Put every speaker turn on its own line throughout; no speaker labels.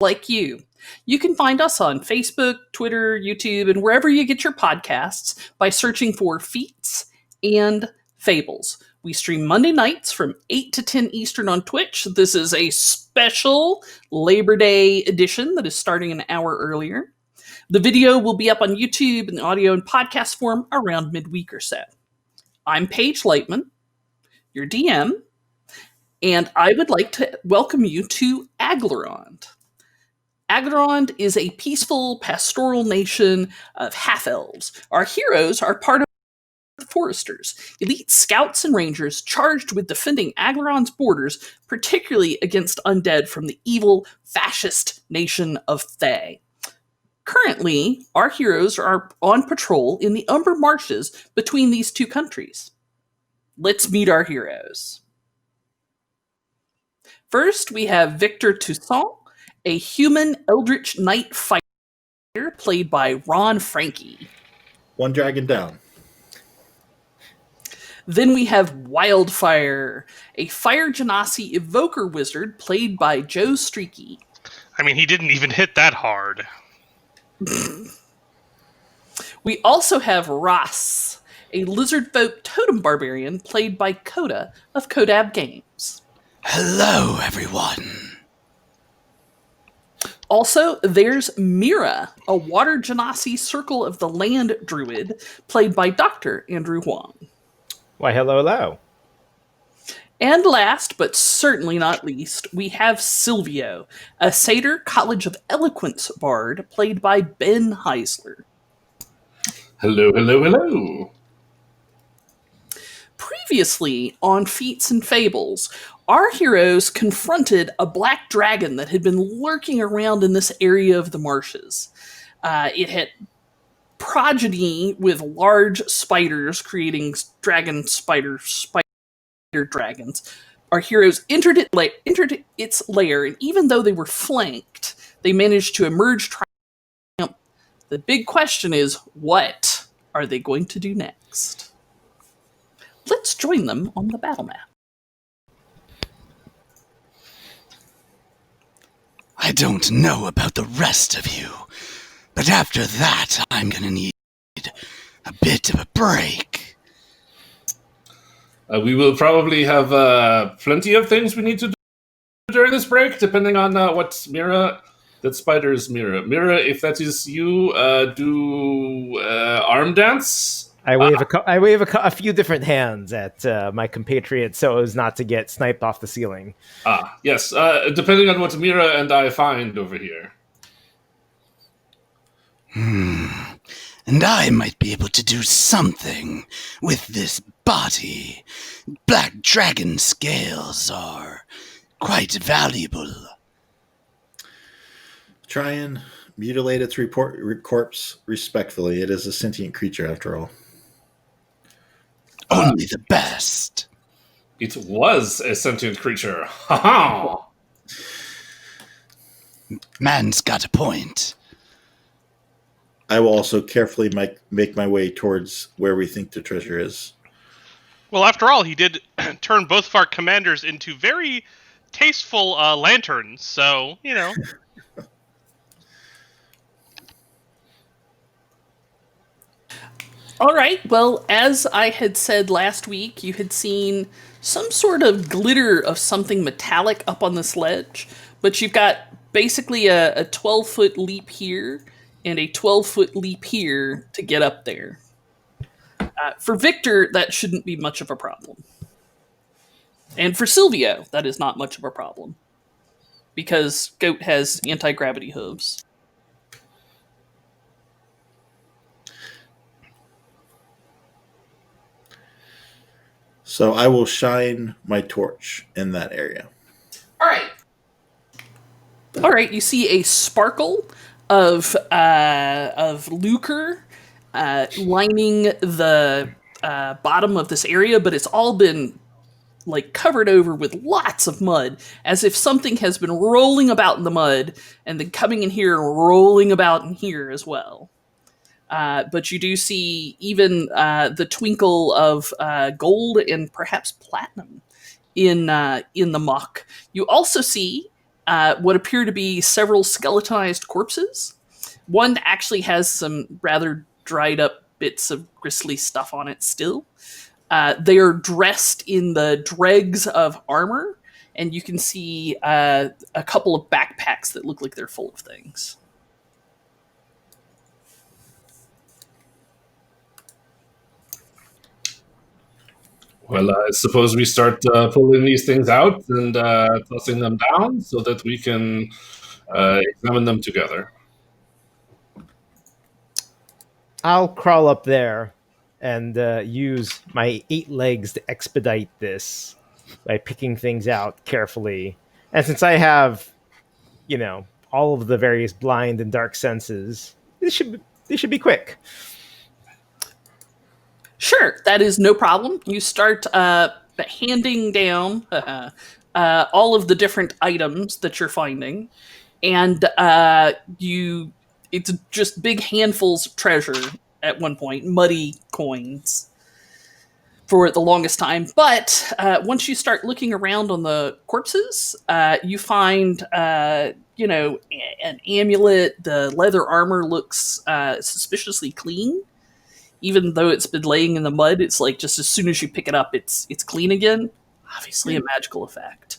like you. You can find us on Facebook, Twitter, YouTube, and wherever you get your podcasts by searching for Feats and Fables. We stream Monday nights from 8 to 10 Eastern on Twitch. This is a special Labor Day edition that is starting an hour earlier. The video will be up on YouTube and audio and podcast form around midweek or so. I'm Paige Lightman, your DM, and I would like to welcome you to Aglarond. Aglarond is a peaceful, pastoral nation of half-elves. Our heroes are part of the Foresters, elite scouts and rangers charged with defending Aglarond's borders, particularly against undead from the evil, fascist nation of Thay. Currently, our heroes are on patrol in the Umber Marshes between these two countries. Let's meet our heroes. First, we have Victor Toussaint, a human eldritch knight fighter played by Ron Frankie.
One dragon down.
Then we have Wildfire, a fire genasi evoker wizard played by Joe Streaky.
I mean, he didn't even hit that hard.
We also have Ross, a lizardfolk totem barbarian played by Coda of Codab Games.
Hello, everyone.
Also, there's Mira, a water genasi circle of the land druid played by Dr. Andrew Huang.
Why, hello.
And last, but certainly not least, we have Silvio, a Satyr College of Eloquence bard played by Ben Heisler.
Hello.
Previously on Feats and Fables, our heroes confronted a black dragon that had been lurking around in this area of the marshes. It had progeny with large spiders, creating spider dragons. Our heroes entered its lair, and even though they were flanked, they managed to emerge triumphant. The big question is, what are they going to do next? Let's join them on the battle map.
I don't know about the rest of you, but after that, I'm gonna need a bit of a break.
We will probably have plenty of things we need to do during this break, depending on what Mira... That spider is Mira. Mira, if that is you, do arm dance?
I wave a few different hands at my compatriot so as not to get sniped off the ceiling.
Yes. Depending on what Mira and I find over here.
And I might be able to do something with this body. Black dragon scales are quite valuable.
Try and mutilate its corpse respectfully. It is a sentient creature, after all.
Only the best.
It was a sentient creature. Ha-ha!
Man's got a point.
I will also carefully make my way towards where we think the treasure is.
Well, after all, he did turn both of our commanders into very tasteful lanterns, so, you know.
All right, well, as I had said last week, you had seen some sort of glitter of something metallic up on this ledge, but you've got basically a 12-foot leap here and a 12-foot leap here to get up there. For Victor, that shouldn't be much of a problem. And for Silvio, that is not much of a problem, because Goat has anti-gravity hooves.
So I will shine my torch in that area.
All right. You see a sparkle of lucre lining the bottom of this area, but it's all been covered over with lots of mud, as if something has been rolling about in the mud and then coming in here and rolling about in here as well. But you do see even the twinkle of gold and perhaps platinum in the muck. You also see what appear to be several skeletonized corpses. One actually has some rather dried up bits of grisly stuff on it still. They are dressed in the dregs of armor, and you can see a couple of backpacks that look like they're full of things.
Well, I suppose we start pulling these things out and tossing them down so that we can examine them together.
I'll crawl up there and use my 8 legs to expedite this by picking things out carefully. And since I have, all of the various blind and dark senses, they should be quick.
Sure, that is no problem. You start handing down all of the different items that you're finding, and it's just big handfuls of treasure at one point, muddy coins for the longest time. But once you start looking around on the corpses, you find an amulet. The leather armor looks suspiciously clean. Even though it's been laying in the mud, it's like just as soon as you pick it up, it's clean again. Obviously a magical effect.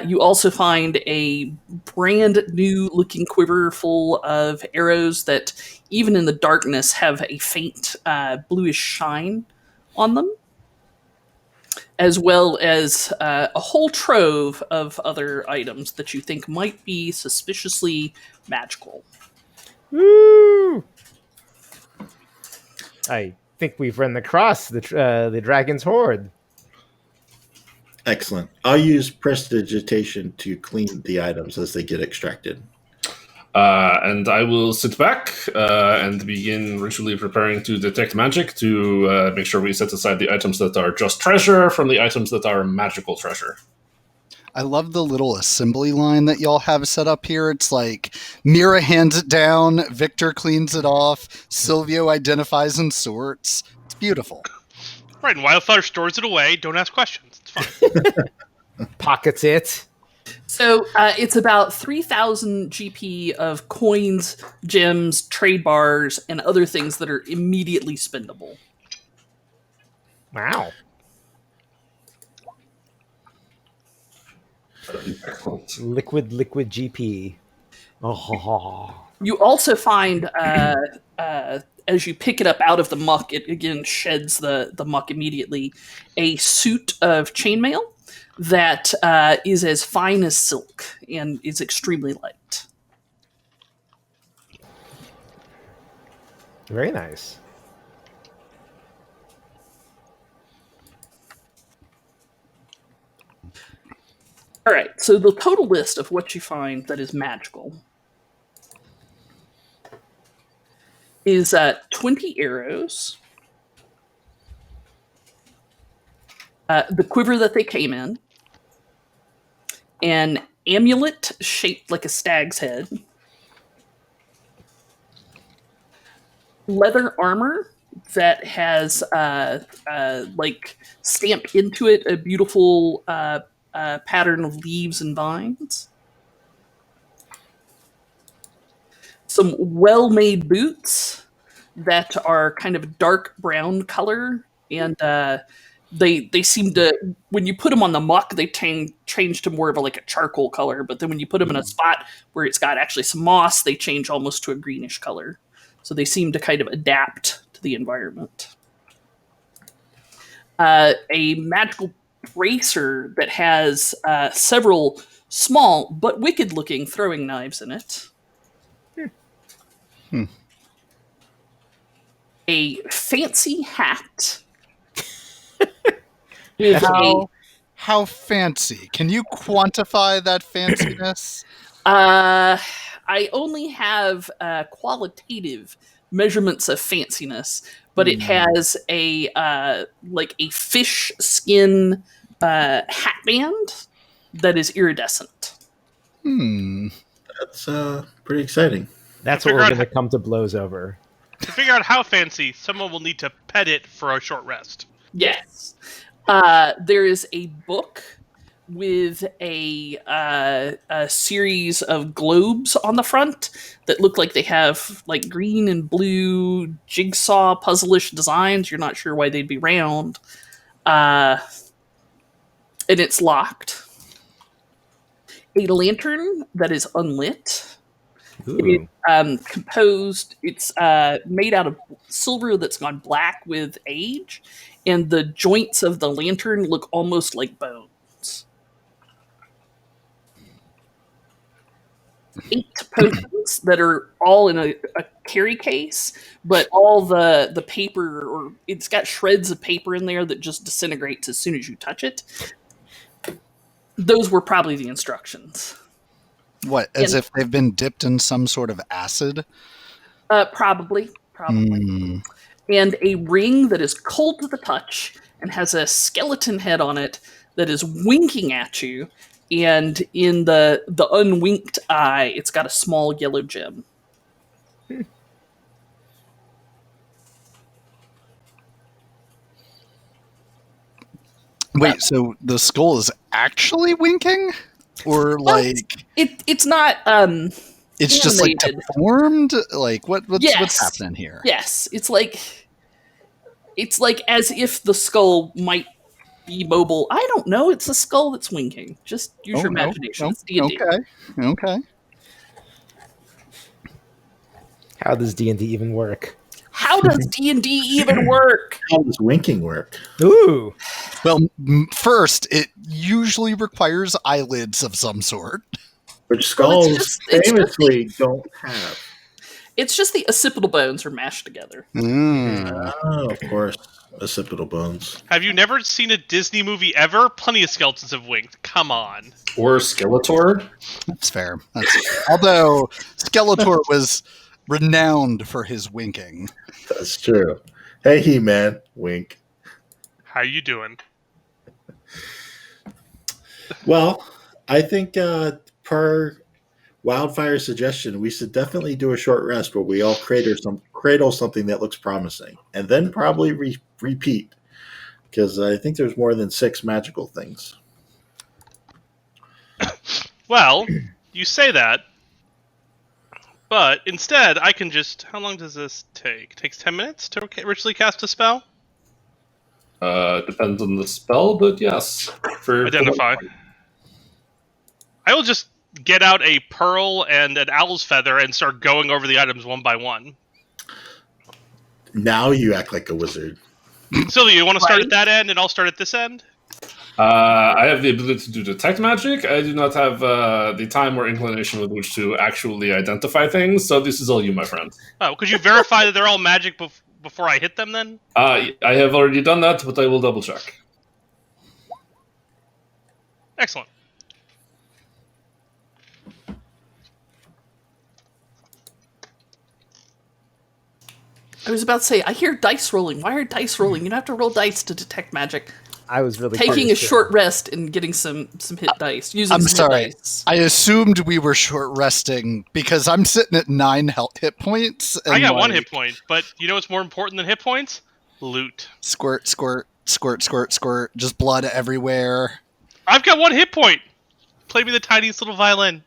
You also find a brand new looking quiver full of arrows that, even in the darkness, have a faint bluish shine on them, as well as a whole trove of other items that you think might be suspiciously magical.
Woo! I think we've run across the dragon's hoard.
Excellent. I'll use prestidigitation to clean the items as they get extracted.
And I will sit back and begin ritually preparing to detect magic to make sure we set aside the items that are just treasure from the items that are magical treasure.
I love the little assembly line that y'all have set up here. It's like Mira hands it down, Victor cleans it off, Silvio identifies and sorts. It's beautiful.
Right, and Wildflower stores it away. Don't ask questions. It's fine.
Pockets it.
So it's about 3,000 GP of coins, gems, trade bars, and other things that are immediately spendable.
Wow. Liquid GP. Oh.
You also find, as you pick it up out of the muck, it again sheds the muck immediately, a suit of chainmail that is as fine as silk and is extremely light.
Very nice.
All right, so the total list of what you find that is magical is 20 arrows, the quiver that they came in, an amulet shaped like a stag's head, leather armor that has like stamped into it a beautiful pattern of leaves and vines, some well-made boots that are kind of dark brown color, and they seem to, when you put them on the muck, they change to more of a charcoal color, but then when you put them in a spot where it's got actually some moss, they change almost to a greenish color. So they seem to kind of adapt to the environment. A magical bracer that has several small but wicked-looking throwing knives in it. A fancy hat. with
How fancy? Can you quantify that fanciness?
I only have qualitative measurements of fanciness, but it has a fish skin hat band that is iridescent.
That's pretty exciting.
That's what we're going to come to blows over.
To figure out how fancy, someone will need to pet it for a short rest.
Yes. There is a book with a series of globes on the front that look like they have like green and blue jigsaw puzzle-ish designs. You're not sure why they'd be round. And it's locked. A lantern that is unlit.
Ooh.
It's composed. It's made out of silver that's gone black with age, and the joints of the lantern look almost like bones. 8 potions that are all in a carry case, but all the paper, or it's got shreds of paper in there that just disintegrates as soon as you touch it. Those were probably the instructions.
What, as if they've been dipped in some sort of acid?
Probably. And a ring that is cold to the touch and has a skeleton head on it that is winking at you. And in the unwinked eye, it's got a small yellow gem.
Wait, so the skull is actually winking? Or like
it's not
it's just like
animated.
deformed? Like what's happening here?
Yes, it's like as if the skull might be mobile. I don't know. It's a skull that's winking. Just use your imagination. It's D&D.
Okay.
How does D&D even work?
How does D&D even work?
How does winking work?
Ooh.
Well, first, it usually requires eyelids of some sort.
Which skulls famously don't have.
It's just the occipital bones are mashed together.
Oh, of course. Occipital bones.
Have you never seen a Disney movie ever? Plenty of skeletons have winked. Come on.
Or Skeletor.
That's fair. Although Skeletor was renowned for his winking.
That's true. Hey, He-Man. Wink.
How you doing?
Well, I think per Wildfire's suggestion, we should definitely do a short rest where we all cradle something that looks promising, and then probably repeat, because I think there's more than 6 magical things.
Well, you say that, but instead I can just... How long does this take? It takes 10 minutes to ritually cast a spell?
Depends on the spell, but yes.
Identify. I will just get out a pearl and an owl's feather and start going over the items one by one.
Now you act like a wizard.
Sylvia, you want to start at that end and I'll start at this end?
I have the ability to do detect magic. I do not have the time or inclination with which to actually identify things, so this is all you, my friend.
Oh, could you verify that they're all magic before I hit them then?
I have already done that, but I will double check.
Excellent.
I was about to say, I hear dice rolling. Why are dice rolling? You don't have to roll dice to detect magic.
I was really
Taking a
curious,
short rest and getting some hit dice. Using
I'm
some
sorry.
Hit dice.
I assumed we were short resting because I'm sitting at 9 hit points. And
I got 1 hit point, but you know what's more important than hit points? Loot.
Squirt, squirt, squirt, squirt, squirt. Just blood everywhere.
I've got 1 hit point. Play me the tiniest little violin.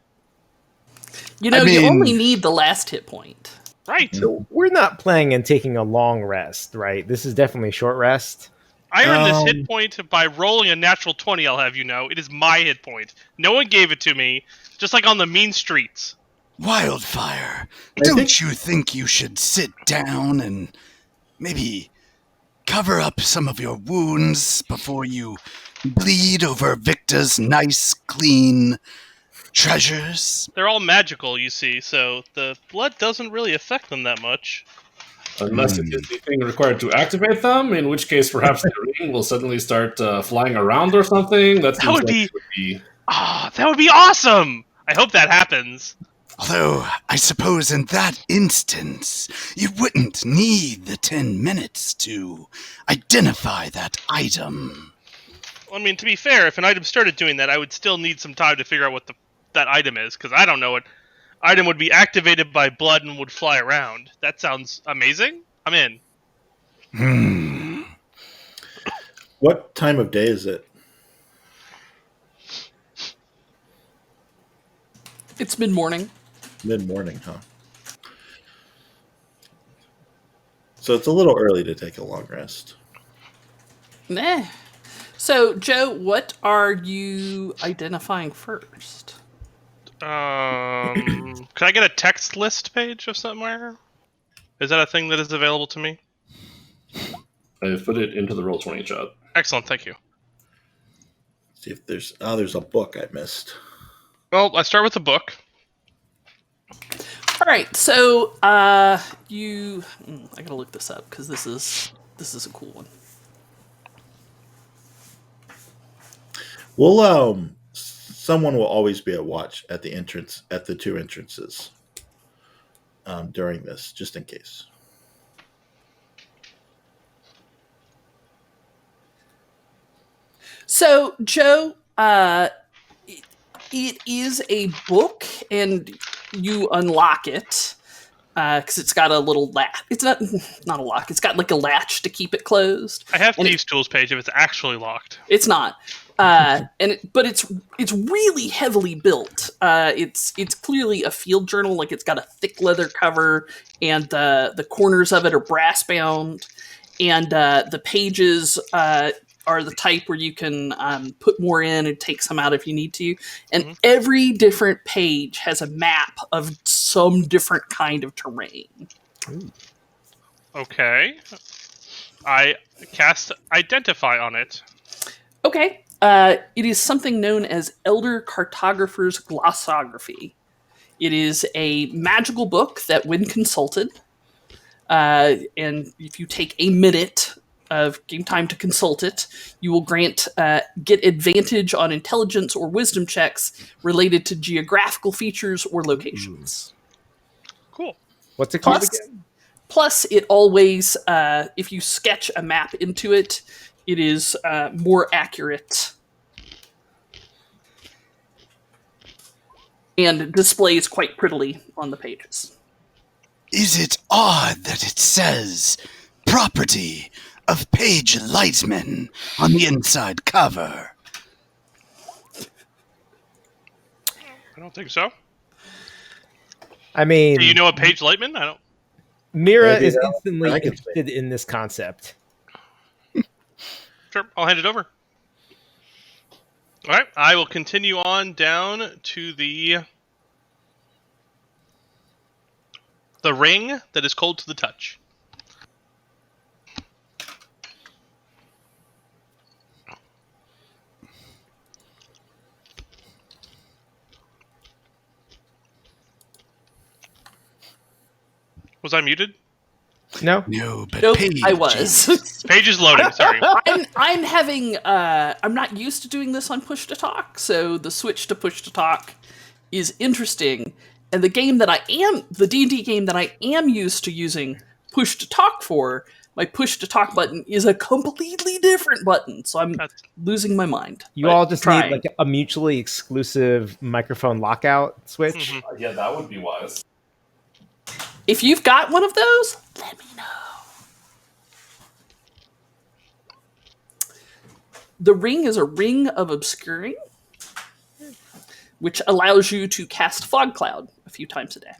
You know, you only need the last hit point.
Right.
So we're not planning on taking a long rest, right? This is definitely a short rest.
I earned this hit point by rolling a natural 20, I'll have you know. It is my hit point. No one gave it to me, just like on the mean streets.
Wildfire, don't you think you should sit down and maybe cover up some of your wounds before you bleed over Victor's nice, clean treasures?
They're all magical, you see, so the blood doesn't really affect them that much.
Unless it is the thing required to activate them, in which case perhaps the ring will suddenly start flying around or something. That would be
that would be awesome! I hope that happens.
Although, I suppose in that instance, you wouldn't need the 10 minutes to identify that item.
I mean, to be fair, if an item started doing that, I would still need some time to figure out what that item is, because I don't know what item would be activated by blood and would fly around. That sounds amazing. I'm in.
What time of day is it?
It's mid-morning.
Mid-morning, huh? So it's a little early to take a long rest.
Meh. So, Joe, what are you identifying first?
Could I get a text list page of somewhere? Is that a thing that is available to me?
I put it into the Roll20 chat.
Excellent, thank you.
See if there's a book I missed.
Well, I start with the book.
All right, so I gotta look this up because this is a cool one.
We'll someone will always be at watch at the entrance at the two entrances during this, just in case.
So, Joe, it is a book, and you unlock it because it's got a little latch. It's not a lock. It's got like a latch to keep it closed.
I have Thieves' Tools page if it's actually locked.
It's not. But it's really heavily built. It's clearly a field journal. Like it's got a thick leather cover, and the corners of it are brass bound, and the pages are the type where you can put more in and take some out if you need to. And every different page has a map of some different kind of terrain.
Ooh.
Okay. I cast Identify on it.
Okay. It is something known as Elder Cartographer's Glossography. It is a magical book that, when consulted, and if you take a minute of game time to consult it, you will get advantage on intelligence or wisdom checks related to geographical features or locations.
Cool.
What's it called again?
Plus, it always, if you sketch a map into it, it is more accurate and displays quite prettily on the pages.
Is it odd that it says property of Page Lightman on the inside cover?
I don't think so.
I mean,
Do you know a Page Lightman? I don't.
Mira
Maybe
is
they'll-
instantly
I can
interested in this concept.
Sure, I'll hand it over. All right, I will continue on down to the ring that is cold to the touch. Was I muted?
No?
No, but
Nope,
Page
I was.
is.
Page is loading. Sorry.
I'm having I'm not used to doing this on push to talk, so the switch to push to talk is interesting. And the D&D game that I am used to using push to talk for, my push to talk button is a completely different button, so I'm losing my mind.
You
But
all just
trying.
need like a mutually exclusive microphone lockout switch.
Mhm.
Yeah, that would be wise.
If you've got one of those, let me know. The ring is a ring of obscuring, which allows you to cast Fog Cloud a few times a day.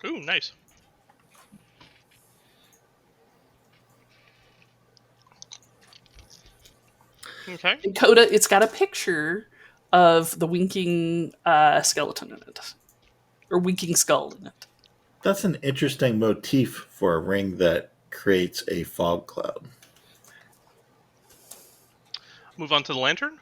Ooh, nice. Okay.
In Coda, it's got a picture of the winking skeleton in it, or winking skull in it.
That's an interesting motif for a ring that creates a fog cloud.
Move on to the lantern.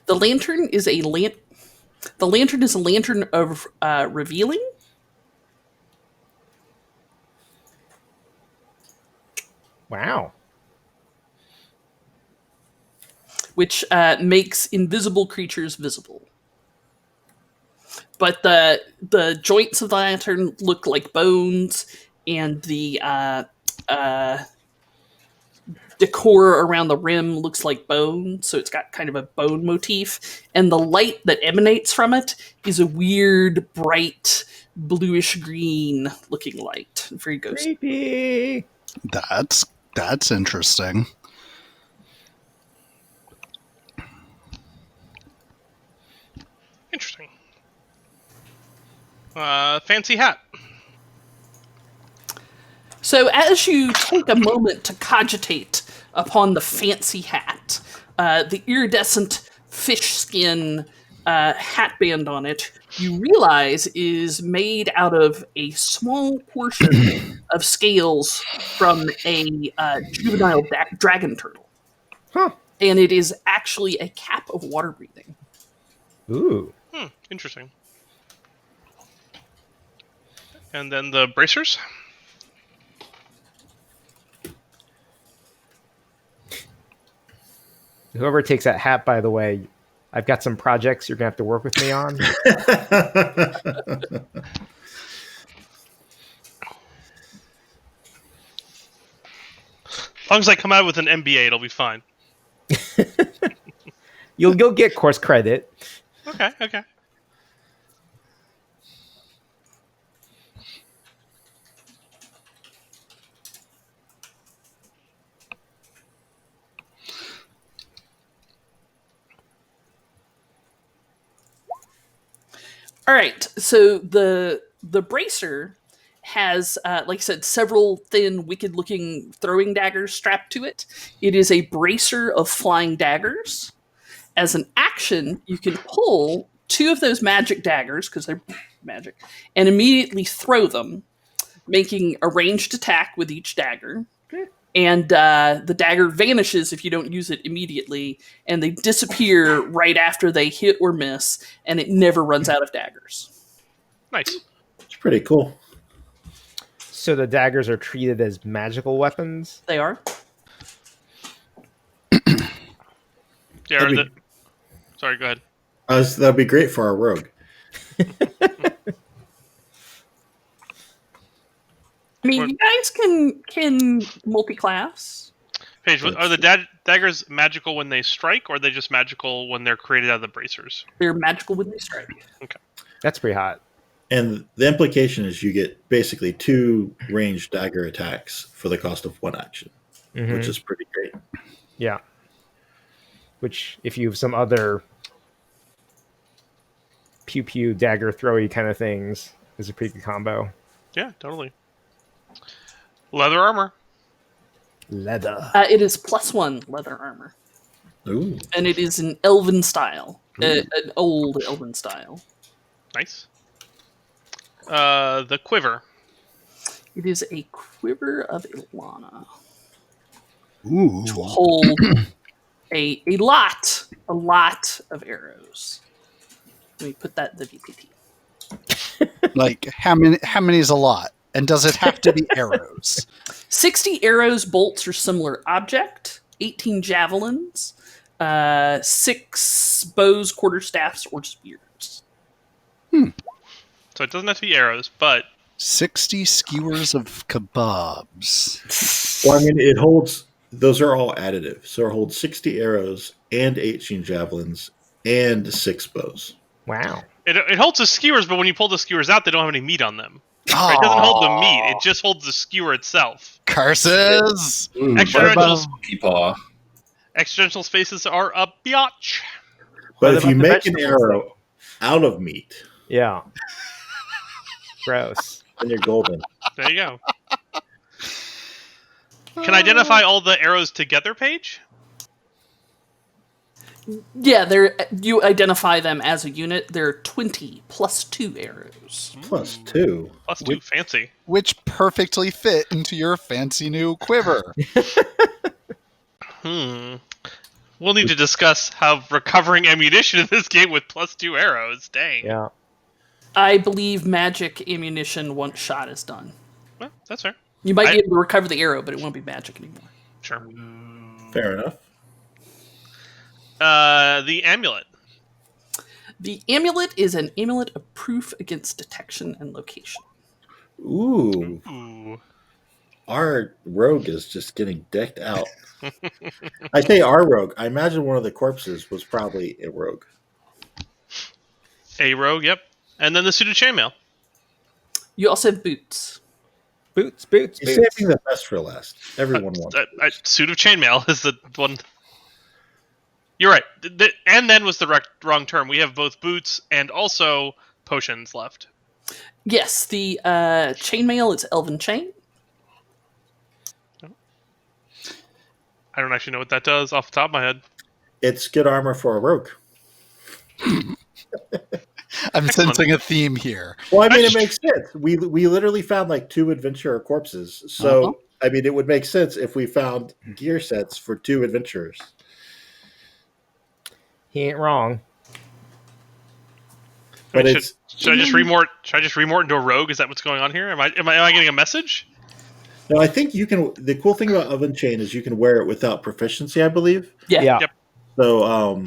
The lantern is a lantern of revealing.
Wow.
Which makes invisible creatures visible. But the joints of the lantern look like bones, and the decor around the rim looks like bone, so it's got kind of a bone motif. And the light that emanates from it is a weird, bright, bluish green looking light. Very ghostly.
Creepy.
That's interesting.
Interesting. Fancy hat.
So as you take a moment to cogitate upon the fancy hat, the iridescent fish skin hatband on it, you realize is made out of a small portion of scales from a juvenile dragon turtle.
Huh.
And it is actually a cap of water breathing.
Ooh.
Interesting. And then the bracers.
Whoever takes that hat, by the way, I've got some projects you're going to have to work with me on.
As long as I come out with an MBA, it'll be fine.
You'll get course credit.
Okay.
All right, so the bracer has, like I said, several thin, wicked-looking throwing daggers strapped to it. It is a bracer of flying daggers. As an action, you can pull 2 of those magic daggers, because they're magic, and immediately throw them, making a ranged attack with each dagger. And the dagger vanishes if you don't use it immediately, and they disappear right after they hit or miss, and it never runs out of daggers.
Nice.
It's pretty cool.
So the daggers are treated as magical weapons?
They are.
Yeah. Sorry, go ahead.
That'd be great for our rogue.
I mean, you guys can multi-class.
Paige, are the daggers magical when they strike, or are they just magical when they're created out of the bracers?
They're magical when they strike.
Okay.
That's pretty hot.
And the implication is you get basically 2 ranged dagger attacks for the cost of 1 action, which is pretty great.
Yeah. Which, if you have some other pew-pew, dagger throwy kind of things, is a pretty good combo.
Yeah, totally. Leather armor.
Leather.
It is +1 leather armor.
Ooh.
And it is an elven style. An old elven style.
Nice. The quiver.
It is a quiver of Ilana.
Ooh.
To hold a lot of arrows. Let me put that in the VPT.
Like, how many is a lot? And does it have to be arrows?
60 arrows, bolts, or similar object. 18 javelins. 6 bows, quarterstaffs, or spears.
So it doesn't have to be arrows, but
60 skewers of kebabs.
Well, I mean, it holds. Those are all additive. So it holds 60 arrows and 18 javelins and 6 bows.
Wow.
it holds the skewers, but when you pull the skewers out, they don't have any meat on them. Right? It doesn't hold the meat, it just holds the skewer itself.
Curses!
Ooh,
Extra
what about
rentals.
Peepaw?
Extra spaces are a biatch.
But
What
if you
about the
make an
vegetables,
arrow out of meat,
Yeah. Gross.
then you're golden.
There you go. Can I identify all the arrows together, Paige?
Yeah, you identify them as a unit. There are 20 +2 arrows.
+2.
+2, fancy.
Which perfectly fit into your fancy new quiver.
We'll need to discuss how recovering ammunition in this game with +2 arrows. Dang.
Yeah.
I believe magic ammunition once shot is done.
Well, that's fair.
You might be able to recover the arrow, but it won't be magic anymore.
Sure.
Fair enough.
The amulet.
The amulet is an amulet of proof against detection and location.
Ooh.
Ooh.
our rogue is just getting decked out. I say our rogue. I imagine one of the corpses was probably a rogue.
A rogue, yep. And then the suit of chainmail.
You also have boots.
Boots.
You're saving the best for last. Everyone wants.
Suit of chainmail is the one. You're right. And then was the wrong term. We have both boots and also potions left.
Yes, the chainmail is elven chain.
I don't actually know what that does off the top of my head.
It's good armor for a rogue.
I'm sensing a theme here.
Well, I mean, it makes sense. We literally found like 2 adventurer corpses. So, I mean, it would make sense if we found gear sets for 2 adventurers.
He ain't wrong.
But
should I just remort? Should I just remort into a rogue? Is that what's going on here? Am I getting a message?
No, I think you can. The cool thing about Oven Chain is you can wear it without proficiency, I believe.
Yeah.
Yep.
So,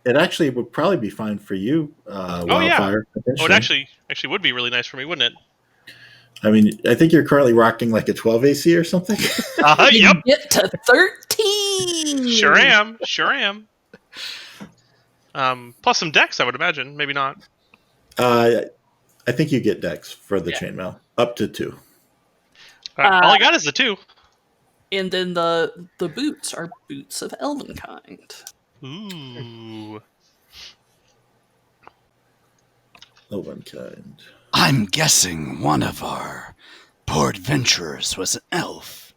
it actually would probably be fine for you, Wildfire.
Oh, it actually would be really nice for me, wouldn't it?
I mean, I think you're currently rocking like a 12 AC or something.
Yep.
Get to 13.
Sure am. Plus some dex, I would imagine. Maybe not.
I think you get dex for the chainmail up to 2.
All I got is the 2.
And then the boots are boots of elven kind.
Ooh.
Elven kind.
I'm guessing one of our poor adventurers was an elf.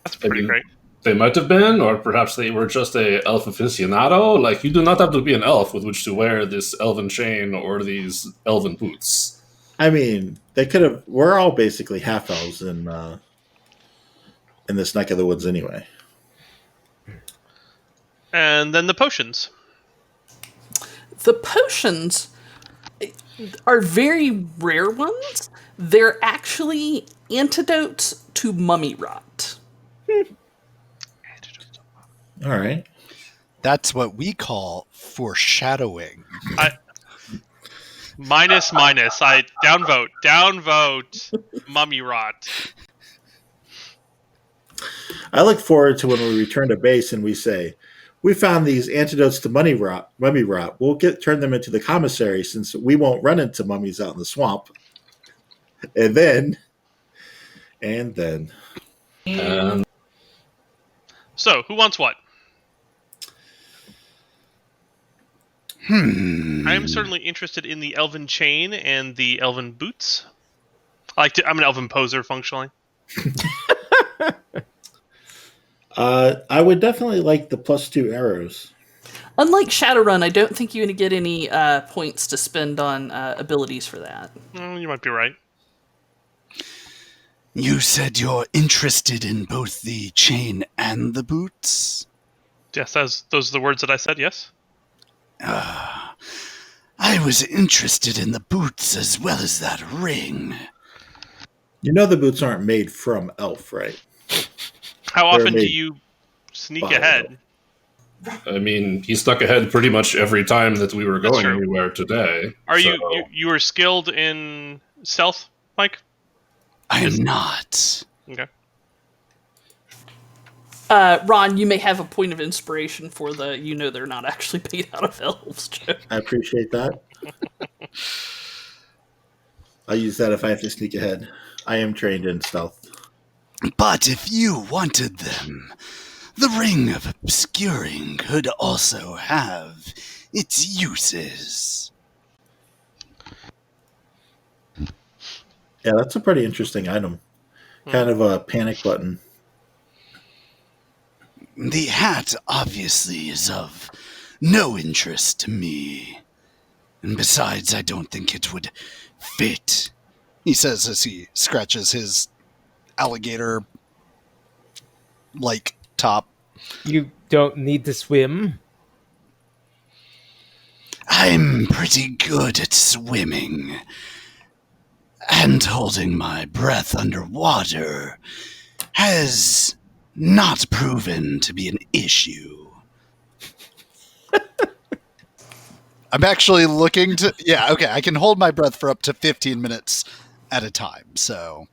That's pretty great.
They might have been, or perhaps they were just a elf aficionado. Like, you do not have to be an elf with which to wear this elven chain or these elven boots.
I mean, they could have. We're all basically half elves in this neck of the woods, anyway.
And then the potions.
The potions are very rare ones. They're actually antidotes to mummy rot.
All right.
That's what we call foreshadowing.
Minus. I downvote. Mummy rot.
I look forward to when we return to base and we say, "We found these antidotes to mummy rot. We'll turn them into the commissary since we won't run into mummies out in the swamp." And then.
So, who wants what? I am certainly interested in the elven chain and the elven boots. I'm an elven poser, functionally.
I would definitely like the +2 arrows.
Unlike Shadowrun, I don't think you're going to get any points to spend on abilities for that.
You might be right.
You said you're interested in both the chain and the boots?
Yes, those are the words that I said, yes.
I was interested in the boots as well as that ring.
You know the boots aren't made from elf, right?
How often do you sneak ahead?
I mean, he snuck ahead pretty much every time that we were going anywhere today.
You were skilled in stealth, Mike?
I am not.
Okay.
Ron, you may have a point of inspiration for they're not actually made out of elves joke.
I appreciate that. I'll use that if I have to sneak ahead. I am trained in stealth.
But if you wanted them, the Ring of Obscuring could also have its uses.
Yeah, that's a pretty interesting item. Kind of a panic button.
The hat obviously is of no interest to me. And besides, I don't think it would fit, he says as he scratches his alligator-like top.
You don't need to swim.
I'm pretty good at swimming. And holding my breath underwater has not proven to be an issue. I'm actually looking to... Yeah, okay, I can hold my breath for up to 15 minutes at a time. So,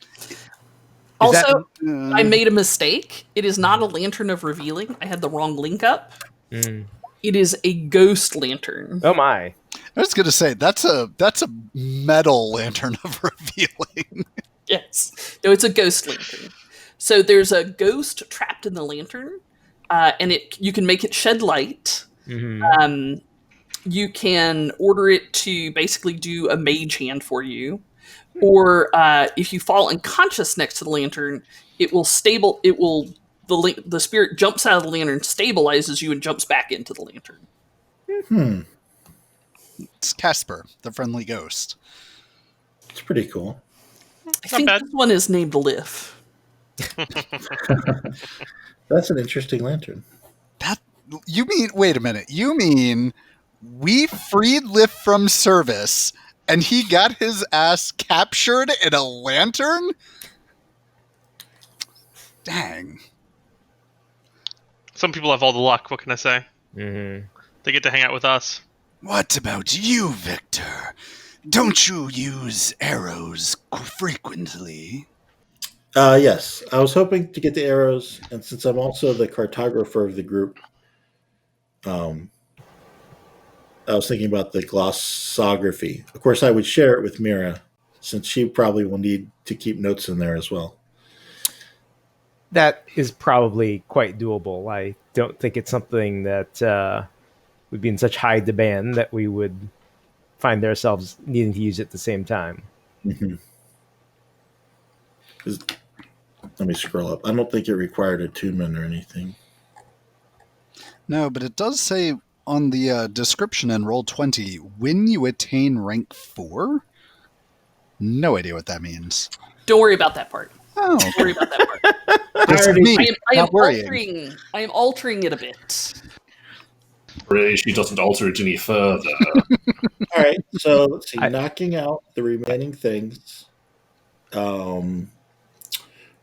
Also, I made a mistake. It is not a lantern of revealing. I had the wrong link up.
Mm.
It is a ghost lantern.
Oh my!
I was going to say that's a metal lantern of revealing.
Yes. No, it's a ghost lantern. So there's a ghost trapped in the lantern, and you can make it shed light.
Mm-hmm.
You can order it to basically do a mage hand for you, or if you fall unconscious next to the lantern, it will the spirit jumps out of the lantern, stabilizes you, and jumps back into the lantern.
It's Casper, the friendly ghost.
It's pretty cool.
I think this one is named Liff.
That's an interesting lantern.
Wait a minute. You mean we freed Liff from service and he got his ass captured in a lantern? Dang.
Some people have all the luck. What can I say?
Mm-hmm.
They get to hang out with us.
What about you, Victor? Don't you use arrows frequently?
Yes, I was hoping to get the arrows, and since I'm also the cartographer of the group, I was thinking about the glossography. Of course, I would share it with Mira, since she probably will need to keep notes in there as well.
That is probably quite doable. I don't think it's something that would be in such high demand that we would find ourselves needing to use it at the same time.
Mm-hmm. Let me scroll up. I don't think it required attunement or anything.
No, but it does say on the description in Roll20, when you attain rank 4? No idea what that means.
Don't worry about that part.
Oh,
Don't worry about that part. I am altering it a bit.
Pray she doesn't alter it any further.
All right, so let's see. Knocking out the remaining things.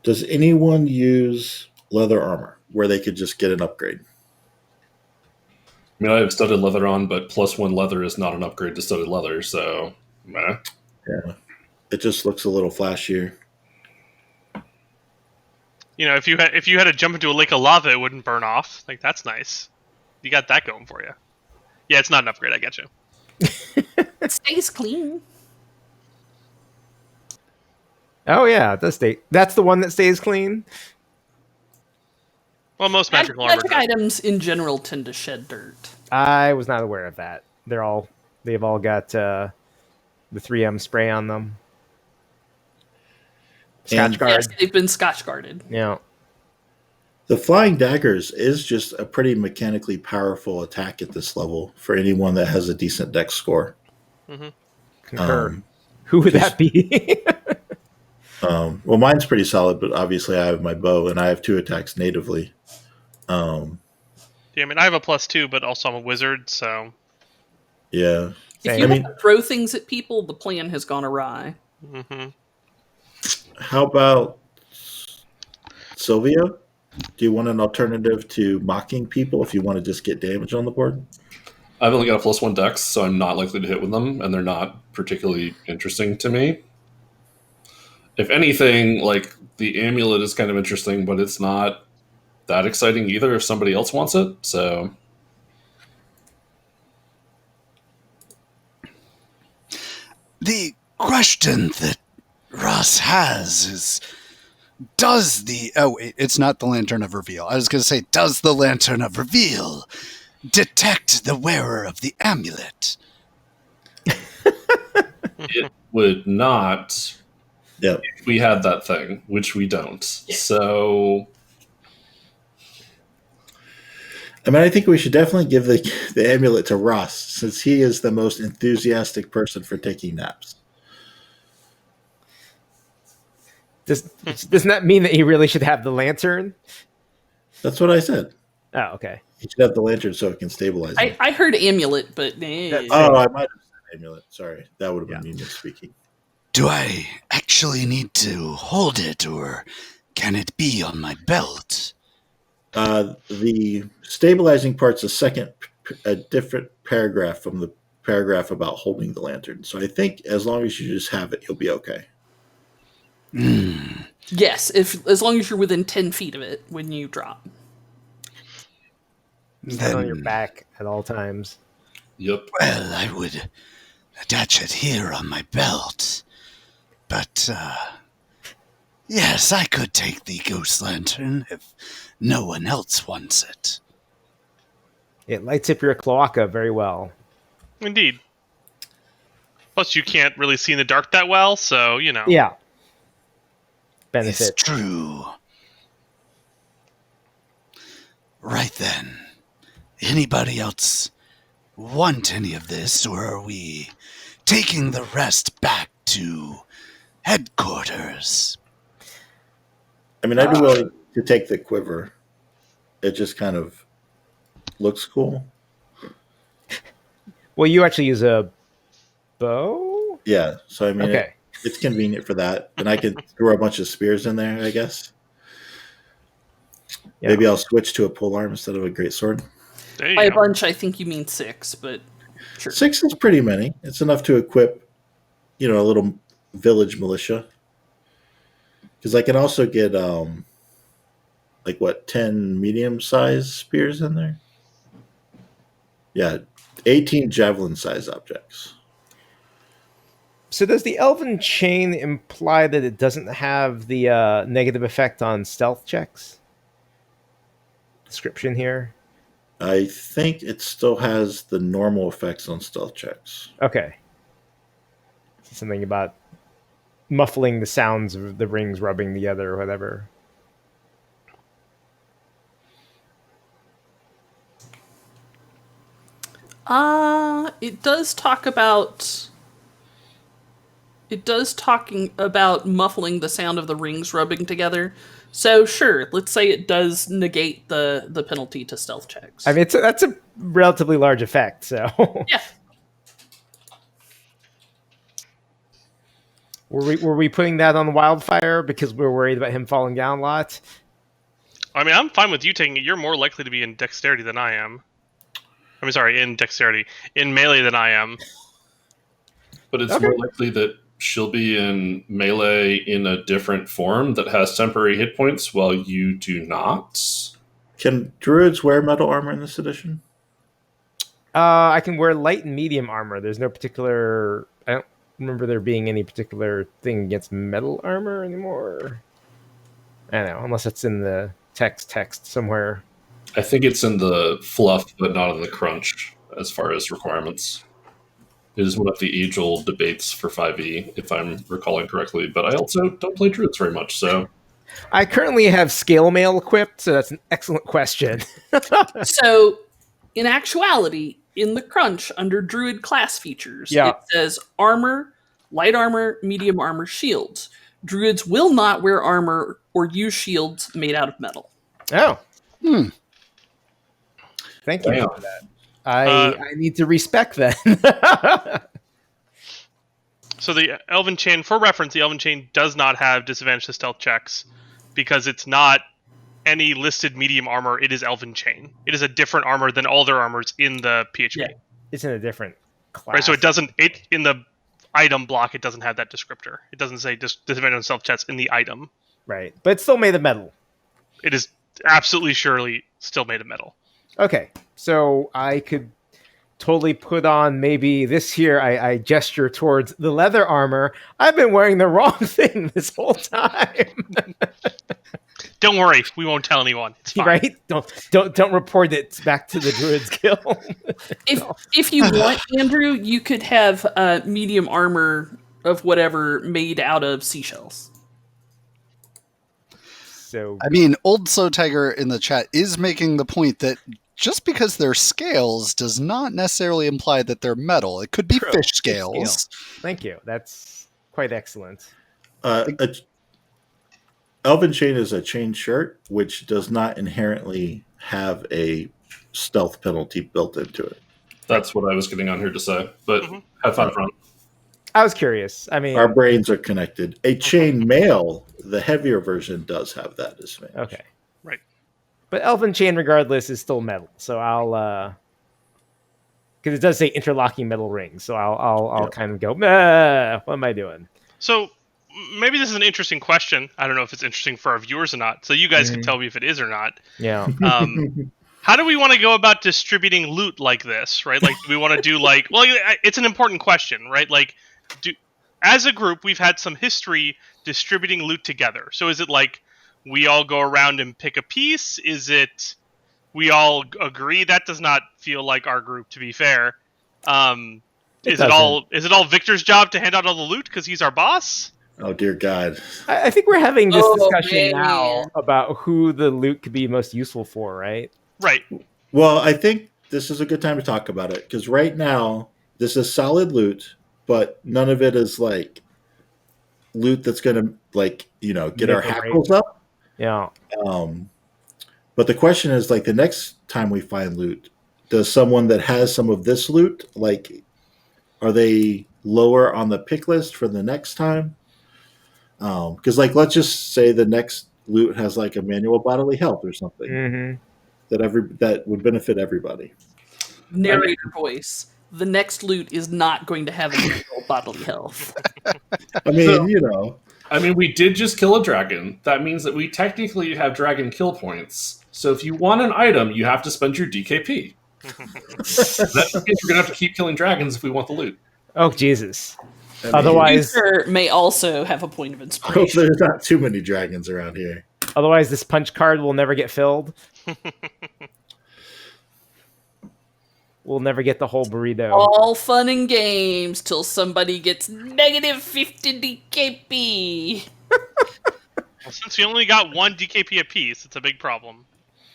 Does anyone use leather armor where they could just get an upgrade?
I mean, I have studded leather on, but +1 leather is not an upgrade to studded leather, so meh.
Yeah, it just looks a little flashier.
You know, if you had to jump into a lake of lava, it wouldn't burn off. Like, that's nice. You got that going for you. Yeah, it's not an upgrade. I get you.
It stays clean.
Oh yeah, that's the one that stays clean.
Well, most magical armor.
Magic items in general tend to shed dirt.
I was not aware of that. They've all got the 3M spray on them. Scotch guard.
Yes, they've been Scotch guarded.
Yeah.
The flying daggers is just a pretty mechanically powerful attack at this level for anyone that has a decent dex score.
Mm-hmm.
Concur. Who would that be?
Well, mine's pretty solid, but obviously I have my bow and I have 2 attacks natively.
Yeah, I mean, I have a +2, but also I'm a wizard, so...
Yeah.
If you have to throw things at people, the plan has gone awry.
Mm-hmm.
How about Sylvia? Do you want an alternative to mocking people if you want to just get damage on the board?
I've only got a +1 dex, so I'm not likely to hit with them, and they're not particularly interesting to me. If anything, like, the amulet is kind of interesting, but it's not that exciting either if somebody else wants it, so...
The question that Ross has is, it's not the Lantern of Reveal. I was going to say, does the Lantern of Reveal detect the wearer of the amulet?
It would not...
Yep.
If we had that thing, which we don't. So...
I mean, I think we should definitely give the amulet to Ross, since he is the most enthusiastic person for taking naps.
Doesn't that mean that he really should have the lantern?
That's what I said.
Oh, okay.
He should have the lantern so it can stabilize him.
I heard amulet, but...
Oh, I might have said amulet. Sorry. That would have been me misspeaking.
Do I actually need to hold it, or can it be on my belt?
The stabilizing part's a different paragraph from the paragraph about holding the lantern. So I think as long as you just have it, you'll be okay.
Yes, as long as you're within 10 feet of it when you drop.
Stand on your back at all times.
Yep.
Well, I would attach it here on my belt. But, yes, I could take the ghost lantern if no one else wants it.
It lights up your cloaca very well.
Indeed. Plus, you can't really see in the dark that well, so, you know.
Yeah.
It's
Benefit.
true. Right then. Anybody else want any of this, or are we taking the rest back to headquarters?
I mean, I'd be willing to take the quiver. It just kind of looks cool.
Well, you actually use a bow?
Yeah, so I mean,
Okay.
it's convenient for that. And I could throw a bunch of spears in there, I guess.
Yeah.
Maybe I'll switch to a polearm instead of a greatsword.
There you
By a
go.
bunch, I think you mean 6, but sure.
6 is pretty many. It's enough to equip, a little village militia. Because I can also get, 10 medium-sized spears in there? Yeah, 18 javelin-sized objects.
So does the Elven Chain imply that it doesn't have the negative effect on stealth checks? Description here.
I think it still has the normal effects on stealth checks.
Okay. Something about muffling the sounds of the rings rubbing together or whatever.
It does talk about... It does talking about muffling the sound of the rings rubbing together. So sure, let's say it does negate the penalty to stealth checks.
I mean, that's a relatively large effect, so...
Yeah.
Were we putting that on Wildfire because we were worried about him falling down a lot?
I mean, I'm fine with you taking it. You're more likely to be in dexterity than I am. I mean, sorry, in dexterity. In melee than I am.
But it's
Okay.
more likely that she'll be in melee in a different form that has temporary hit points while you do not.
Can druids wear metal armor in this edition?
I can wear light and medium armor. There's no particular... I don't remember there being any particular thing against metal armor anymore. I don't know, unless it's in the text somewhere.
I think it's in the fluff, but not in the crunch as far as requirements. It is one of the age-old debates for 5e, if I'm recalling correctly. But I also don't play druids very much, so...
I currently have scale mail equipped, so that's an excellent question.
So, in actuality, in the crunch under druid class features,
Yeah.
it says armor, light armor, medium armor, shields. Druids will not wear armor or use shields made out of metal.
Oh. Thank you
Damn.
for that. I need to respect that.
So the Elven Chain, for reference, the Elven Chain does not have disadvantage to stealth checks because it's not any listed medium armor. It is Elven Chain. It is a different armor than all their armors in the PHP.
Yeah.
It's in a different class.
Right, so it doesn't. It in the item block, it doesn't have that descriptor. It doesn't say disadvantage on stealth checks in the item.
Right, but it's still made of metal.
It is absolutely surely still made of metal.
Okay, so I could totally put on maybe this here. I gesture towards the leather armor. I've been wearing the wrong thing this whole time.
Don't worry, we won't tell anyone. It's fine.
Right? Don't report it back to the Druids Guild.
If you want, Andrew, you could have medium armor of whatever made out of seashells.
So
I mean, Old Slow Tiger in the chat is making the point that just because they're scales does not necessarily imply that they're metal. It could be
True.
fish scales.
thank you. That's quite excellent.
Elven Chain is a chain shirt, which does not inherently have a stealth penalty built into it.
That's what I was getting on here to say. But have fun, Ron.
I was curious. I mean,
Our brains are connected. A chain mail, the heavier version, does have that disadvantage.
okay.
Right.
But Elven Chain, regardless, is still metal. So I'll, because it does say interlocking metal rings. So I'll
Yep.
kind of go, what am I doing?
So maybe this is an interesting question. I don't know if it's interesting for our viewers or not. So you guys can tell me if it is or not.
Yeah.
How do we want to go about distributing loot like this, right? Like, do we want to do like, well, it's an important question, right? Like, as a group, we've had some history distributing loot together. So is it like we all go around and pick a piece? Is it we all agree? That does not feel like our group, to be fair. Is it all Victor's job to hand out all the loot because he's our boss?
Oh dear God!
I think we're having this discussion
man.
now about who the loot could be most useful for, right?
Right.
Well, I think this is a good time to talk about it because right now this is solid loot, but none of it is like loot that's going to get our hackles up.
Yeah.
But the question is like the next time we find loot, does someone that has some of this loot are they lower on the pick list for the next time? Because let's just say the next loot has like a manual bodily health or something.
Mm-hmm.
That would benefit everybody.
Narrator voice. The next loot is not going to have a manual bodily health.
I mean,
I mean, we did just kill a dragon. That means that we technically have dragon kill points. So if you want an item, you have to spend your DKP. That means we're going to have to keep killing dragons if we want the loot.
Oh, Jesus.
I mean,
Otherwise,
Future may also have a point of
I hope
inspiration.
there's not too many dragons around here.
this punch card will never get filled. We'll never get the whole burrito.
All fun and games till somebody gets negative 50 DKP.
Well, since we only got one DKP apiece, it's a big problem.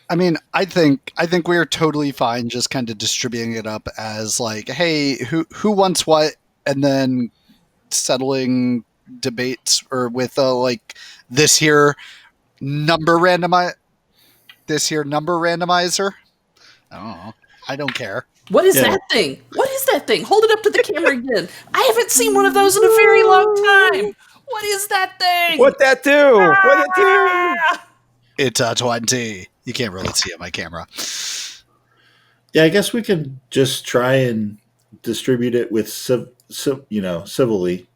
I mean, I think we're totally fine just kind of distributing it up as like, hey, who wants what, and then settling debates or with this here number randomizer. Oh, I don't care.
What is that thing? What is that thing? Hold it up to the camera again. I haven't seen one of those in a very long time. What is that thing?
What that do? What it do?
It's a 20. You can't really see it on my camera.
Yeah, I guess we can just try and distribute it with civilly,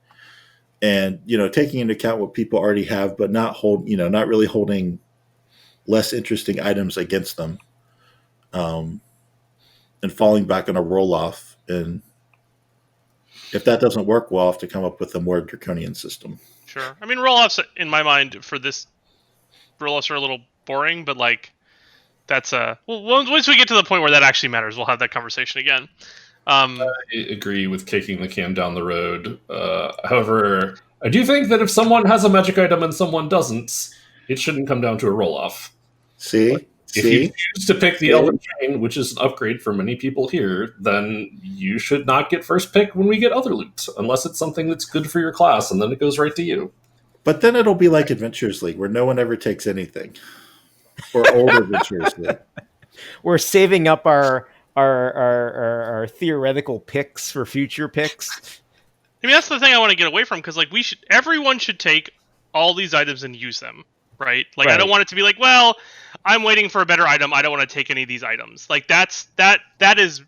and taking into account what people already have, but not really holding less interesting items against them, and falling back on a roll off. And if that doesn't work, we'll have to come up with a more draconian system.
Sure. I mean, roll-offs, in my mind, for this, roll-offs are a little boring, but that's once we get to the point where that actually matters, we'll have that conversation again.
I agree with kicking the can down the road. However, I do think that if someone has a magic item and someone doesn't, it shouldn't come down to a roll-off.
See?
If you choose to pick the Elven Chain, which is an upgrade for many people here, then you should not get first pick when we get other loot, unless it's something that's good for your class, and then it goes right to you.
But then it'll be like Adventures League, where no one ever takes anything. Or old Adventures League.
We're saving up our theoretical picks for future picks.
I mean, that's the thing I want to get away from, because everyone should take all these items and use them, right? Right. I don't want it to be like, well, I'm waiting for a better item, I don't want to take any of these items. That is,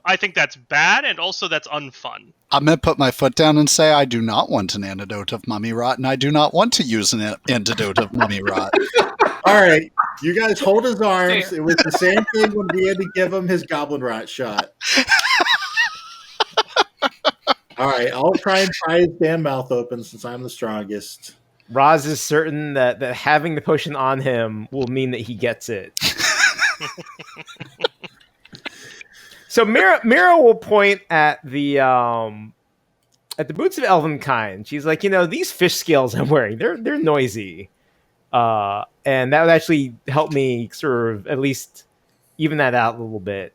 I think that's bad, and also that's unfun.
I'm going to put my foot down and say I do not want an antidote of mummy rot, and I do not want to use an antidote of mummy rot.
All right, you guys hold his arms. It was the same thing when we had to give him his goblin rot shot. All right, I'll try and pry his damn mouth open since I'm the strongest.
Roz is certain that having the potion on him will mean that he gets it. So Mira will point at the boots of Elvenkind. She's like, these fish scales I'm wearing, they're noisy. And that would actually help me sort of at least even that out a little bit.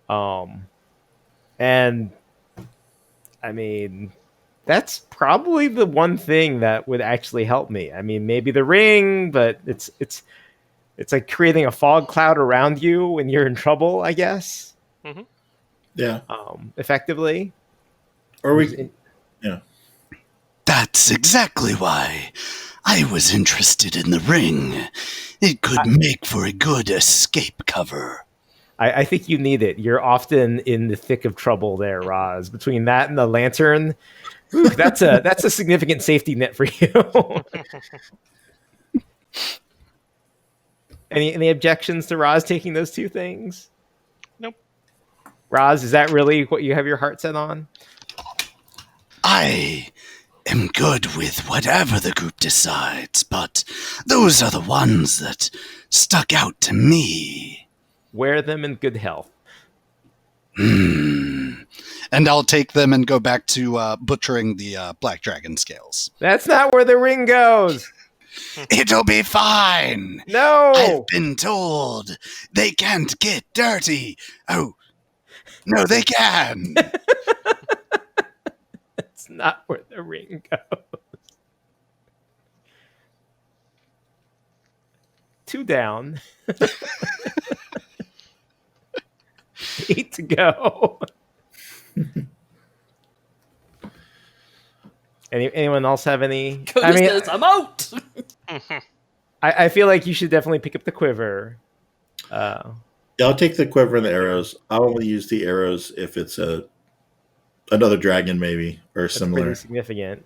And I mean, that's probably the one thing that would actually help me. I mean, maybe the ring, but it's like creating a fog cloud around you when you're in trouble, I guess.
Mm-hmm.
Yeah.
Effectively.
Or yeah.
That's exactly why I was interested in the ring. It could make for a good escape cover.
I think you need it. You're often in the thick of trouble there, Roz. Between that and the lantern, Ooh, that's a significant safety net for you. Any objections to Roz taking those two things?
Nope.
Roz, is that really what you have your heart set on?
I am good with whatever the group decides, but those are the ones that stuck out to me.
Wear them in good health.
And I'll take them and go back to butchering the black dragon scales.
That's not where the ring goes.
It'll be fine.
No.
I've been told they can't get dirty. Oh, no, they can.
That's not where the ring goes. 2 down. 8 to go. Anyone else have any?
Coda says, I'm out.
I feel like you should definitely pick up the quiver.
Yeah, I'll take the quiver and the arrows. I'll only use the arrows if it's another dragon, maybe, or
That's
similar.
pretty significant.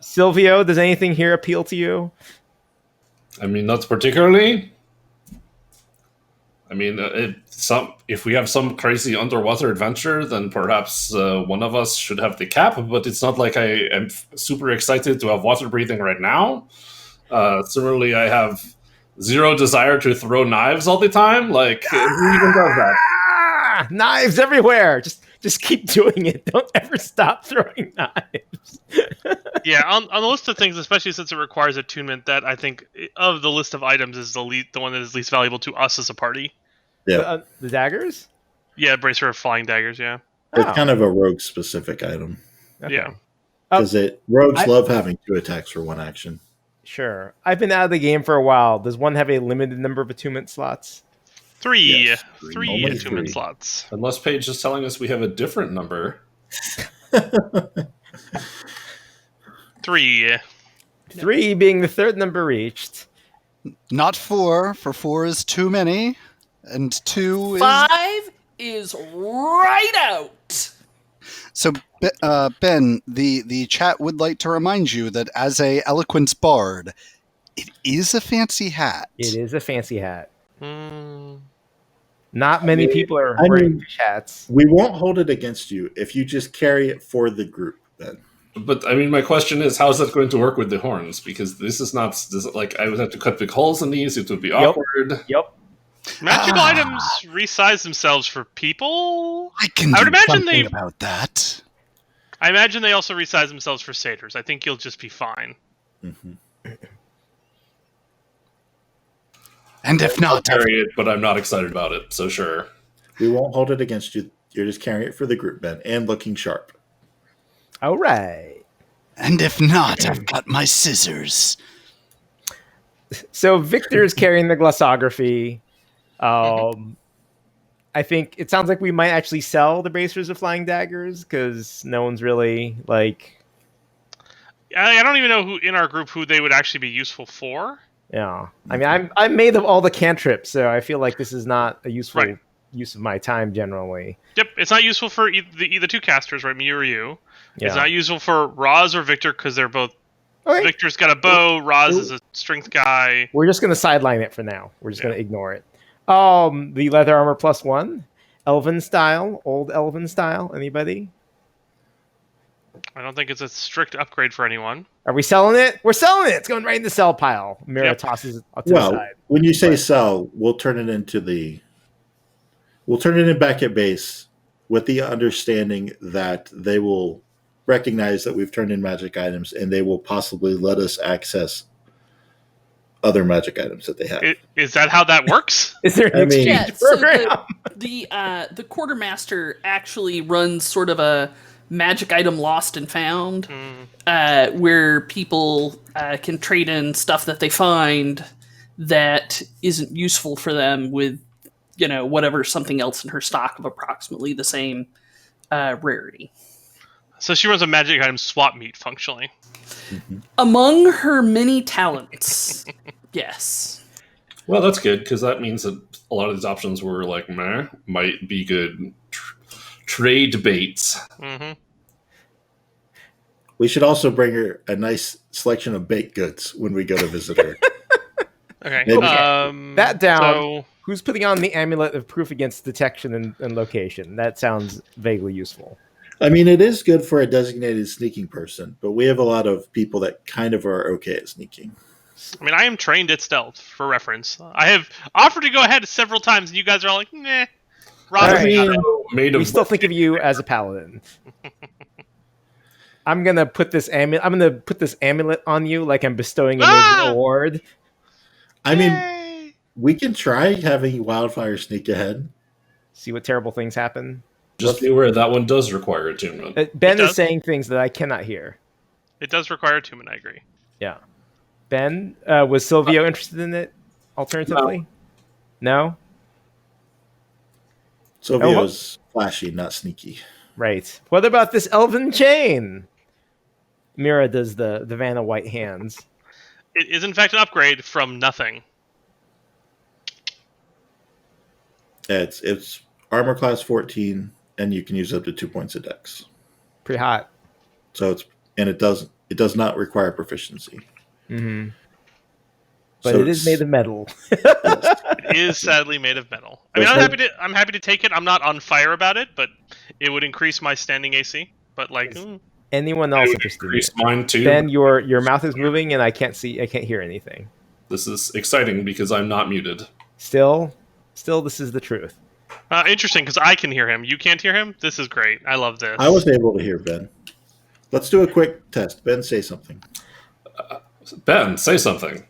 Silvio, does anything here appeal to you?
I mean, not particularly. I mean, if we have some crazy underwater adventure, then perhaps one of us should have the cap. But it's not like I am super excited to have water breathing right now. Similarly, I have zero desire to throw knives all the time. Like, who even does that?
Knives everywhere. Just keep doing it. Don't ever stop throwing knives.
Yeah, on the list of things, especially since it requires attunement, that I think of the list of items is the one that is least valuable to us as a party.
Yeah,
The daggers?
Yeah, bracer of flying daggers. Yeah.
it's kind of a rogue specific item
Okay.
Yeah.
because rogues love having 2 attacks for 1 action.
Sure. I've been out of the game for a while. Does one have a limited number of attunement slots?
3.
Yes,
3
only
attunement
3.
slots.
Unless Paige is telling us we have a different number.
3.
3 being the third number reached.
Not 4, for 4 is too many, and 2 is...
5 is right out.
So, Ben, the chat would like to remind you that as a eloquence bard, it is a fancy hat.
It is a fancy hat.
Mm.
Not many people are
I
wearing
mean-
fish hats.
We won't hold it against you if you just carry it for the group, then.
But, I mean, my question is, how is that going to work with the horns? Because this is not... like, I would have to cut big holes in these. It would be awkward.
Yep.
Magical items resize themselves for people.
I can
I would
do
imagine
something
they-
about that.
I imagine they also resize themselves for satyrs. I think you'll just be fine.
Mm-hmm.
And if
I'll
not,
carry it, but I'm not excited about it, so sure.
We won't hold it against you. You're just carrying it for the group, Ben, and looking sharp.
All right.
and if not, I've got my scissors.
So Victor is carrying the glossography. I think it sounds like we might actually sell the bracers of flying daggers because no one's really like.
I don't even know who in our group who they would actually be useful for.
Yeah, I mean, I'm made of all the cantrips, so I feel like this is not a useful
Right.
use of my time generally.
Yep, it's not useful for either two casters, right? Me or you.
Yeah.
It's not useful for Roz or Victor because they're both.
Okay.
Victor's got a bow. Roz is a strength guy.
We're just gonna sideline it for now. We're just gonna ignore it. The leather armor +1, elven style, old elven style. Anybody?
I don't think it's a strict upgrade for anyone.
Are we selling it? We're selling it. It's going right in the sell pile. Mira
Yep.
tosses it to the
Well,
side.
when you say sell, we'll turn it in back at base with the understanding that they will recognize that we've turned in magic items and they will possibly let us access other magic items that they have.
Is that how that works?
Is there an
I mean-
exchange
Yeah, so
program?
the quartermaster actually runs sort of a magic item lost and found, where people can trade in stuff that they find that isn't useful for them with, whatever something else in her stock of approximately the same rarity.
So she runs a magic item swap meet functionally.
Among her many talents, yes.
Well, that's good, because that means that a lot of these options were like, meh, might be good trade baits.
Mm-hmm.
We should also bring her a nice selection of baked goods when we go to visit her.
Okay.
Maybe-
That down.
So
Who's putting on the amulet of proof against detection and location? That sounds vaguely useful.
I mean, it is good for a designated sneaking person, but we have a lot of people that kind of are okay at sneaking.
I mean, I am trained at stealth, for reference. I have offered to go ahead several times, and you guys are all like, "Nah." Rob,
All right.
Made of
We still think of you as a paladin. I'm gonna put this amulet on you like I'm bestowing a major award.
I mean, we can try having Wildfire sneak ahead.
See what terrible things happen.
Just be aware that one does require attunement.
Ben
does.
is saying things that I cannot hear.
It does require attunement, I agree.
Yeah. Ben, was Silvio interested in it? Alternatively, no.
Sylvio's flashy, not sneaky.
Right. What about this elven chain? Mira does the Vanna White hands.
It is, in fact, an upgrade from nothing.
It's armor class 14, and you can use up to 2 points of dex.
Pretty hot.
So it does not require proficiency.
Mm-hmm. But
So
it is made of metal.
It is sadly made of metal. I mean, I'm happy to take it. I'm not on fire about it, but it would increase my standing AC. But like,
Anyone
I
else
would
interested in
increase
it?
mine too.
Ben, your mouth is moving and I can't hear anything.
This is exciting because I'm not muted.
Still, this is the truth.
interesting, because I can hear him. You can't hear him? This is great. I love this.
I was able to hear Ben. Let's do a quick test. Ben, say something.
Ben, say something.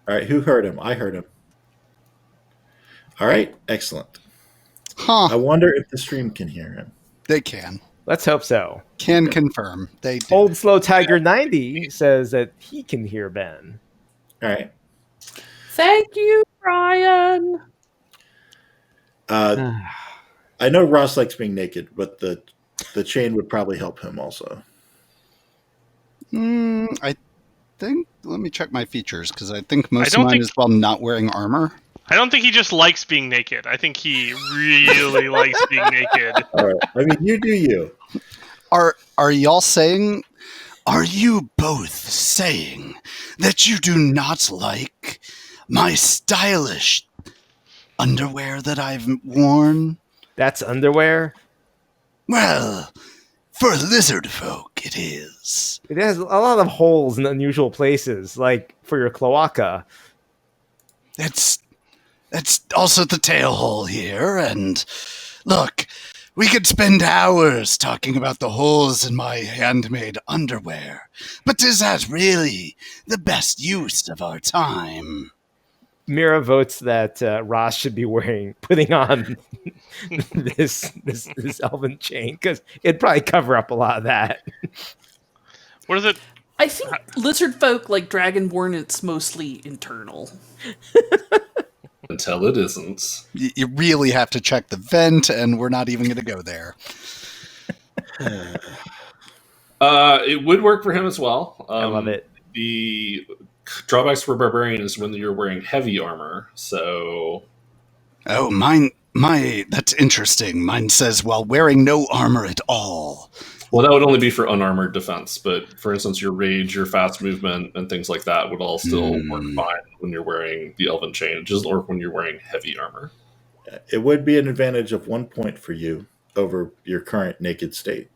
All right, who heard him? I heard him. All right, excellent. I
Huh.
wonder if the stream can hear him.
They can.
Let's hope so.
Can confirm. They do.
Old Slow Tiger 90 says that he can hear Ben.
All right.
Thank you, Brian.
I know Ross likes being naked, but the chain would probably help him also.
I think. Let me check my features because I think most
don't
of mine
think-
is while not wearing armor.
I don't think he just likes being naked. I think he really likes being naked.
All right. I mean, you do you.
Are y'all saying?
Are you both saying that you do not like my stylish underwear that I've worn?
That's underwear.
Well, for lizard folk, it is.
It has a lot of holes in unusual places, like for your cloaca.
That's also the tail hole here, and look, we could spend hours talking about the holes in my handmade underwear, but is that really the best use of our time?
Mira votes that Ross should be putting on this elven chain because it'd probably cover up a lot of that.
What is it?
I think lizard folk, like Dragonborn, it's mostly internal.
Until it isn't.
You really have to check the vent, and we're not even going to go there.
It would work for him as well.
I love it.
The drawbacks for barbarian is when you're wearing heavy armor. So
Oh, that's interesting. Mine says while wearing no armor at all.
well, that would only be for unarmored defense. But for instance, your rage, your fast movement, and things like that would all still work fine when you're wearing the elven chain. It doesn't work when you're wearing heavy armor.
It would be an advantage of 1 point for you over your current naked state.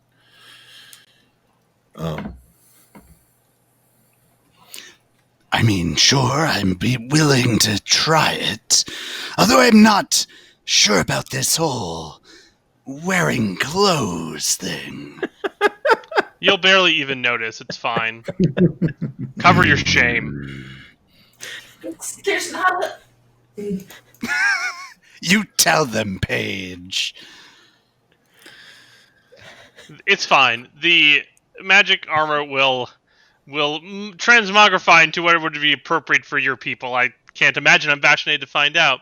I mean, sure, I'd be willing to try it. Although I'm not sure about this whole wearing clothes thing.
You'll barely even notice. It's fine. Cover your shame.
There's not a...
You tell them, Paige.
It's fine. The magic armor will transmogrify into whatever would be appropriate for your people. I can't imagine. I'm fascinated to find out.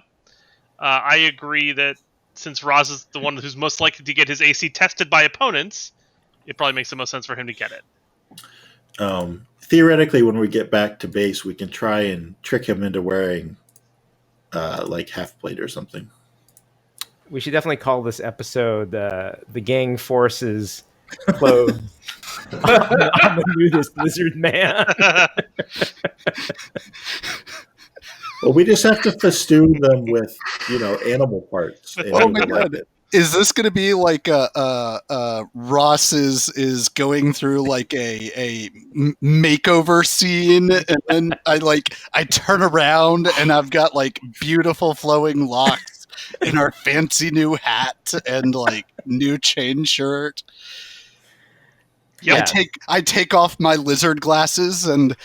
I agree that since Roz is the one who's most likely to get his AC tested by opponents, it probably makes the most sense for him to get it.
Theoretically, when we get back to base, we can try and trick him into wearing like half plate or something.
We should definitely call this episode "The Gang Forces Clothes." I'm a nudist lizard man.
Well, we just have to festoon them with, animal parts. And
Oh
we
my
would like
god.
it.
Is this going to be like Ross is going through like a makeover scene, and then I turn around and I've got like beautiful flowing locks and our fancy new hat and like new chain shirt.
Yep.
I take off my lizard glasses and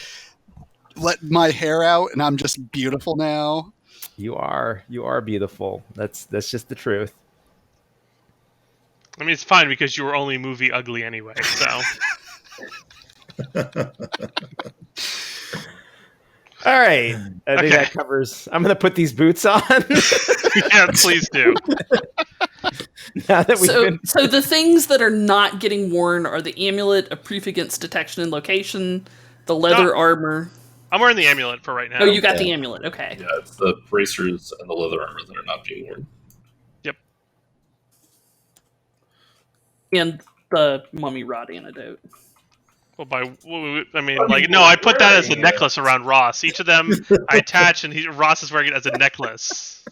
let my hair out, and I'm just beautiful now.
You are beautiful. That's just the truth.
I mean, it's fine because you were only movie ugly anyway. So.
All right, I think
Okay.
that covers. I'm going to put these boots on.
Yeah, please do.
Now that we've been
So the things that are not getting worn are the amulet, a proof against detection and location, the leather armor.
I'm wearing the amulet for right now.
Oh, you got the amulet. Okay.
Yeah, it's the bracers and the leather armor that are not being worn.
Yep.
And the mummy rod antidote.
Well, I put that as a necklace around Ross. Each of them I attach, and Ross is wearing it as a necklace.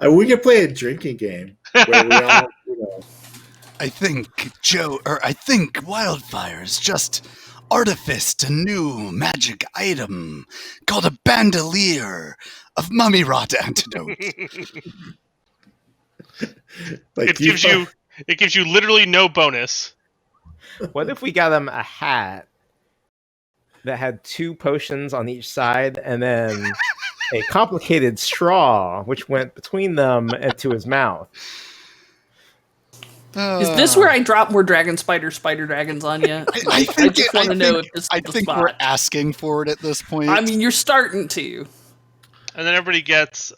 We could play a drinking game where we all,
I think Wildfire is just artificed a new magic item called a bandolier of mummy rot antidote.
like
It gives you literally no bonus.
What if we got him a hat that had 2 potions on each side and then a complicated straw which went between them and to his mouth?
Is this where I drop more spider dragons on you? I just want to know if this is
I
the
think
spot.
we're asking for it at this point.
I mean, you're starting to.
And then everybody gets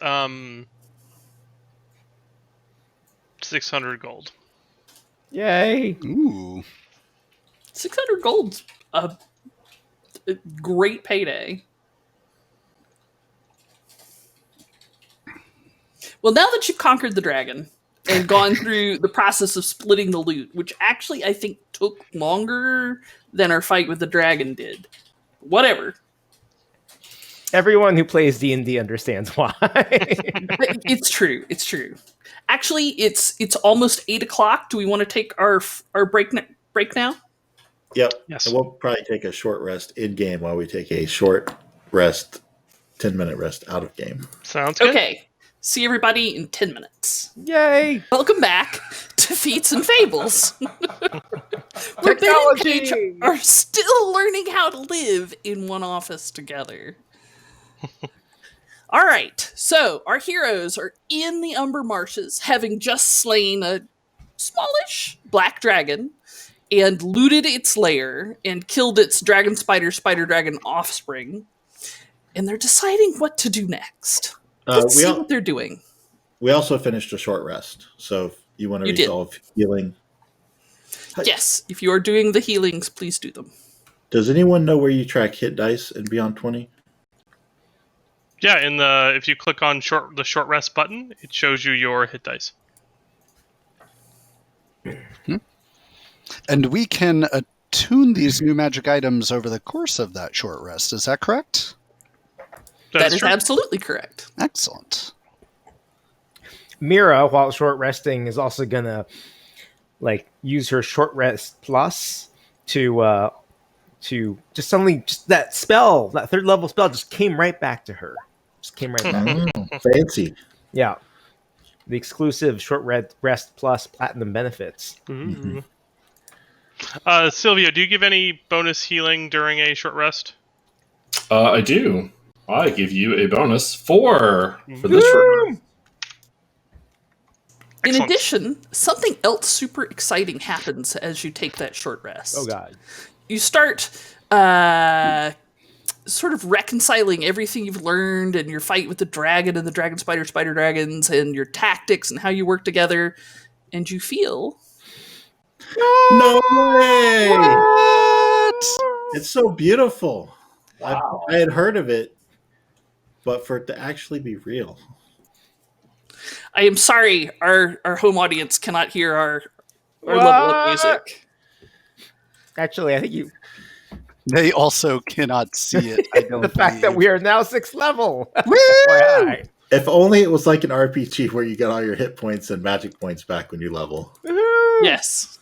600 gold.
Yay!
Ooh.
600 gold's a great payday. Well, now that you've conquered the dragon and gone through the process of splitting the loot, which actually I think took longer than our fight with the dragon did. Whatever.
Everyone who plays D&D understands why.
It's true. It's true. Actually, it's almost 8 o'clock. Do we want to take our break now?
Yep.
Yes.
And we'll probably take a short rest in game while we take a short rest, 10-minute rest out of game.
Sounds good.
Okay. See everybody in 10 minutes.
Yay!
Welcome back to Feats and Fables. Where Ben and Paige are still learning how to live in one office together. All right, so our heroes are in the Umber Marshes, having just slain a smallish black dragon and looted its lair and killed its spider dragon offspring. And they're deciding what to do next. Let's see what they're doing.
We also finished a short rest, so if you want to resolve healing.
Yes, if you are doing the healings, please do them.
Does anyone know where you track hit dice in Beyond 20?
Yeah, if you click on the short rest button, it shows you your hit dice.
And we can attune these new magic items over the course of that short rest. Is that correct?
That is
true.
absolutely correct.
Excellent.
Mira, while short resting, is also gonna use her short rest plus to just suddenly that spell, that 3rd level spell, just came right back to her. Just came right back.
Fancy.
Yeah, the exclusive short rest plus platinum benefits.
Mm-hmm. Sylvia, do you give any bonus healing during a short rest?
I do. I give you a bonus 4 for this room.
In addition, something else super exciting happens as you take that short rest.
Oh god.
You start sort of reconciling everything you've learned and your fight with the dragon and the dragon spider dragons and your tactics and how you work together, and you feel
No way! What? It's so beautiful.
Wow.
I had heard of it, but for it to actually be real.
I am sorry, our home audience cannot hear our level of music.
Actually, I think you.
They also cannot see it. I don't
The fact that
believe.
we are now 6th level.
Woo!
FYI.
If only it was like an RPG where you get all your hit points and magic points back when you level.
Woohoo!
Yes.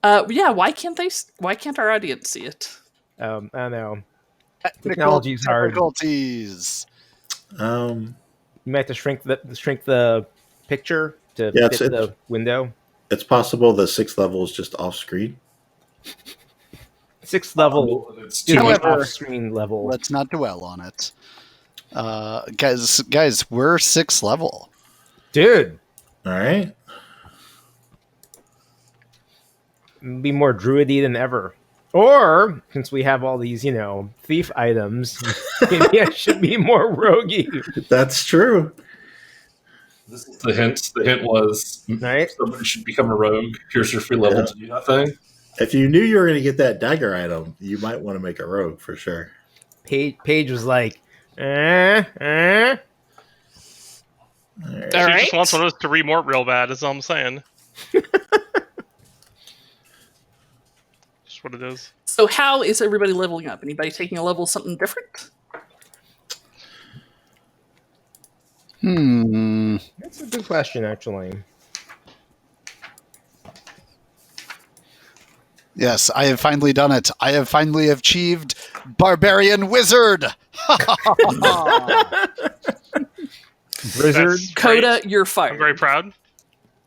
Yeah. Why can't they? Why can't our audience see it?
I don't know.
Technical
Technology is hard.
difficulties.
Um,
You might have to shrink the picture to
Yeah,
fit the window.
it's possible the 6th level is just off screen.
6th level
It's
is
too
an
much.
off-screen level.
Let's not dwell on it. Guys, we're 6th level.
Dude,
All right.
be more druidy than ever. Or, since we have all these, thief items, maybe I should be more roguey.
That's true.
This is the hint. The hint was
Right?
somebody should become a rogue. Here's your free level
Yeah.
to do that thing.
If you knew you were going to get that dagger item, you might want to make a rogue for sure.
Paige was like,
All right.
All
She
right.
just wants one of us to remort real bad, is all I'm saying. Just what it is.
So how is everybody leveling up? Anybody taking a level something different?
That's a good question, actually.
Yes, I have finally done it. I have finally achieved Barbarian Wizard.
Wizard.
That's
Coda,
great.
you're fired.
I'm very proud.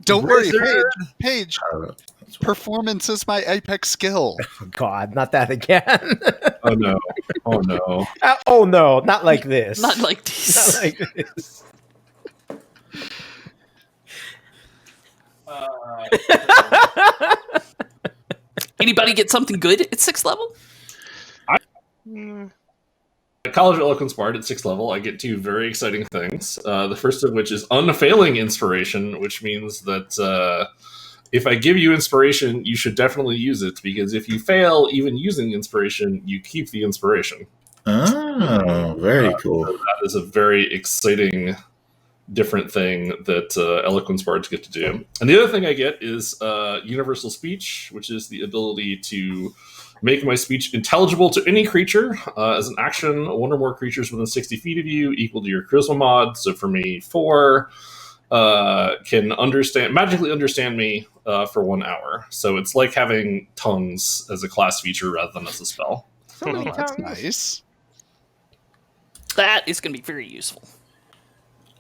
Don't worry,
Wizard.
Paige.
That's what-
Performance is my apex skill.
Oh, God, not that again.
Oh no! Oh no!
Oh, no, not like this.
Not like this.
Not like this.
Anybody get something good at 6th level?
At College of Eloquence Bard at 6th level, I get 2 very exciting things. The first of which is unfailing inspiration, which means that if I give you inspiration, you should definitely use it, because if you fail even using inspiration, you keep the inspiration.
Oh, very cool.
That is a very exciting, different thing that Eloquence Bards get to do. And the other thing I get is Universal Speech, which is the ability to make my speech intelligible to any creature. As an action, 1 or more creatures within 60 feet of you, equal to your charisma mod. So for me, 4 can magically understand me for 1 hour. So it's like having tongues as a class feature rather than as a spell.
So many
That's
tongues.
nice.
That is going to be very useful.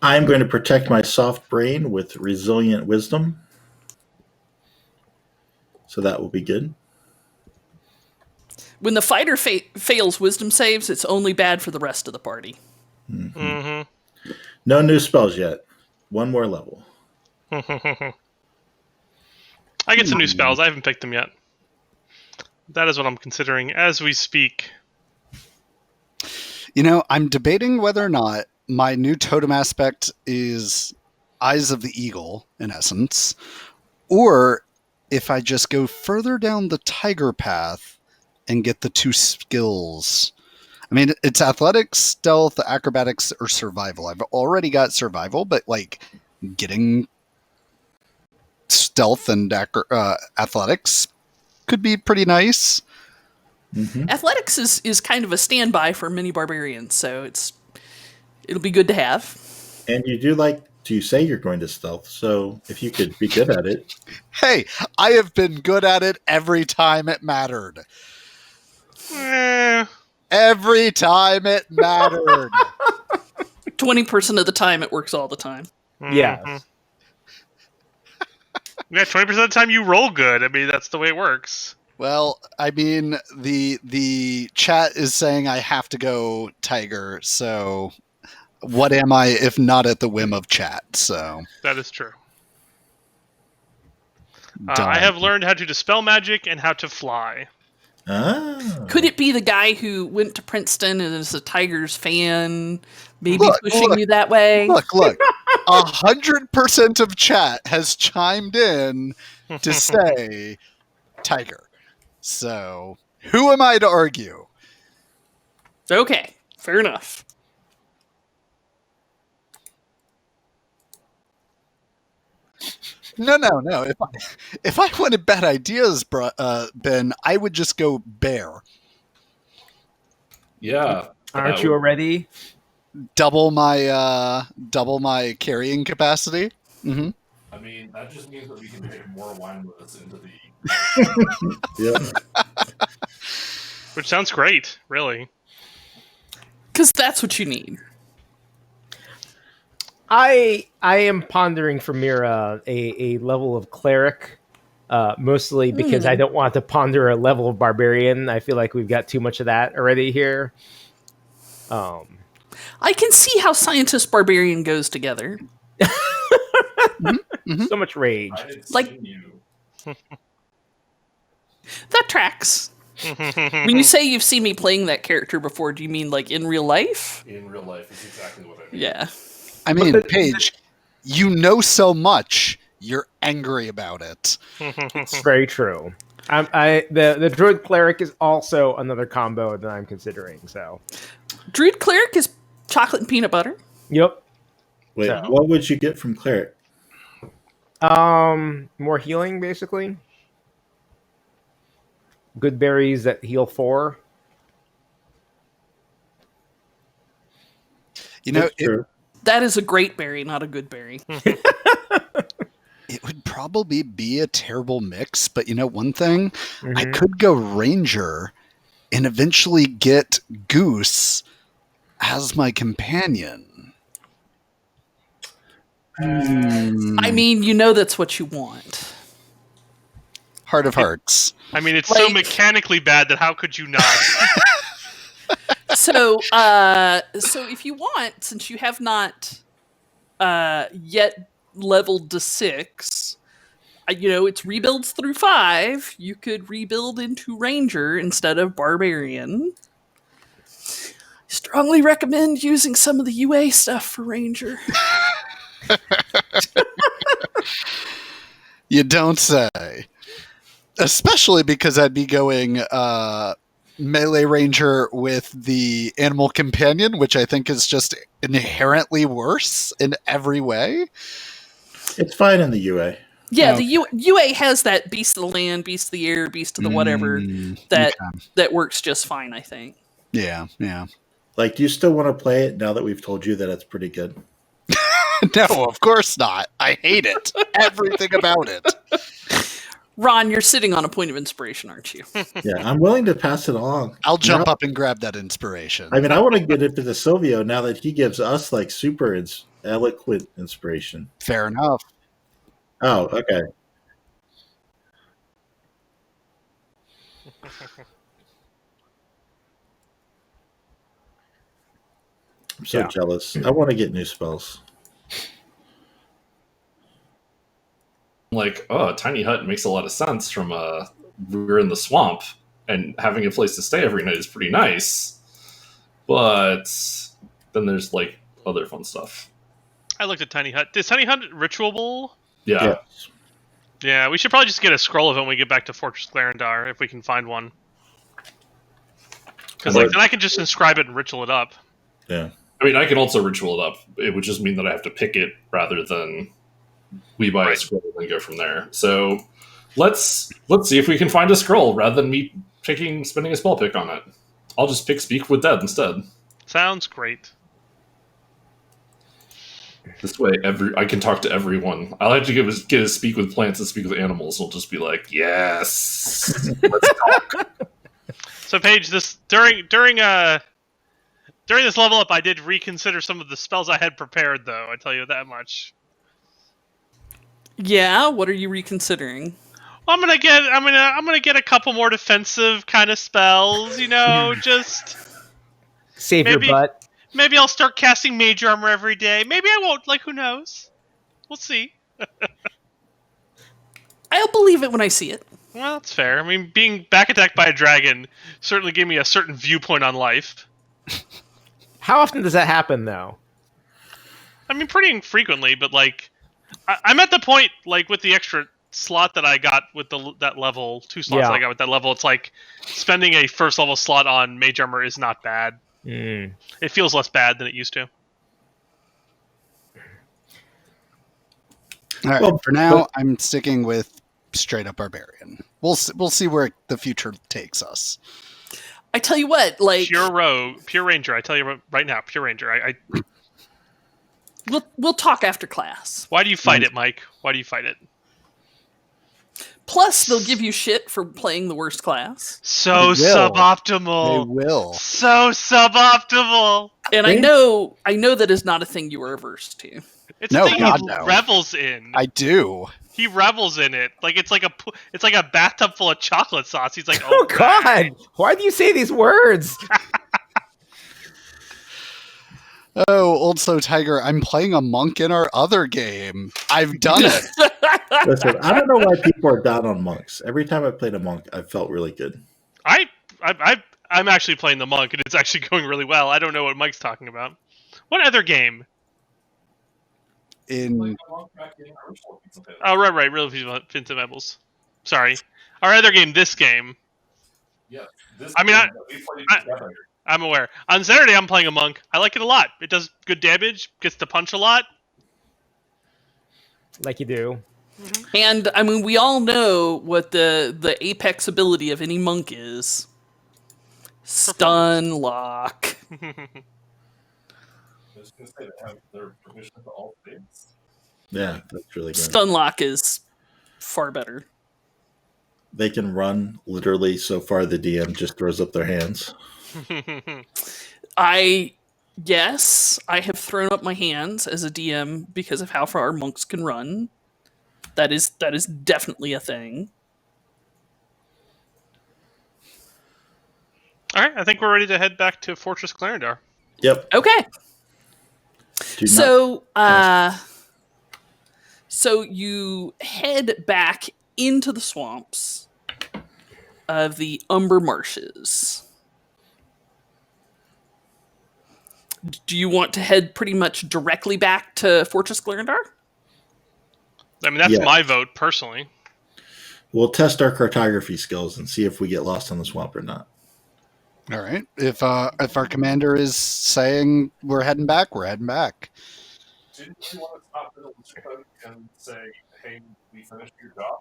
I'm going to protect my soft brain with resilient wisdom. So that will be good.
When the fighter fails wisdom saves, it's only bad for the rest of the party.
Mm-hmm.
No new spells yet. 1 more level.
I get some new spells. I haven't picked them yet. That is what I'm considering as we speak.
I'm debating whether or not my new totem aspect is Eyes of the Eagle, in essence, or if I just go further down the tiger path and get the 2 skills. I mean, it's athletics, stealth, acrobatics, or survival. I've already got survival, but getting stealth and athletics could be pretty nice.
Mm-hmm.
Athletics is kind of a standby for many barbarians, so it'll be good to have.
And you do like to say you're going to stealth, so if you could be good at it.
Hey, I have been good at it every time it mattered. Every time it mattered.
20% of the time, it works all the time.
Yeah.
Yeah, 20% of the time you roll good. I mean, that's the way it works.
Well, I mean, the chat is saying I have to go tiger, so what am I if not at the whim of chat? So
That is true.
done.
I have learned how to dispel magic and how to fly.
Ah.
Could it be the guy who went to Princeton and is a Tigers fan, maybe
Look,
pushing you that way?
Look, 100% of chat has chimed in to say tiger. So who am I to argue?
Okay, fair enough.
No. If I wanted bad ideas, Ben, I would just go bear.
Yeah.
Aren't you already?
Double my carrying capacity. Mm-hmm.
I mean, that just means that we can take more wine with us into the.
Yep.
Which sounds great, really.
Because that's what you need.
I am pondering for Mira a level of cleric, mostly because I don't want to ponder a level of barbarian. I feel like we've got too much of that already here.
I can see how scientist barbarian goes together.
So much rage.
Like- That tracks. When you say you've seen me playing that character before, do you mean like in real life?
In real life is exactly what I mean.
Yeah.
I mean, Paige, you know so much. You're angry about it.
It's very true. The druid cleric is also another combo that I'm considering. So,
Druid cleric is chocolate and peanut butter.
yep.
Wait,
So-
what would you get from cleric?
More healing, basically. Good berries that heal 4.
You know,
That's true.
That is a great berry, not a good berry.
it would probably be a terrible mix, but you know one thing? I
Mhm.
could go ranger and eventually get Goose as my companion.
I mean, you know that's what you want.
Heart of Hearts.
I mean, it's so
Like-
mechanically bad that how could you not?
So if you want, since you have not yet leveled to 6, it's rebuilds through 5. You could rebuild into ranger instead of barbarian. Strongly recommend using some of the UA stuff for ranger.
You don't say. Especially because I'd be going melee ranger with the animal companion, which I think is just inherently worse in every way.
It's fine in the UA.
Yeah,
Okay.
the UA has that beast of the land, beast of the air, beast of the whatever that works just fine, I think.
Yeah.
Like, do you still want to play it now that we've told you that it's pretty good?
No, of course not. I hate it. Everything about it.
Ron, you're sitting on a point of inspiration, aren't you?
Yeah, I'm willing to pass it along.
I'll jump
Now-
up and grab that inspiration.
I mean, I want to get into the Silvio now that he gives us like super eloquent inspiration.
Fair enough.
Oh, okay. I'm so jealous. I want to get new spells.
Like, oh, a tiny hut makes a lot of sense from we're in the swamp, and having a place to stay every night is pretty nice. But then there's like other fun stuff.
I looked at Tiny Hut. Is Tiny Hut ritualable?
Yeah.
Yes.
Yeah, we should probably just get a scroll of it when we get back to Fortress Glarondar, if we can find one. Because then I can just inscribe it and ritual it up.
Yeah.
I mean, I can also ritual it up. It would just mean that I have to pick it rather than we buy a scroll and go from there. So let's see if we can find a scroll rather than me spending a spell pick on it. I'll just pick Speak with Dead instead.
Sounds great.
This way, I can talk to everyone. I'll have to get a Speak with Plants and Speak with Animals. We'll just be like, yes, let's talk.
So, Paige, during this level up, I did reconsider some of the spells I had prepared, though. I tell you that much.
Yeah, what are you reconsidering?
I'm gonna get a couple more defensive kind of spells. Just
Save
Maybe-
your butt.
maybe I'll start casting Mage Armor every day. Maybe I won't. Like, who knows? We'll see.
I'll believe it when I see it.
Well, that's fair. I mean, being back attacked by a dragon certainly gave me a certain viewpoint on life.
How often does that happen, though?
I mean, pretty infrequently, but like, I'm at the point like with the extra slot that I got with that level, 2 slots
Yeah.
that I got with that level. It's like spending a first level slot on Mage Armor is not bad.
Mm.
It feels less bad than it used to.
All right.
Well,
For now, I'm sticking with straight up barbarian. We'll see where the future takes us.
I tell you what, like
Pure rogue, pure ranger. I tell you right now, pure ranger.
we'll talk after class.
Why do you fight it, Mike? Why do you fight it?
Plus, they'll give you shit for playing the worst class.
So
They will.
suboptimal.
They will.
So suboptimal.
And I know that is not a thing you are averse to.
It's
No,
a thing
God,
he
no.
revels in.
I do.
He revels in it. Like it's like a bathtub full of chocolate sauce. He's like,
Oh God! Why do you say these words?
Oh, Old Slow Tiger, I'm playing a monk in our other game. I've done it.
Listen, I don't know why people are down on monks. Every time I played a monk, I felt really good.
I'm actually playing the monk, and it's actually going really well. I don't know what Mike's talking about. What other game? Oh, right. Real Fins and Fables. Sorry. Our other game, this game.
Yeah.
I'm aware. On Saturday, I'm playing a monk. I like it a lot. It does good damage, gets to punch a lot.
Like you do.
And I mean, we all know what the apex ability of any monk is. Stun lock.
Yeah, that's really good.
Stun lock is far better.
They can run literally so far the DM just throws up their hands.
I have thrown up my hands as a DM because of how far monks can run. That is definitely a thing.
All right, I think we're ready to head back to Fortress Glarondar.
Yep.
Okay.
Do
So you head back into the swamps of the Umber Marshes. Do you want to head pretty much directly back to Fortress Glarondar?
I mean, that's
Yeah.
my vote, personally.
We'll test our cartography skills and see if we get lost in the swamp or not.
All right. If our commander is saying we're heading back, we're heading back.
Didn't you want to stop middle and say, "Hey, we finished your job"?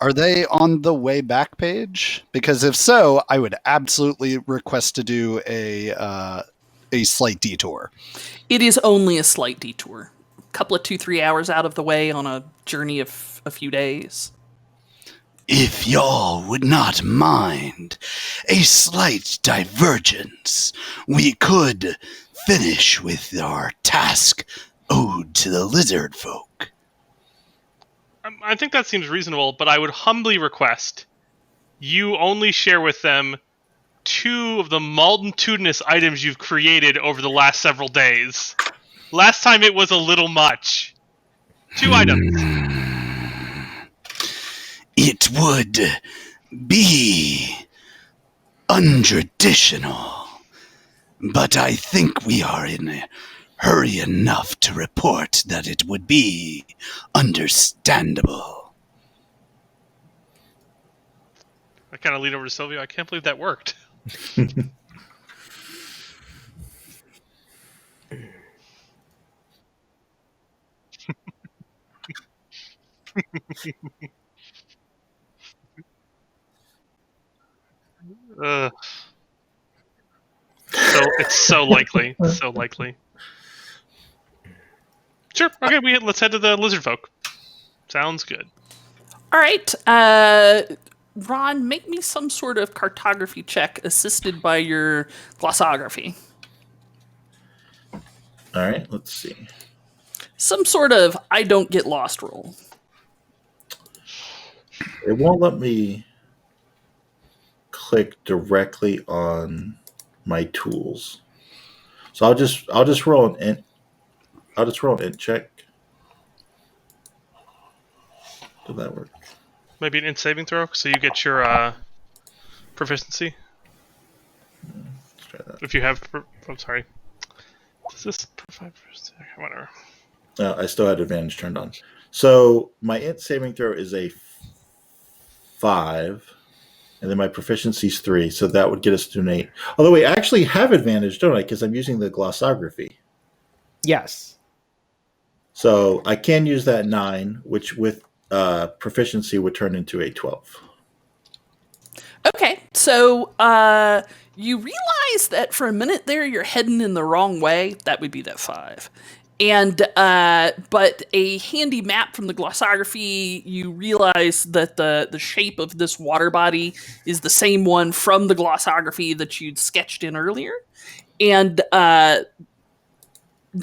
Are they on the way back page? Because if so, I would absolutely request to do a slight detour.
It is only a slight detour. A couple of 2-3 hours out of the way on a journey of a few days.
If y'all would not mind a slight divergence, we could finish with our task ode to the lizardfolk.
I think that seems reasonable, but I would humbly request you only share with them 2 of the multitudinous items you've created over the last several days. Last time it was a little much. 2 items.
It would be untraditional, but I think we are in a hurry enough to report that it would be understandable.
I kind of lean over to Sylvia. I can't believe that worked. So it's so likely. So likely. Sure. Okay, let's head to the lizardfolk. Sounds good.
All right. Ron, make me some sort of cartography check assisted by your glossography.
All right, let's see.
Some sort of I don't get lost roll.
It won't let me click directly on my tools. So I'll just roll an int. I'll just roll an int check. Did that work?
Maybe an int saving throw, so you get your proficiency.
Let's try that.
If you have, I'm sorry. Does this provide proficiency? Whatever.
I still had advantage turned on. So my int saving throw is a 5, and then my proficiency is 3. So that would get us to an 8. Although we actually have advantage, don't I? Because I'm using the glossography.
Yes.
So I can use that 9, which with proficiency would turn into a 12.
Okay, so you realize that for a minute there you're heading in the wrong way. That would be that 5. And but a handy map from the glossography, you realize that the shape of this water body is the same one from the glossography that you'd sketched in earlier. And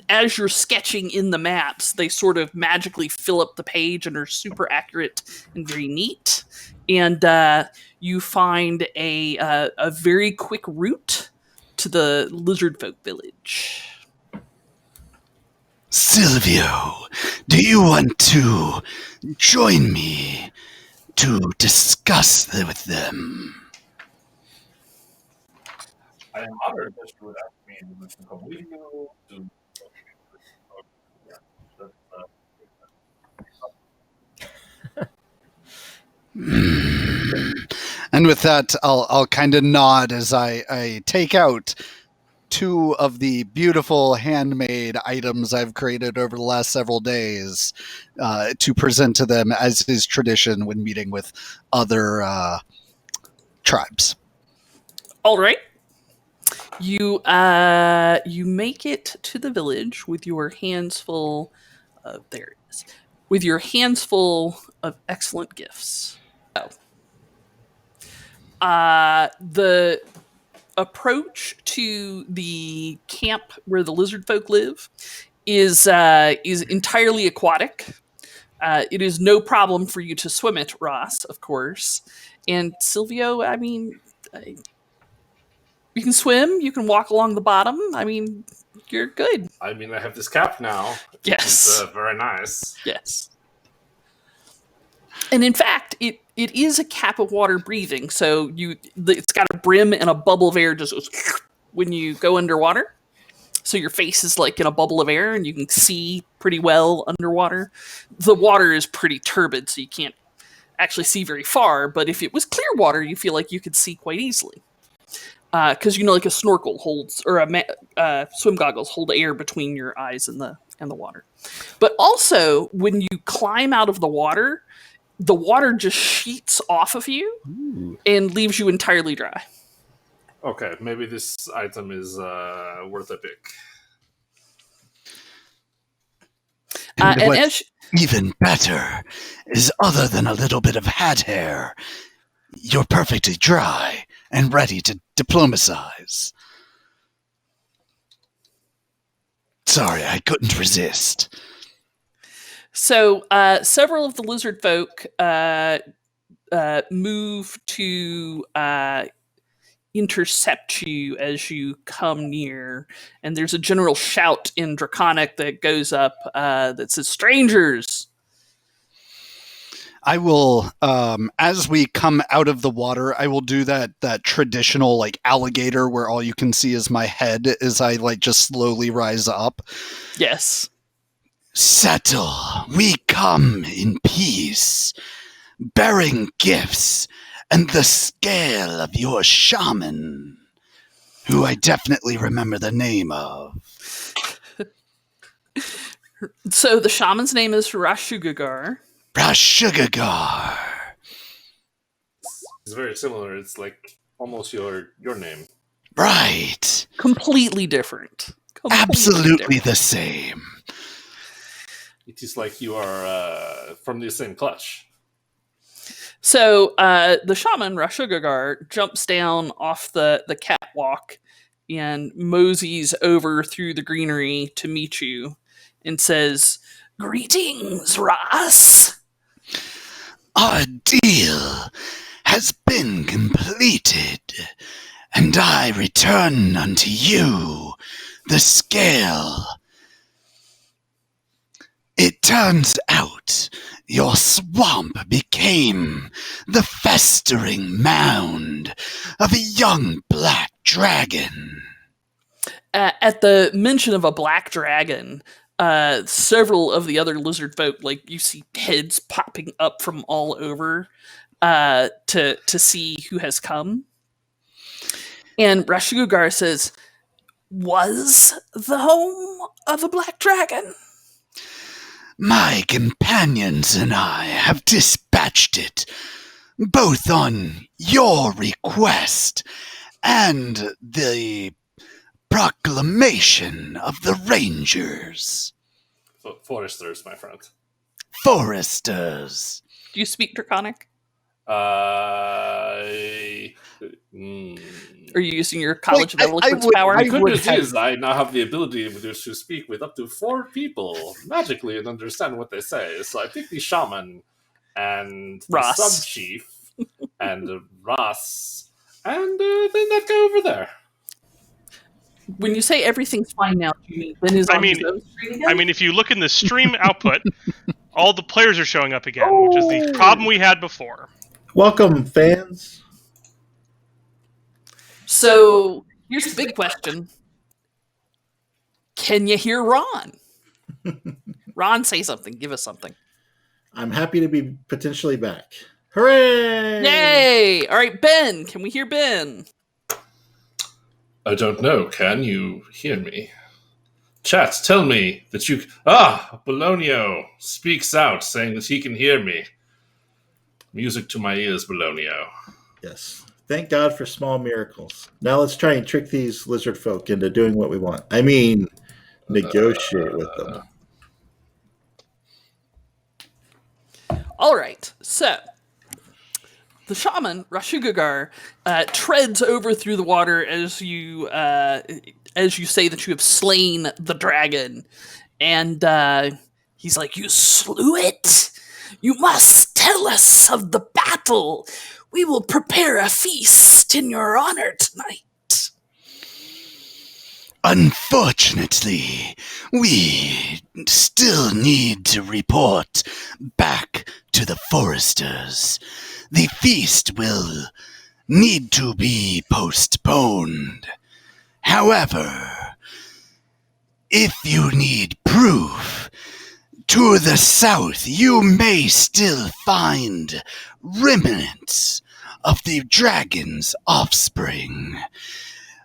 as you're sketching in the maps, they sort of magically fill up the page and are super accurate and very neat. And you find a very quick route to the lizardfolk village.
Silvio, do you want to join me to discuss with them?
I am honored that you would ask me to come with you.
And with that, I'll kind of nod as I take out 2 of the beautiful handmade items I've created over the last several days to present to them, as is tradition when meeting with other tribes.
All right. You make it to the village with your hands full of with your hands full of excellent gifts. The approach to the camp where the lizard folk live is entirely aquatic. It is no problem for you to swim it, Ross, of course. And Silvio, I mean, you can swim, you can walk along the bottom. I mean, you're good.
I mean, I have this cap now.
Yes.
It's very nice.
Yes. And in fact, it is a cap of water breathing. So it's got a brim and a bubble of air just goes when you go underwater. So your face is like in a bubble of air and you can see pretty well underwater. The water is pretty turbid, so you can't actually see very far. But if it was clear water, you feel like you could see quite easily. Because like a snorkel holds, or a swim goggles hold air between your eyes and the water. But also, when you climb out of the water just sheets off of you and leaves you entirely dry.
Okay, maybe this item is worth a pick.
And what's even better is, other than a little bit of hat hair, you're perfectly dry and ready to diplomatize. Sorry, I couldn't resist.
So several of the lizard folk move to intercept you as you come near, and there's a general shout in Draconic that goes up that says, "Strangers!"
I will, as we come out of the water, I will do that traditional like alligator where all you can see is my head as I like just slowly rise up.
Yes.
Settle. We come in peace, bearing gifts and the scale of your shaman, who I definitely remember the name of.
So the shaman's name is Rashugagar.
Rashugagar.
It's very similar. It's like almost your name.
Right.
Completely different.
Absolutely the same.
It is like you are from the same clutch.
So the shaman, Rashugagar, jumps down off the catwalk and moseys over through the greenery to meet you and says, "Greetings, Ras."
Our deal has been completed, and I return unto you the scale. It turns out your swamp became the festering mound of a young black dragon.
At the mention of a black dragon, several of the other lizard folk, like you see heads popping up from all over to see who has come. And Rashugagar says, "Was the home of a black dragon?"
My companions and I have dispatched it, both on your request and the proclamation of the Rangers.
Foresters, my friend.
Foresters.
Do you speak Draconic?
Mm.
Are you using your College of
I
Eloquence
would-
power?
My
I
goodness
have-
is, I now have the ability to speak with up to 4 people magically and understand what they say. So I pick the shaman and the
Ross.
sub-chief and Ross and then that guy over there.
When you say everything's fine now, do you mean Ben is
I
on
mean-
his own screen again?
I mean, if you look in the stream output, all the players are showing up again, which is the problem we had before.
Welcome, fans.
So here's the big question: can you hear Ron? Ron, say something. Give us something.
I'm happy to be potentially back. Hooray!
Yay! All right, Ben. Can we hear Ben?
I don't know. Can you hear me? Chat, tell me that you... Ah! Bologno speaks out, saying that he can hear me. Music to my ears, Bologno.
Yes. Thank God for small miracles. Now let's try and trick these lizard folk into doing what we want. I mean, negotiate with them.
All right. So the shaman Rashugagar treads over through the water as you say that you have slain the dragon, and he's like, "You slew it. You must tell us of the battle. We will prepare a feast in your honor tonight."
Unfortunately, we still need to report back to the Foresters. The feast will need to be postponed. However, if you need proof, to the south you may still find remnants of the dragon's offspring.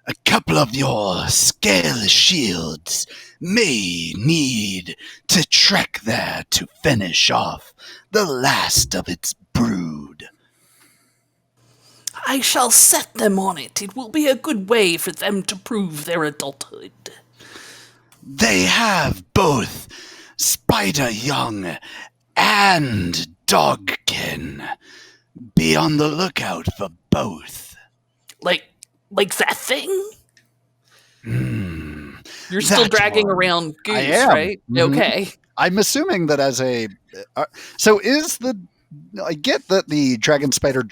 A couple of your scale shields may need to trek there to finish off the last of its brood.
I shall set them on it. It will be a good way for them to prove their adulthood.
They have both spider young and dogkin. Be on the lookout for both.
Like that thing? You're still
That
dragging
one.
around Goose,
I am.
right?
Mhm.
Okay.
I'm assuming that as a so is the I get that the dragon spider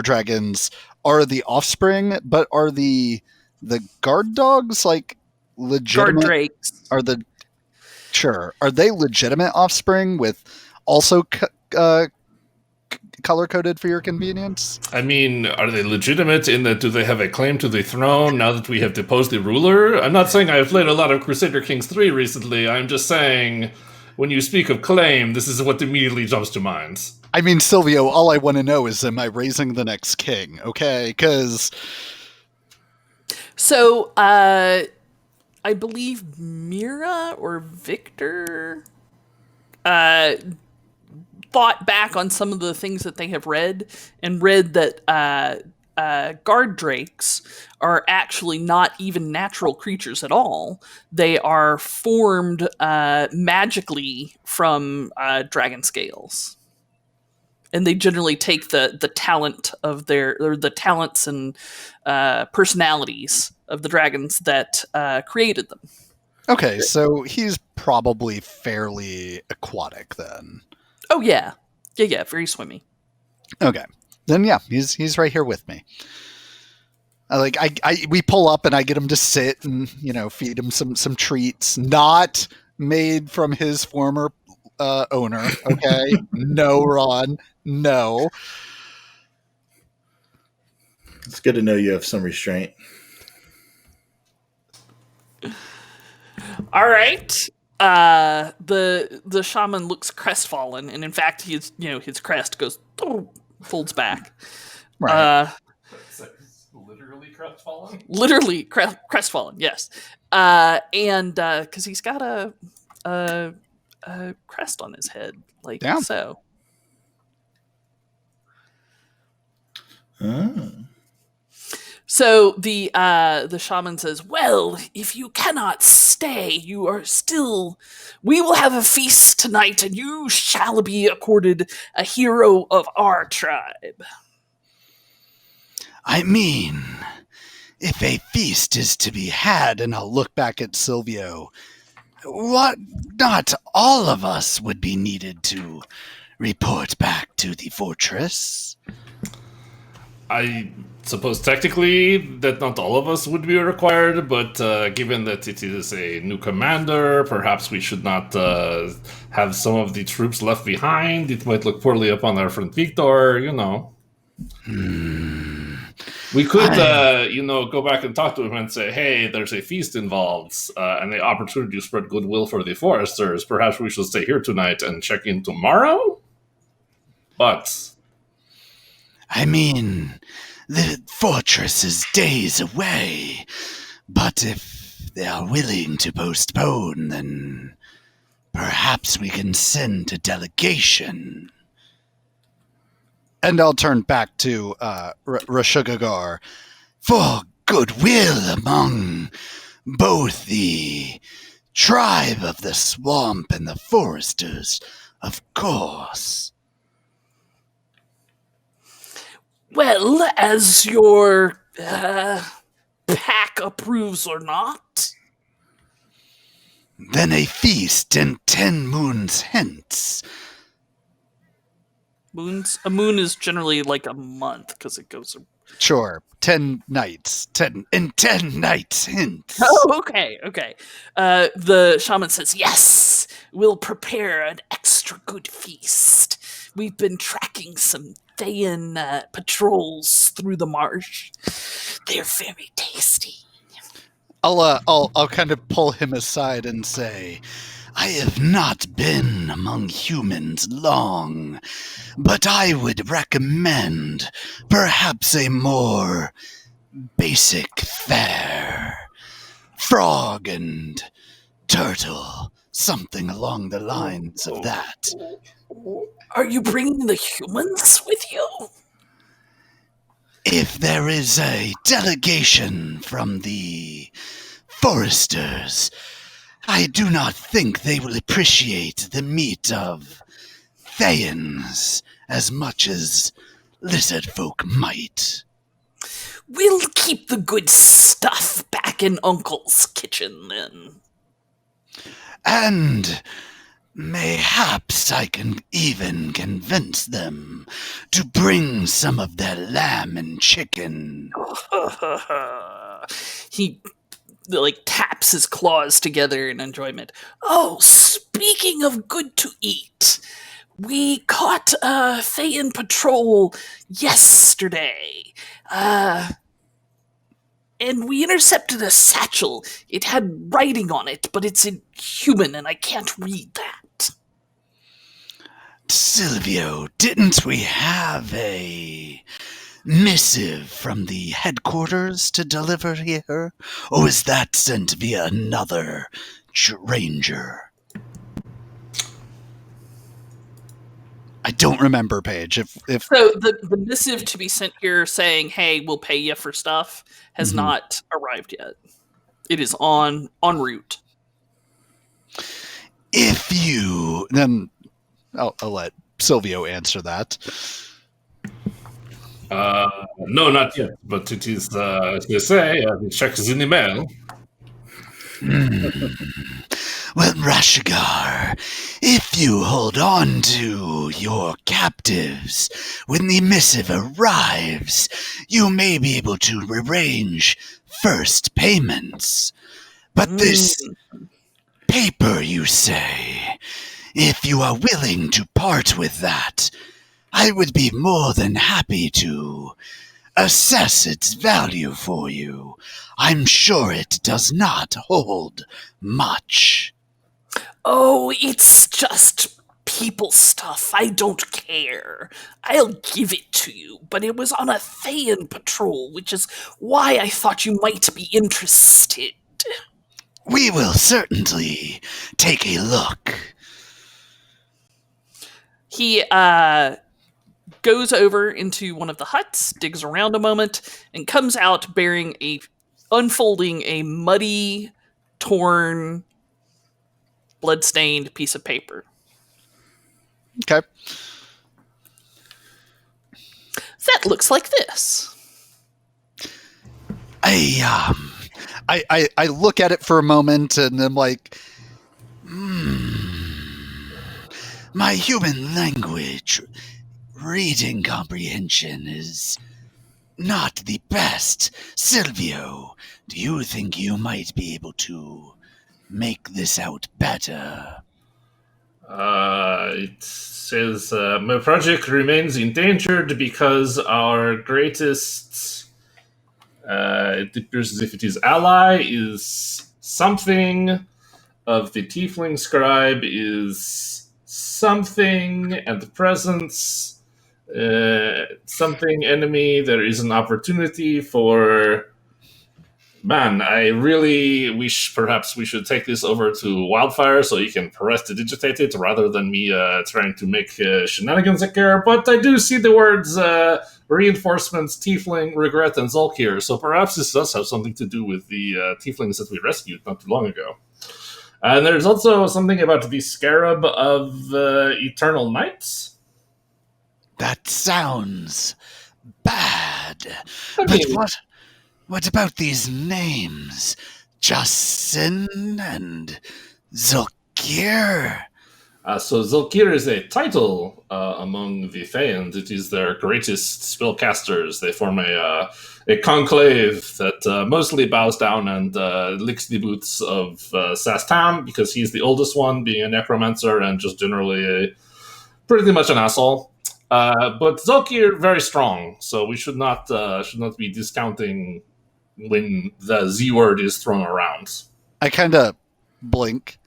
dragons are the offspring, but are the guard dogs like
Guard
legitimate?
drakes.
Are they legitimate offspring with also color coded for your convenience?
I mean, are they legitimate in that do they have a claim to the throne now that we have deposed the ruler? I'm not saying I've played a lot of Crusader Kings 3 recently. I'm just saying when you speak of claim, this is what immediately jumps to mind.
I mean, Silvio, all I want to know is, am I raising the next king? Okay, because
So, I believe Mira or Victor thought back on some of the things that they have read and read that guard drakes are actually not even natural creatures at all. They are formed magically from dragon scales. And they generally take the talent of the talents and personalities of the dragons that created them.
okay, so he's probably fairly aquatic then.
Oh yeah, very swimmy.
Okay, then yeah, he's right here with me. We pull up and I get him to sit and feed him some treats, not made from his former owner. Okay, no, Ron, no.
It's good to know you have some restraint.
All right. The shaman looks crestfallen, and in fact, his crest goes folds back.
Right.
Literally crestfallen?
Literally crestfallen. Yes. And because he's got a a crest on his head, like
Damn.
so.
Oh.
So the shaman says, "Well, if you cannot stay, you are still. We will have a feast tonight, and you shall be accorded a hero of our tribe."
I mean, if a feast is to be had,
And I'll look back at Silvio.
what not all of us would be needed to report back to the fortress.
I suppose technically that not all of us would be required, but given that it is a new commander, perhaps we should not have some of the troops left behind. It might look poorly upon our friend Victor, you know. We could, go back and talk to him and say, hey, there's a feast involved and the opportunity to spread goodwill for the foresters. Perhaps we should stay here tonight and check in tomorrow? But
I mean, the fortress is days away, but if they are willing to postpone, then perhaps we can send a delegation.
And I'll turn back to Rashugagar.
For goodwill among both the tribe of the swamp and the foresters, of course.
Well, as your pack approves or not.
Then a feast in 10 moons hence.
A moon is generally like a month because it goes.
Sure, 10 nights. 10
nights hence.
Oh, okay. The shaman says, "Yes, we'll prepare an extra good feast. We've been tracking some Thayan patrols through the marsh. They're very tasty."
I'll kind of pull him aside and say,
I have not been among humans long, but I would recommend perhaps a more basic fare. Frog and turtle, something along the lines of that.
Are you bringing the humans with you?
If there is a delegation from the foresters, I do not think they will appreciate the meat of Thayans as much as lizardfolk might.
We'll keep the good stuff back in Uncle's kitchen, then.
And mayhaps I can even convince them to bring some of their lamb and chicken.
He taps his claws together in enjoyment. Oh, speaking of good to eat, we caught a Thayan patrol yesterday. And we intercepted a satchel. It had writing on it, but it's in human and I can't read that.
Silvio, didn't we have a missive from the headquarters to deliver here? Or was that sent via another ranger?
I don't remember, Paige. If
So the missive to be sent here saying, "Hey, we'll pay you for stuff," has not arrived yet. It is en route.
If you...
Then I'll let Silvio answer that.
no, not yet, but it is, as they say, the check is in the mail.
Well, Rashigar, if you hold on to your captives, when the missive arrives, you may be able to arrange first payments. But this paper, you say, if you are willing to part with that, I would be more than happy to assess its value for you. I'm sure it does not hold much.
Oh, it's just people stuff. I don't care. I'll give it to you, but it was on a Thayan patrol, which is why I thought you might be interested.
We will certainly take a look.
He goes over into one of the huts, digs around a moment, and comes out unfolding a muddy, torn, blood-stained piece of paper.
Okay.
That looks like this.
I look at it for a moment and I'm like, my human language reading comprehension is not the best. Silvio, do you think you might be able to make this out better?
It says, my project remains endangered because our greatest, it appears as if it is ally, is something of the tiefling scribe is something, and the presence, something enemy. There is an opportunity for... Man, I really wish perhaps we should take this over to Wildfire so he can prestidigitate it rather than me trying to make shenanigans here. But I do see the words reinforcements, tiefling, regret, and Zulkir. So perhaps this does have something to do with the tieflings that we rescued not too long ago. And there's also something about the scarab of eternal nights.
That sounds bad.
I mean,
But what about these names? Justin and Zulkir?
So Zulkir is a title among the Thaans. It is their greatest spellcasters. They form a conclave that mostly bows down and licks the boots of Sastam because he's the oldest one, being a necromancer and just generally pretty much an asshole. But Zulkir very strong, so we should not be discounting when the Z word is thrown around.
I kind of blink.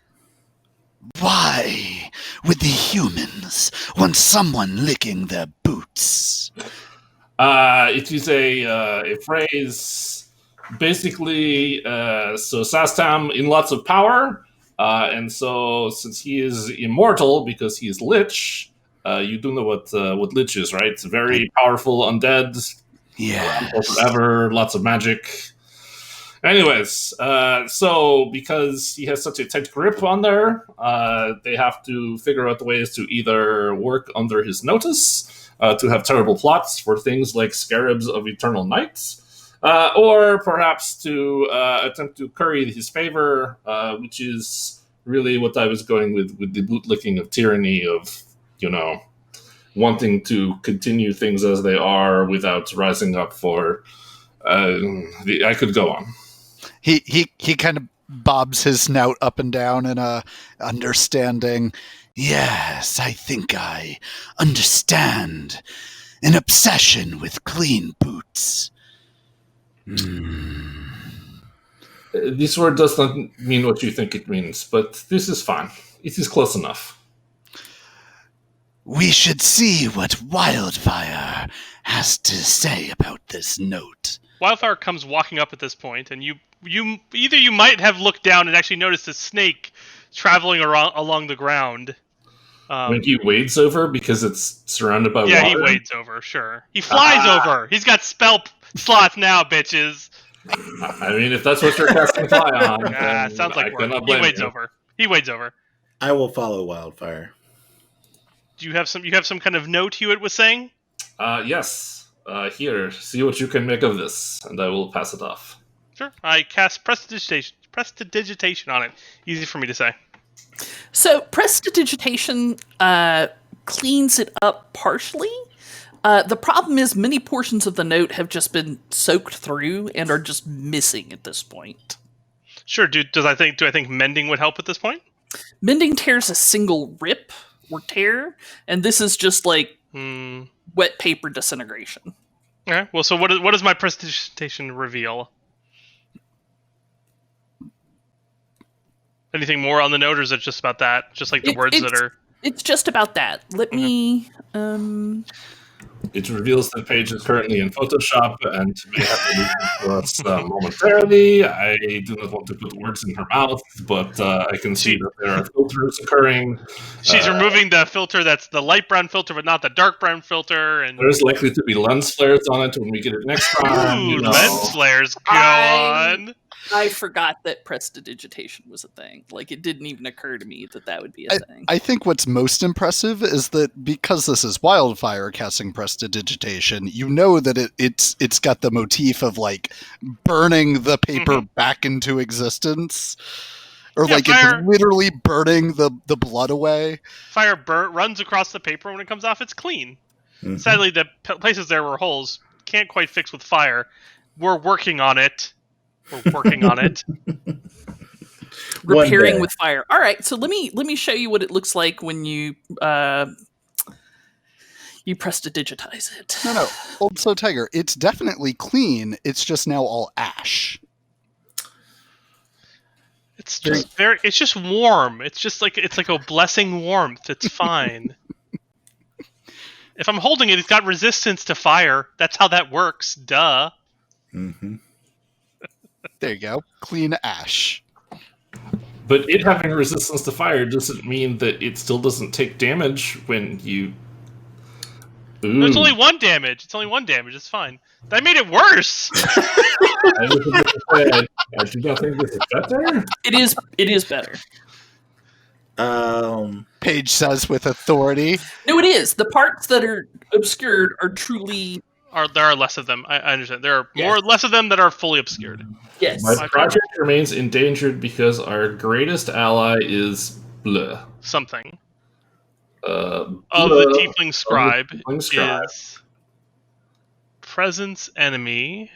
Why would the humans want someone licking their boots?
It is a phrase, basically. So Sastam in lots of power, and so since he is immortal because he is Lich, you do know what Lich is, right? It's very powerful undead.
Yes.
For forever, lots of magic. Anyways, so because he has such a tight grip on there, they have to figure out ways to either work under his notice, to have terrible plots for things like scarabs of eternal nights, or perhaps to attempt to curry his favor, which is really what I was going with the bootlicking of tyranny, of, wanting to continue things as they are without rising up for... I could go on.
He kind of bobs his snout up and down in a understanding. Yes, I think I understand. An obsession with clean boots.
This word does not mean what you think it means, but this is fine. It is close enough.
We should see what Wildfire has to say about this note.
Wildfire comes walking up at this point, and you might have looked down and actually noticed a snake traveling along the ground.
When he wades over because it's surrounded by water?
Yeah, he wades over, sure. He flies over! He's got spell slots now, bitches!
I mean, if that's what you're casting fly on,
sounds like
I
work.
cannot
He
blame
wades
you.
over. He wades over.
I will follow Wildfire.
Do you have some kind of note Hewitt was saying?
Yes. Here, see what you can make of this, and I will pass it off.
Sure. I cast prestidigitation on it. Easy for me to say.
So prestidigitation cleans it up partially. The problem is many portions of the note have just been soaked through and are just missing at this point.
Sure. Do I think mending would help at this point?
Mending tears a single rip or tear, and this is just like wet paper disintegration.
Okay. Well, so what does my prestidigitation reveal? Anything more on the note, or is it just about that? Just like the words that are...
It's just about that. Let me...
It reveals that Paige is currently in Photoshop and may have to leave it for us momentarily. I do not want to put words in her mouth, but I can see that there are filters occurring.
She's removing the filter that's the light brown filter, but not the dark brown filter. And
there's likely to be lens flares on it when we get it next time.
Ooh, lens flares go on.
I forgot that prestidigitation was a thing. Like, it didn't even occur to me that would be a thing.
I think what's most impressive is that because this is Wildfire casting prestidigitation, you know that it's got the motif of like burning the paper back into existence. Or like
fire,
it's literally burning the blood away.
Fire runs across the paper. When it comes off, it's clean. Mm-hmm. Sadly, the places there were holes can't quite fix with fire. We're working on it.
Repairing with fire. All right, so let me show you what it looks like when you prestidigitize it.
No. Also, Tiger, it's definitely clean. It's just now all ash.
It's just it's just warm. It's like a blessing warmth. It's fine. If I'm holding it, it's got resistance to fire. That's how that works. Duh.
Mm-hmm.
There you go. Clean ash.
But it having resistance to fire doesn't mean that it still doesn't take damage when you... Ooh.
It's only one damage. It's fine. That made it worse.
I do not think this is better.
It is better.
Paige says with authority.
No, it is. The parts that are obscured are truly...
There are less of them. I understand. There are less of them that are fully obscured.
Yes.
My project remains endangered because our greatest ally is bleh.
Something. The Tiefling Scribe is presence enemy.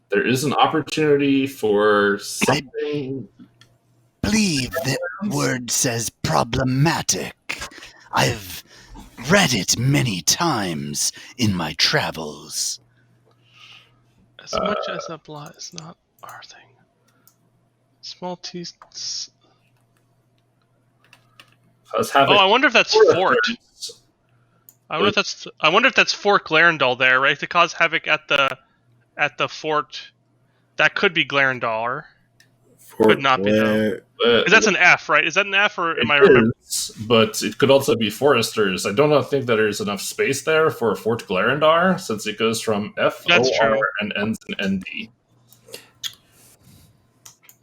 There is an opportunity for something.
I believe the word says problematic. I've read it many times in my travels.
As much as a blot is not our thing. Small teeth. I wonder if that's Fort. I wonder if that's Fort Glarondar there, right? To cause havoc at the fort. That could be Glarondar. Could not be though. Because that's an F, right? Is that an F, or am I remembering?
But it could also be Foresters. I don't think that there's enough space there for Fort Glarondar, since it goes from F,
that's
O,
true.
R, and ends in ND.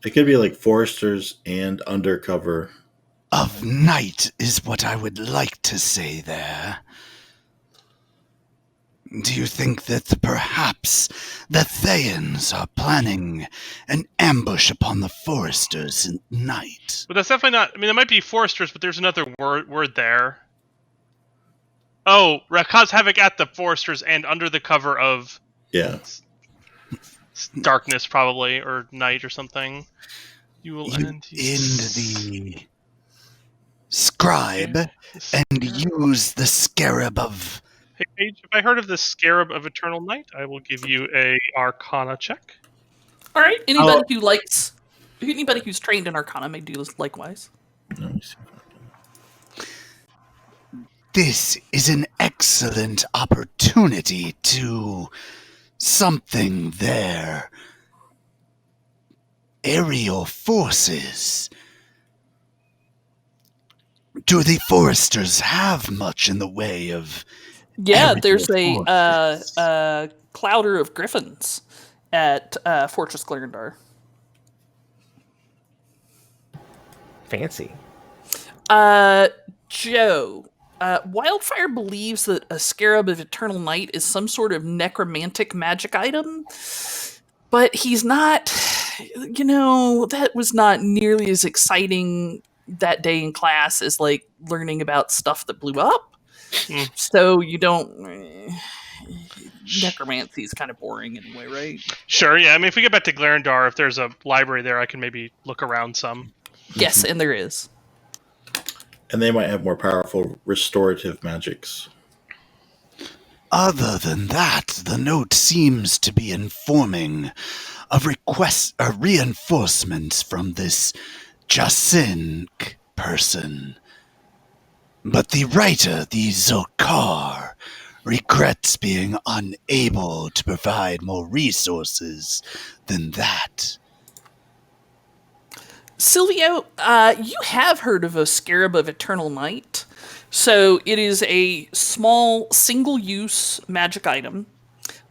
It could be like Foresters and Undercover.
Of night is what I would like to say there. Do you think that perhaps the Thayans are planning an ambush upon the Foresters at night?
But that's definitely not... I mean, it might be Foresters, but there's another word there. Oh, cause havoc at the Foresters and under the cover of...
Yeah.
Darkness, probably, or night or something. You will end
the scribe and use the scarab of...
Hey, Paige, have I heard of the Scarab of Eternal Night? I will give you a Arcana check.
All right. Anybody who's trained in Arcana may do likewise.
Let me see.
This is an excellent opportunity to something there. Aerial forces. Do the Foresters have much in the way of...
Yeah, there's a clouder of griffins at Fortress Glarondar.
Fancy.
Joe, Wildfire believes that a Scarab of Eternal Night is some sort of necromantic magic item, but he's not, that was not nearly as exciting that day in class as, like, learning about stuff that blew up. So you don't... necromancy is kind of boring anyway, right?
Sure, yeah. I mean, if we get back to Glarondar, if there's a library there, I can maybe look around some.
Yes, and there is.
And they might have more powerful restorative magics.
Other than that, the note seems to be informing of reinforcements from this Jacink person. But the writer, the Zokar, regrets being unable to provide more resources than that.
Silvio, you have heard of a Scarab of Eternal Night. So it is a small, single-use magic item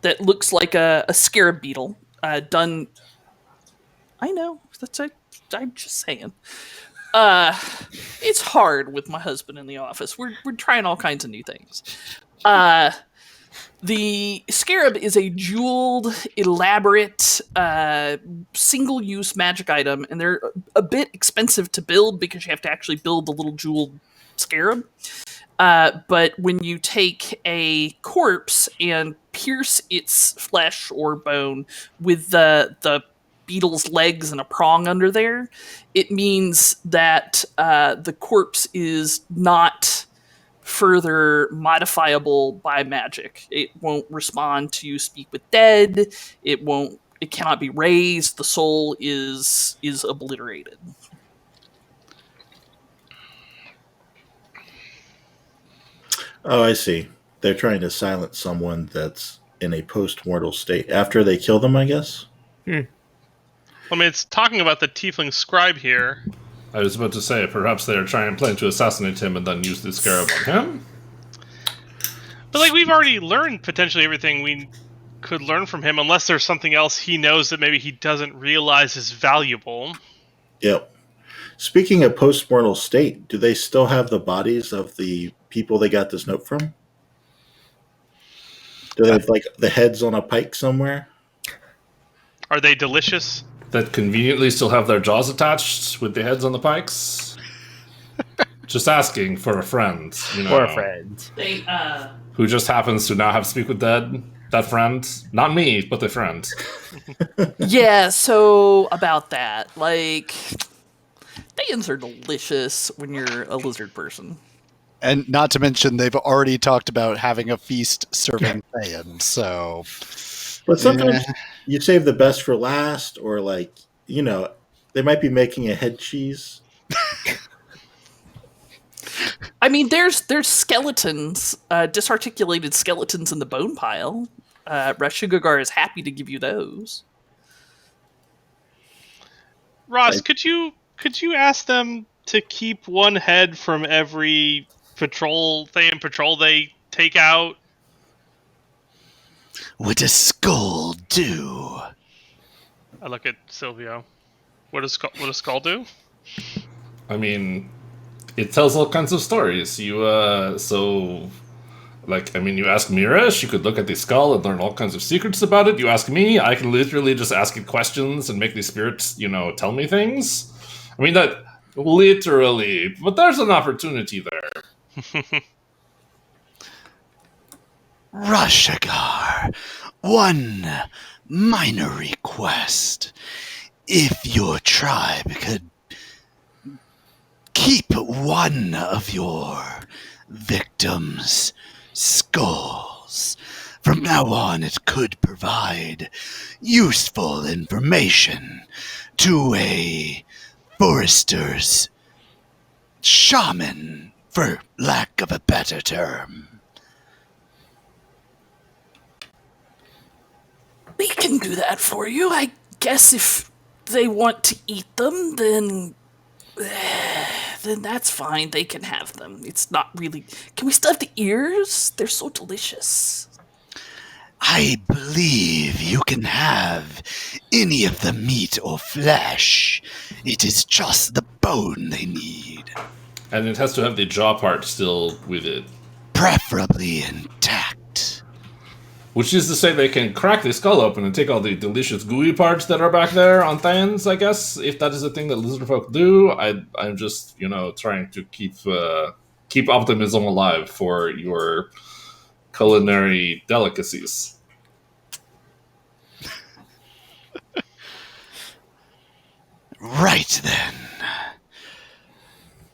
that looks like a scarab beetle done. I know, I'm just saying. It's hard with my husband in the office. We're trying all kinds of new things. The scarab is a jeweled, elaborate, single-use magic item, and they're a bit expensive to build because you have to actually build the little jeweled scarab. But when you take a corpse and pierce its flesh or bone with the beetle's legs and a prong under there, it means that the corpse is not further modifiable by magic. It won't respond to speak with dead. It cannot be raised. The soul is obliterated.
Oh, I see. They're trying to silence someone that's in a post-mortal state after they kill them, I guess.
I mean, it's talking about the tiefling scribe here.
I was about to say, perhaps they're trying to plan to assassinate him and then use the scarab on him.
But like, we've already learned potentially everything we could learn from him, unless there's something else he knows that maybe he doesn't realize is valuable.
Yep. Speaking of post-mortal state, do they still have the bodies of the people they got this note from? Do they have, like, the heads on a pike somewhere?
Are they delicious?
That conveniently still have their jaws attached with the heads on the pikes? Just asking for a friend, you know.
For a friend.
They
who just happens to now have Speak with Dead. That friend. Not me, but the friend.
Yeah, so about that. Like, Thans are delicious when you're a lizard person.
And not to mention, they've already talked about having a feast serving Thayan, so...
But sometimes you save the best for last, or, like, you know, they might be making a head cheese.
I mean, there's skeletons, disarticulated skeletons in the bone pile. Rashugagar is happy to give you those.
Ross, could you ask them to keep one head from every Thayan patrol they take out?
Would a skull do?
I look at Silvio. What does a skull do?
I mean, it tells all kinds of stories. You ask Mira, she could look at the skull and learn all kinds of secrets about it. You ask me, I can literally just ask it questions and make the spirits, tell me things. I mean, that literally, but there's an opportunity there.
Rashagar, one minor request. If your tribe could keep one of your victims' skulls, from now on it could provide useful information to a forester's shaman, for lack of a better term.
We can do that for you. I guess if they want to eat them, then that's fine. They can have them. It's not really... Can we still have the ears? They're so delicious.
I believe you can have any of the meat or flesh. It is just the bone they need.
And it has to have the jaw part still with it.
Preferably intact.
Which is to say they can crack the skull open and take all the delicious gooey parts that are back there on Thans, I guess, if that is a thing that lizardfolk do. I'm just, trying to keep optimism alive for your culinary delicacies.
Right then.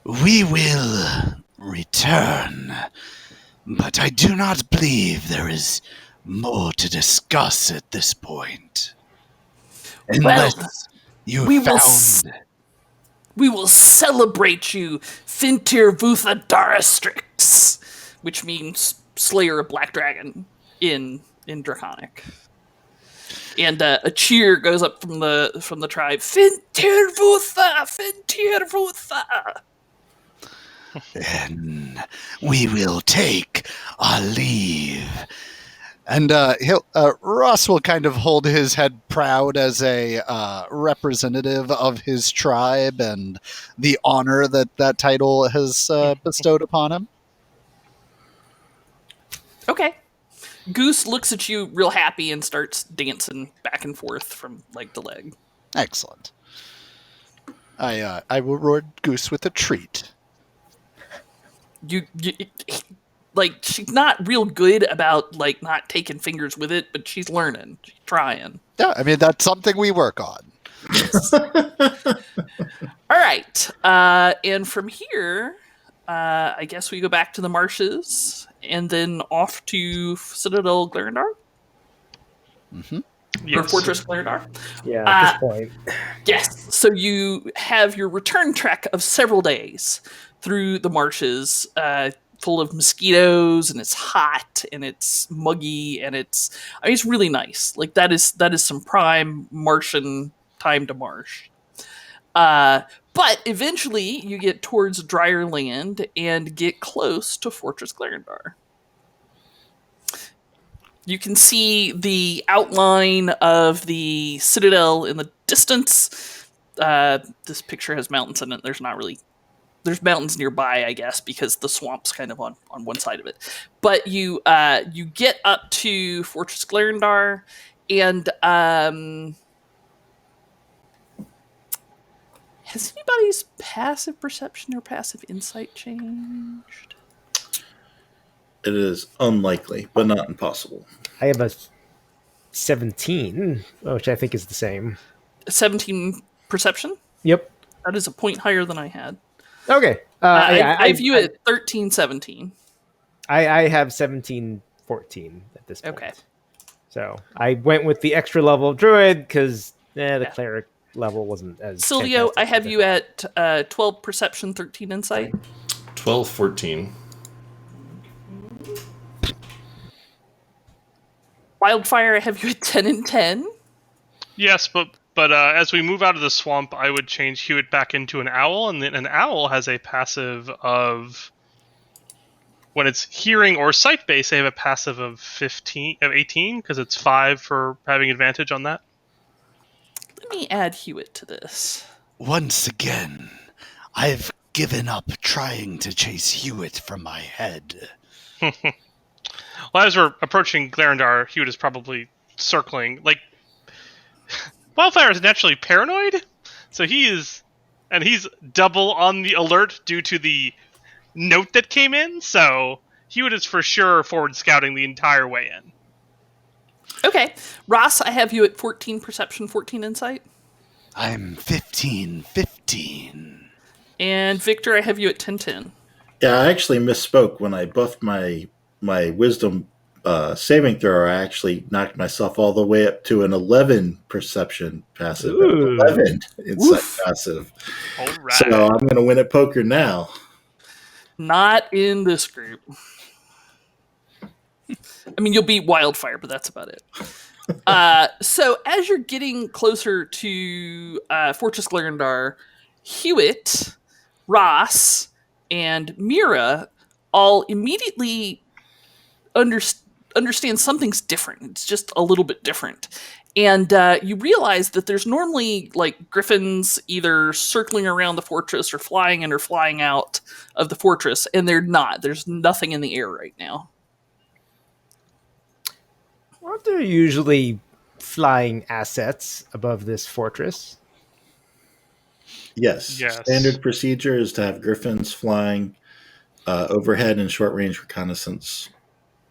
We will return, but I do not believe there is more to discuss at this point. Unless we
will celebrate you, Fintir Vutha Darastrix, which means slayer a black dragon in Draconic. And a cheer goes up from the tribe. Fintirvutha! Fintirvutha!
Then we will take our leave.
And Ross will kind of hold his head proud as a representative of his tribe and the honor that title has bestowed upon him.
Okay. Goose looks at you real happy and starts dancing back and forth from leg to leg.
Excellent. I will reward Goose with a treat.
You like, she's not real good about like not taking fingers with it, but she's learning. She's trying.
Yeah, I mean, that's something we work on.
All right. And from here, I guess we go back to the marshes and then off to Citadel Glarondar?
Mm-hmm.
Or Fortress Glarondar?
Yeah, at this point.
Yes. So you have your return trek of several days through the marshes, full of mosquitoes, and it's hot and it's muggy and it's really nice. Like that is some prime Martian time to marsh. But eventually you get towards drier land and get close to Fortress Glarondar. You can see the outline of the citadel in the distance. This picture has mountains in it. There's mountains nearby, I guess, because the swamp's kind of on one side of it. But you get up to Fortress Glarondar, and has anybody's passive perception or passive insight changed?
It is unlikely, but not impossible.
I have a 17, which I think is the same.
17 perception?
Yep.
That is a point higher than I had.
Okay.
I view it 13, 17.
I have 17, 14 at this point.
Okay.
So I went with the extra level of druid because the cleric level wasn't as
Silvio,
fantastic.
I have you at 12 perception, 13 insight.
12, 14.
Wildfire, I have you at 10 and 10.
Yes, but as we move out of the swamp, I would change Hewitt back into an owl, and then an owl has a passive of, when it's hearing or sight based, they have a passive of 18 because it's 5 for having advantage on that.
Let me add Hewitt to this.
Once again, I've given up trying to chase Hewitt from my head.
Well, as we're approaching Glarondar, Hewitt is probably circling. Like, Wildfire is naturally paranoid, so he's double on the alert due to the note that came in, so Hewitt is for sure forward scouting the entire way in.
Okay. Ross, I have you at 14 perception, 14 insight.
I'm 15.
And Victor, I have you at 10.
Yeah, I actually misspoke when I buffed my wisdom saving throw. I actually knocked myself all the way up to an 11 perception passive,
Ooh.
11 insight passive.
All right.
So I'm going to win at poker now.
Not in this group. I mean, you'll beat Wildfire, but that's about it. So as you're getting closer to Fortress Glarondar, Hewitt, Ross, and Mira all immediately understand something's different. It's just a little bit different. And you realize that there's normally like griffins either circling around the fortress or flying in or flying out of the fortress, and they're not. There's nothing in the air right now.
Aren't there usually flying assets above this fortress?
Yes.
Yes.
Standard procedure is to have griffins flying overhead and short range reconnaissance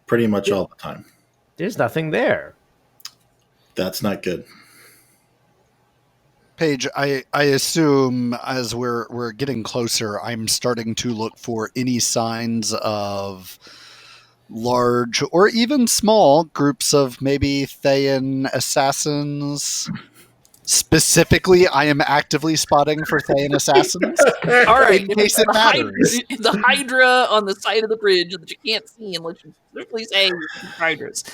pretty much all the time.
There's nothing there.
That's not good.
Paige, I assume as we're getting closer, I'm starting to look for any signs of large or even small groups of maybe Thayan assassins. Specifically, I am actively spotting for Thayan assassins.
All right,
In case it matters.
The Hydra on the side of the bridge that you can't see unless you specifically say Hydras.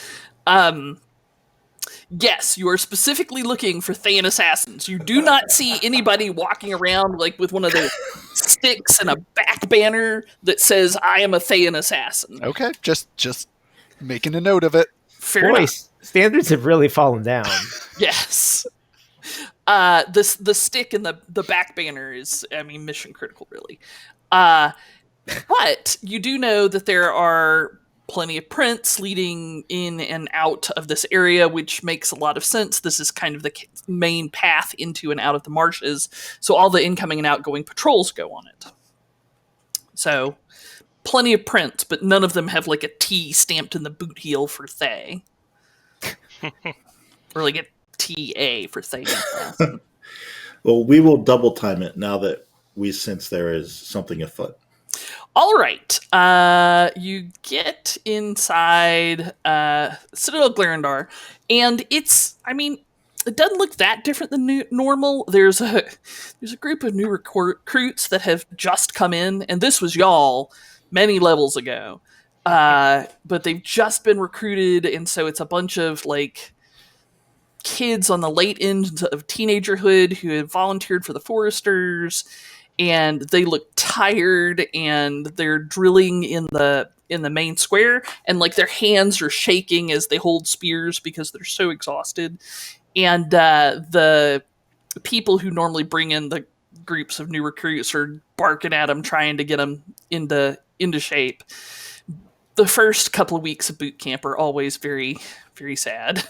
Yes, you are specifically looking for Thayan assassins. You do not see anybody walking around like with one of those sticks and a back banner that says "I am a Thayan assassin."
Okay, just making a note of it.
Fair
Boy,
enough.
standards have really fallen down.
Yes. The stick and the back banner is, I mean, mission critical, really. But you do know that there are plenty of prints leading in and out of this area, which makes a lot of sense. This is kind of the main path into and out of the marshes, so all the incoming and outgoing patrols go on it. So, plenty of prints, but none of them have like a T stamped in the boot heel for Thay. Or like a TA for Thay.
Well, we will double time it now that we sense there is something afoot.
All right. You get inside Citadel Glarondar, and it's, I mean, it doesn't look that different than normal. There's a group of new recruits that have just come in, and this was y'all many levels ago. But they've just been recruited, and so it's a bunch of, like, kids on the late end of teenagerhood who had volunteered for the Foresters, and they look tired, and they're drilling in the main square, and like their hands are shaking as they hold spears because they're so exhausted. And the people who normally bring in the groups of new recruits are barking at them, trying to get them into shape. The first couple of weeks of boot camp are always very, very sad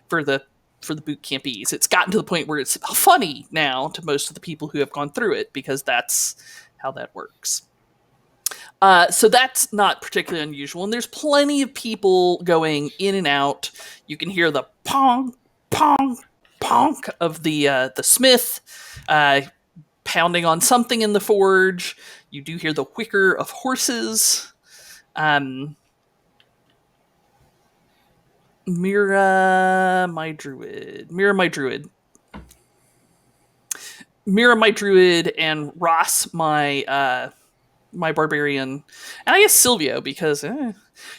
for the boot campies. It's gotten to the point where it's funny now to most of the people who have gone through it, because that's how that works. So that's not particularly unusual, and there's plenty of people going in and out. You can hear the pong, pong, ponk of the smith pounding on something in the forge. You do hear the whicker of horses. Mira, my druid, and Ross, my barbarian, and I guess Silvio, because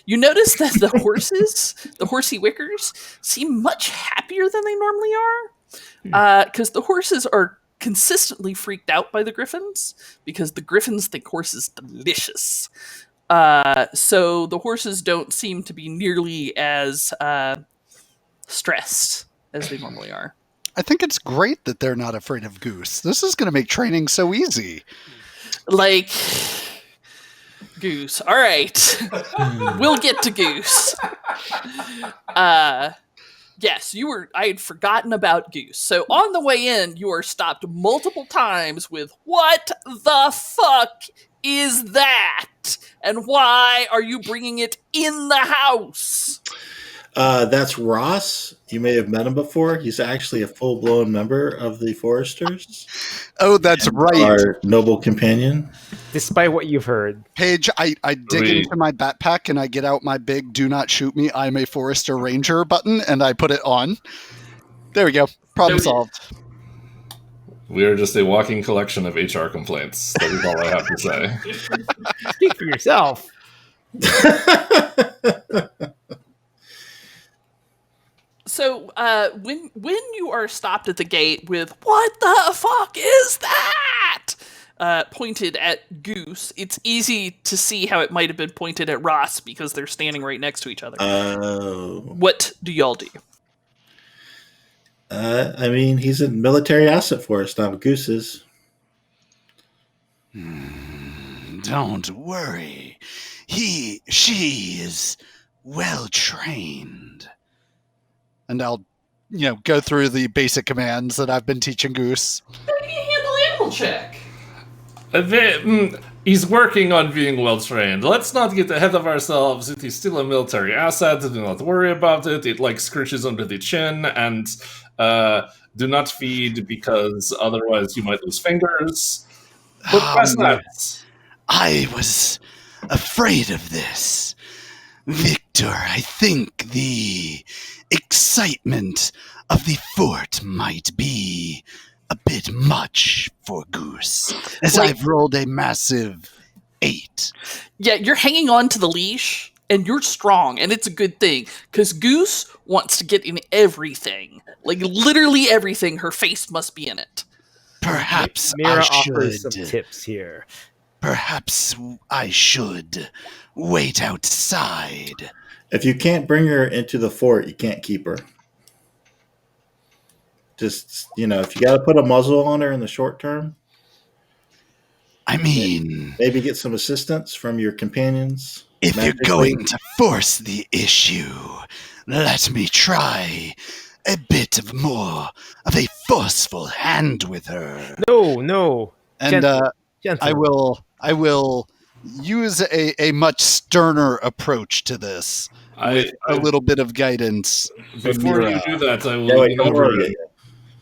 you notice that the horses, the horsey wickers, seem much happier than they normally are, because the horses are consistently freaked out by the griffins, because the griffins think horses delicious. So the horses don't seem to be nearly as stressed as they normally are.
I think it's great that they're not afraid of Goose. This is going to make training so easy.
Like, Goose. All right. We'll get to Goose. Yes, I had forgotten about Goose. So on the way in, you are stopped multiple times with, "What the fuck is that? And why are you bringing it in the house?"
That's Ross. You may have met him before. He's actually a full-blown member of the Foresters.
Oh, that's right.
Our noble companion.
Despite what you've heard.
Paige, I dig into my backpack and I get out my big "Do not shoot me, I'm a Forester Ranger" button, and I put it on. There we go. Problem solved.
We are just a walking collection of HR complaints. That is all I have to say.
Speak for yourself.
So when you are stopped at the gate with "What the fuck is that?" Pointed at Goose, it's easy to see how it might have been pointed at Ross, because they're standing right next to each other. What do y'all do?
I mean, he's a military asset for us now. Goose is.
Don't worry. She is well trained.
And I'll, go through the basic commands that I've been teaching Goose.
Maybe handle animal check.
He's working on being well trained. Let's not get ahead of ourselves. It is still a military asset. Do not worry about it. It scritches under the chin, and do not feed, because otherwise you might lose fingers. But past that,
I was afraid of this. Victor, I think the excitement of the fort might be a bit much for Goose, as I've rolled a massive 8.
Yeah, you're hanging on to the leash, and you're strong, and it's a good thing, because Goose wants to get in everything. Like, literally everything. Her face must be in it.
Perhaps
Mira
I
offers
should.
some tips here.
Perhaps I should wait outside.
If you can't bring her into the fort, you can't keep her. Just, if you got to put a muzzle on her in the short term,
I mean,
maybe get some assistance from your companions.
if you're
magically.
going to force the issue, let me try a bit of more of a forceful hand with her.
No.
And
Gentle.
I will use a much sterner approach to this with a little bit of guidance. from
Before you
Mira.
do that, I will
Yeah, wait,
lean
don't
over
worry.
and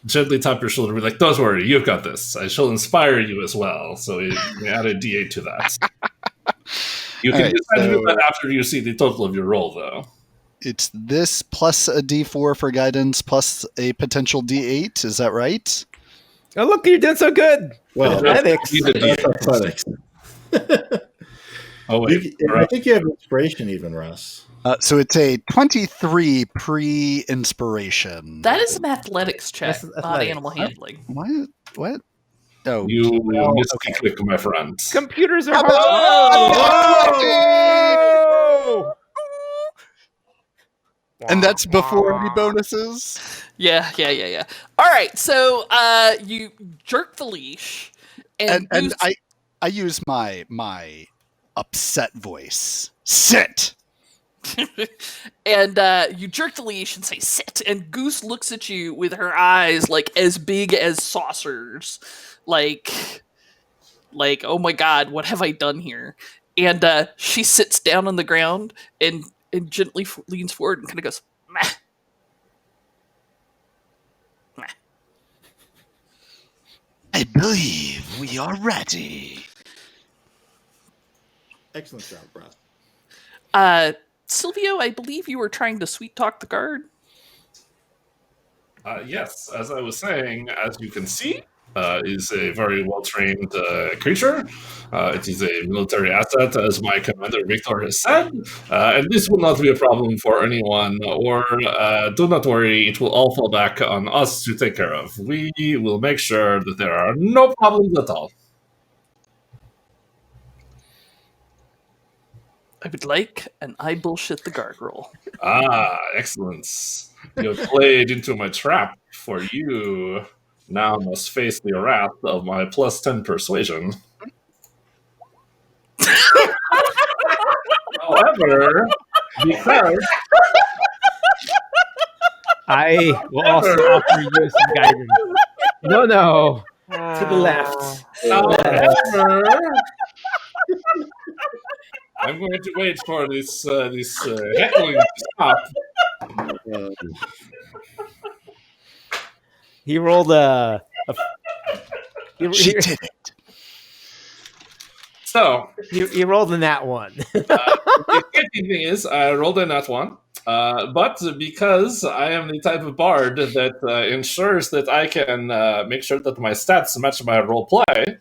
gently tap your shoulder and be like, don't worry, you've got this. I shall inspire you as well. So you add a d8 to that. You can
All right,
decide to do
so-
that after you see the total of your roll, though.
It's this plus a D4 for guidance plus a potential D8. Is that right?
Oh, look, you're doing so good.
Well,
Athletics.
Need a
that's
D8.
athletics.
Oh, wait.
I think you have inspiration even, Russ.
So it's a 23 pre-inspiration.
That is an athletics check,
That's
not
athletics.
animal handling.
What? Oh,
You
well,
missed
okay.
the click, my friend.
Computers are
How
hard.
about-
Oh!
And that's before any bonuses?
Yeah. All right, so you jerk the leash, and
And
Goose-
I use my upset voice. Sit!
and you jerk the leash and say sit, and Goose looks at you with her eyes like as big as saucers, like oh my god, what have I done here? And she sits down on the ground and gently leans forward and kind of goes meh. Meh.
I believe we are ready.
Excellent job, Russ.
Silvio, I believe you were trying to sweet talk the guard.
Yes, as I was saying, as you can see, is a very well-trained creature. It is a military asset, as my commander Victor has said, and this will not be a problem for anyone, or do not worry, it will all fall back on us to take care of. We will make sure that there are no problems at all.
I would like an I bullshit the guard roll.
Excellence. You have played into my trap, for you now must face the wrath of my plus 10 persuasion. However, because
I will also offer you some guidance. No. To the left.
however, I'm going to wait for this heckling to stop.
He rolled
She did it.
So,
he rolled a nat one.
the interesting thing is, I rolled a nat one, but because I am the type of bard that ensures that I can make sure that my stats match my role play,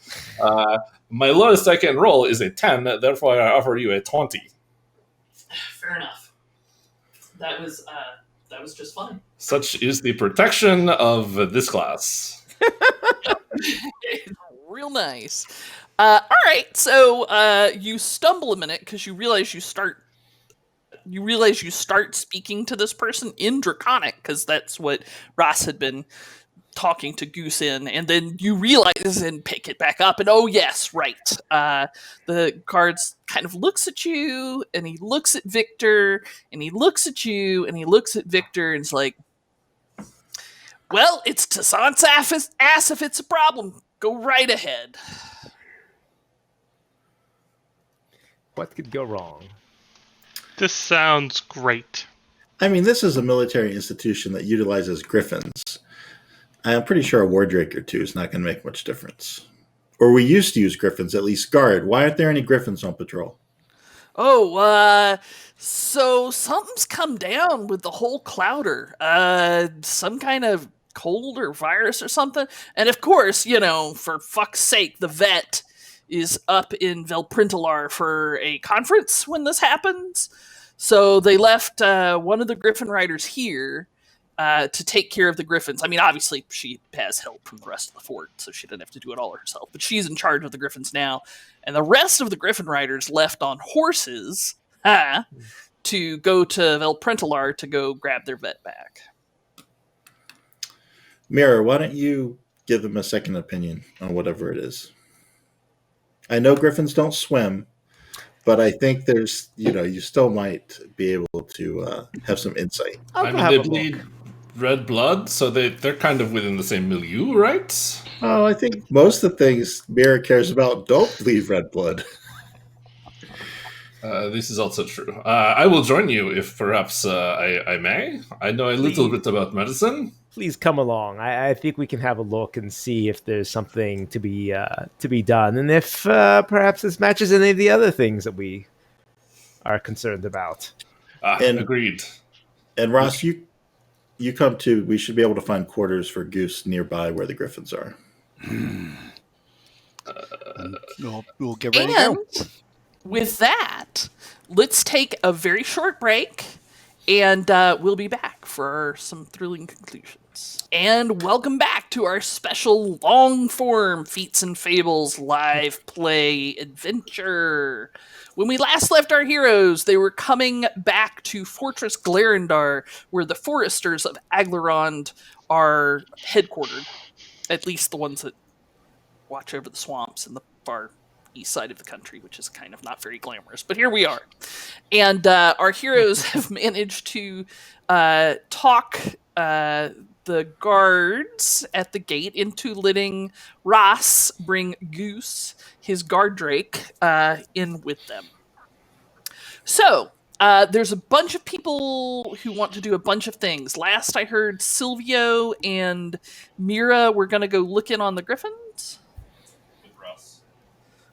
my lowest I can roll is a 10, therefore I offer you a 20.
Fair enough. That was just fine.
Such is the protection of this class.
Real nice. All right, so you stumble a minute because you realize you start speaking to this person in Draconic, because that's what Ross had been talking to Goose in, and then you realize and pick it back up, and oh yes, right. The guards kind of looks at you, and he looks at Victor, and he looks at you, and he looks at Victor, and it's like, well, it's Toussaint's ass if it's a problem. Go right ahead.
What could go wrong?
This sounds great.
I mean, this is a military institution that utilizes griffins. I'm pretty sure a war drake or two is not going to make much difference. Or we used to use griffins, at least guard. Why aren't there any griffins on patrol?
So something's come down with the whole clouder. Some kind of cold or virus or something. And of course, for fuck's sake, the vet is up in Velprintalar for a conference when this happens. So they left one of the Griffin riders here to take care of the Griffins. I mean, obviously, she has help from the rest of the fort, so she didn't have to do it all herself. But she's in charge of the Griffins now. And the rest of the Griffin riders left on horses to go to Velprintalar to go grab their vet back.
Mira, why don't you give them a second opinion on whatever it is? I know Griffins don't swim, but I think there's, you still might be able to have some insight.
I mean, they bleed red blood, so they're kind of within the same milieu, right?
Oh, I think most of the things Mira cares about don't bleed red blood.
This is also true. I will join you if perhaps I may. I know a little bit about medicine.
Please come along. I think we can have a look and see if there's something to be done, and if perhaps this matches any of the other things that we are concerned about.
Agreed.
And Ross, you come too. We should be able to find quarters for Goose nearby where the Griffins are.
We'll get ready to go.
With that, let's take a very short break, and we'll be back for some thrilling conclusions. And welcome back to our special long-form Feats and Fables live play adventure. When we last left our heroes, they were coming back to Fortress Glarondar, where the foresters of Aglarond are headquartered. At least the ones that watch over the swamps in the far east side of the country, which is kind of not very glamorous. But here we are. And our heroes have managed to talk the guards at the gate into letting Ross bring Goose, his guard drake, in with them. So, there's a bunch of people who want to do a bunch of things. Last I heard, Silvio and Mira were going to go look in on the Griffins.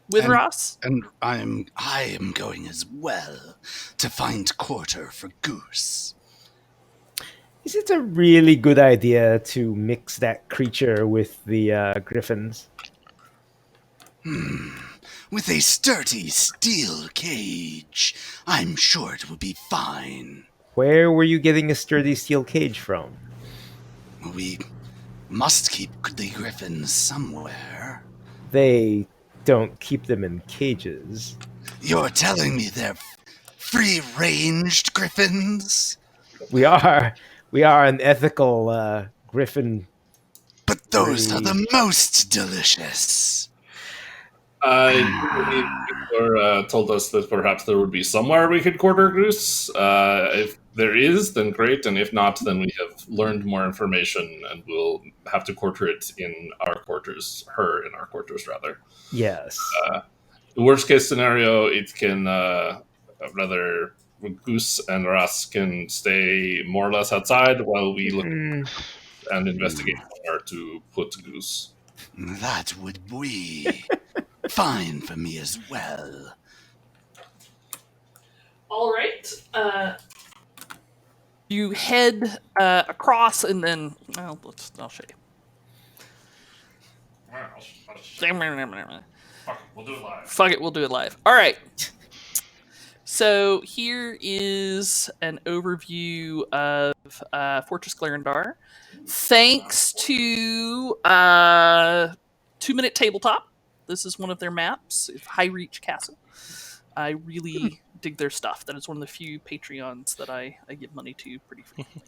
With Ross?
And I am going as well to find quarter for Goose.
Is it a really good idea to mix that creature with the Griffins?
With a sturdy steel cage, I'm sure it will be fine.
Where were you getting a sturdy steel cage from?
We must keep the Griffins somewhere.
They don't keep them in cages.
You're telling me they're free-ranged Griffins?
We are an ethical Griffin.
But those are the most delicious.
Victor told us that perhaps there would be somewhere we could quarter Goose. If there is, then great, and if not, then we have learned more information and we'll have to quarter it in our quarters, her in our quarters, rather.
Yes.
The worst case scenario, it can rather Goose and Ras can stay more or less outside while we look and investigate where to put Goose.
That would be fine for me as well.
All right. You head across, and then I'll show you.
We'll do it live.
Fuck it, we'll do it live. All right. So here is an overview of Fortress Glarondar. Thanks to 2-Minute Tabletop. This is one of their maps, High Reach Castle. I really dig their stuff. That is one of the few Patreons that I give money to pretty frequently.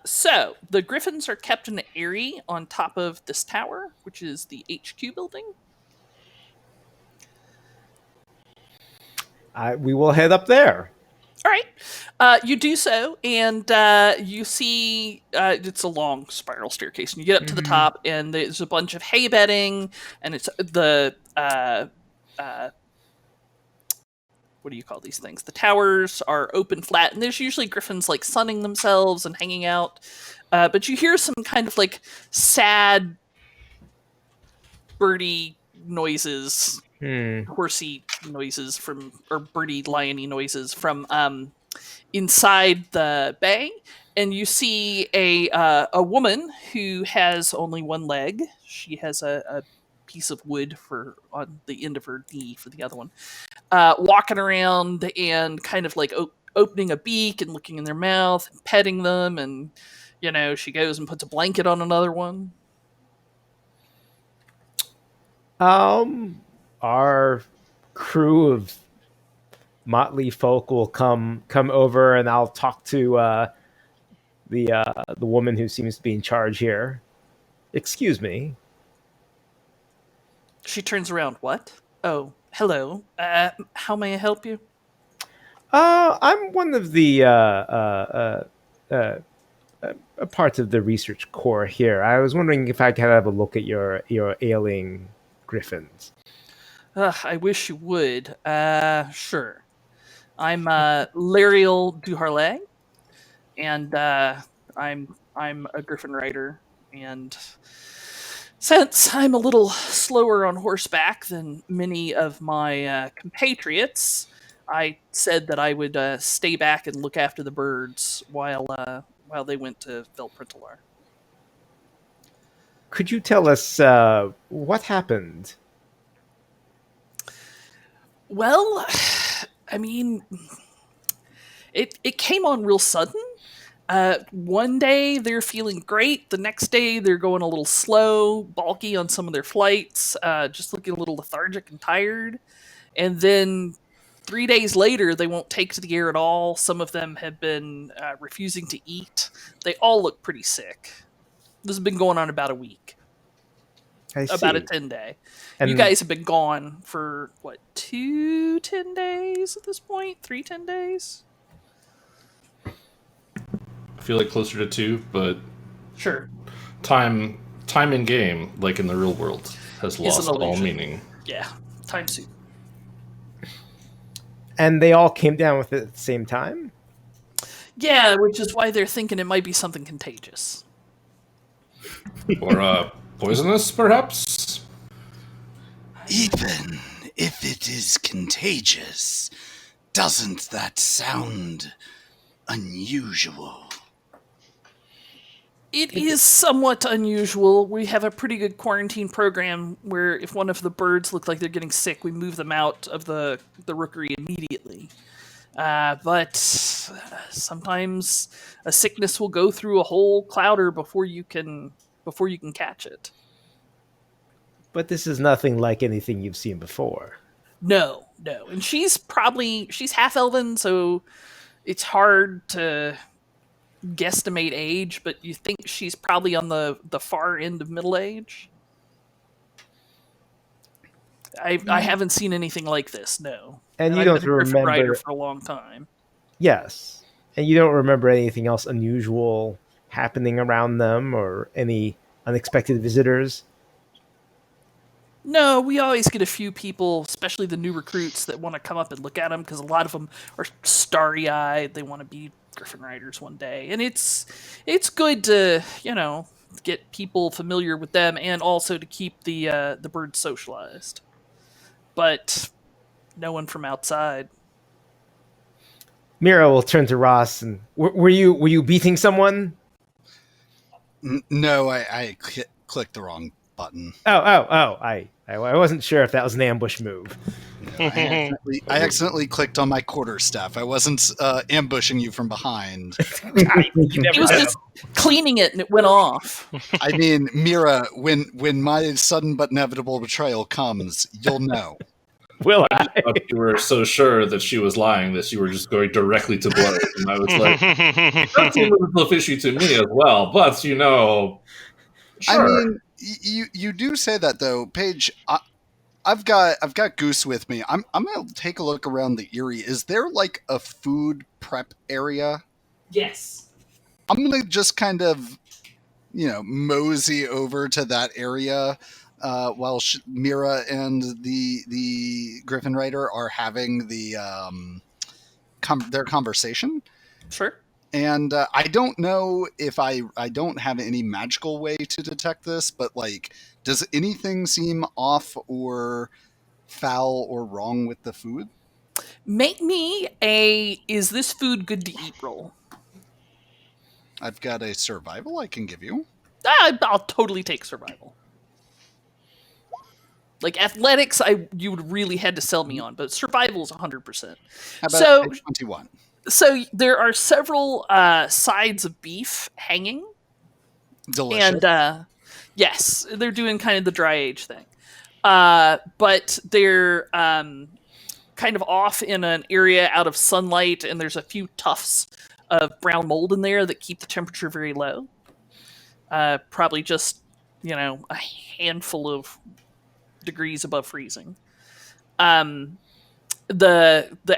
So, the Griffins are kept in an eyrie on top of this tower, which is the HQ building.
We will head up there.
All right. You do so, and you see it's a long spiral staircase, and you get up to the top, and there's a bunch of hay bedding, and it's the what do you call these things? The towers are open flat, and there's usually Griffins like sunning themselves and hanging out. But you hear some kind of like sad birdie noises horsey noises or birdie liony noises from inside the bay, and you see a woman who has only one leg. She has a piece of wood for on the end of her knee for the other one, walking around and kind of like opening a beak and looking in their mouth and petting them, and she goes and puts a blanket on another one.
Our crew of motley folk will come over, and I'll talk to the woman who seems to be in charge here. Excuse me.
She turns around. What? Oh, hello. How may I help you?
I'm one of the parts of the research core here. I was wondering if I could have a look at your ailing griffins.
I wish you would. Sure. I'm Lariel Duharlay, and I'm a Griffin rider, and since I'm a little slower on horseback than many of my compatriots, I said that I would stay back and look after the birds while they went to Velprintalar.
Could you tell us what happened?
Well, I mean, it came on real sudden. One day they're feeling great. The next day they're going a little slow, bulky on some of their flights, just looking a little lethargic and tired. And then 3 days later, they won't take to the air at all. Some of them have been refusing to eat. They all look pretty sick. This has been going on about a week.
I see.
About a 10-day.
And
you guys have been gone for, what, 2 10 days at this point? 3 10 days?
I feel like closer to 2, but
Sure.
time in game, like in the real world, has lost all
illusion.
meaning.
Yeah, time soup.
And they all came down with it at the same time?
Yeah, which is why they're thinking it might be something contagious.
Or poisonous, perhaps?
Even if it is contagious, doesn't that sound unusual?
It is somewhat unusual. We have a pretty good quarantine program where if one of the birds look like they're getting sick, we move them out of the rookery immediately. But sometimes a sickness will go through a whole clouder before you can catch it.
But this is nothing like anything you've seen before.
No. And she's half elven, so it's hard to guesstimate age, but you think she's probably on the far end of middle age. I haven't seen anything like this, no.
And you
I've
don't
been a Griffin
remember
rider for a long time.
Yes. And you don't remember anything else unusual happening around them or any unexpected visitors?
No, we always get a few people, especially the new recruits, that want to come up and look at them because a lot of them are starry-eyed. They want to be Griffin riders one day, and it's good to get people familiar with them and also to keep the birds socialized. But no one from outside.
Mira will turn to Ross and were you beating someone?
No, I clicked the wrong button.
I wasn't sure if that was an ambush move.
I accidentally clicked on my quarterstaff. I wasn't ambushing you from behind.
He was just cleaning it and it went off.
I mean, Mira, when my sudden but inevitable betrayal comes, you'll know.
Will
I
I?
thought you were so sure that she was lying that you were just going directly to blows. And I was like, that seemed a little fishy to me as well, but sure.
I mean, you do say that though, Paige. I've got Goose with me. I'm gonna take a look around the Eyrie. Is there like a food prep area?
Yes.
I'm gonna just kind of, mosey over to that area while Mira and the Griffin Rider are having their conversation.
Sure.
And I don't know if I don't have any magical way to detect this, but like, does anything seem off or foul or wrong with the food?
Make me a is this food good to eat roll.
I've got a survival I can give you.
I'll totally take survival. Like athletics, you would really had to sell me on, but survival is 100%.
How about
So,
a 21?
so there are several sides of beef hanging,
Delicious.
and yes, they're doing kind of the dry age thing, but they're kind of off in an area out of sunlight, and there's a few tufts of brown mold in there that keep the temperature very low. Probably just a handful of degrees above freezing. The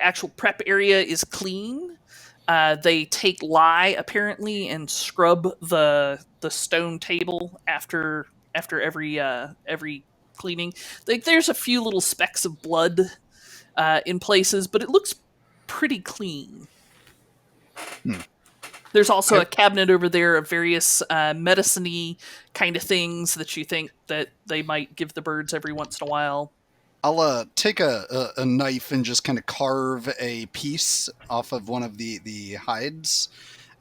actual prep area is clean. They take lye apparently and scrub the stone table after every cleaning. There's a few little specks of blood in places, but it looks pretty clean. There's also a cabinet over there of various medicine-y kind of things that you think that they might give the birds every once in a while.
I'll take a knife and just kind of carve a piece off of one of the hides,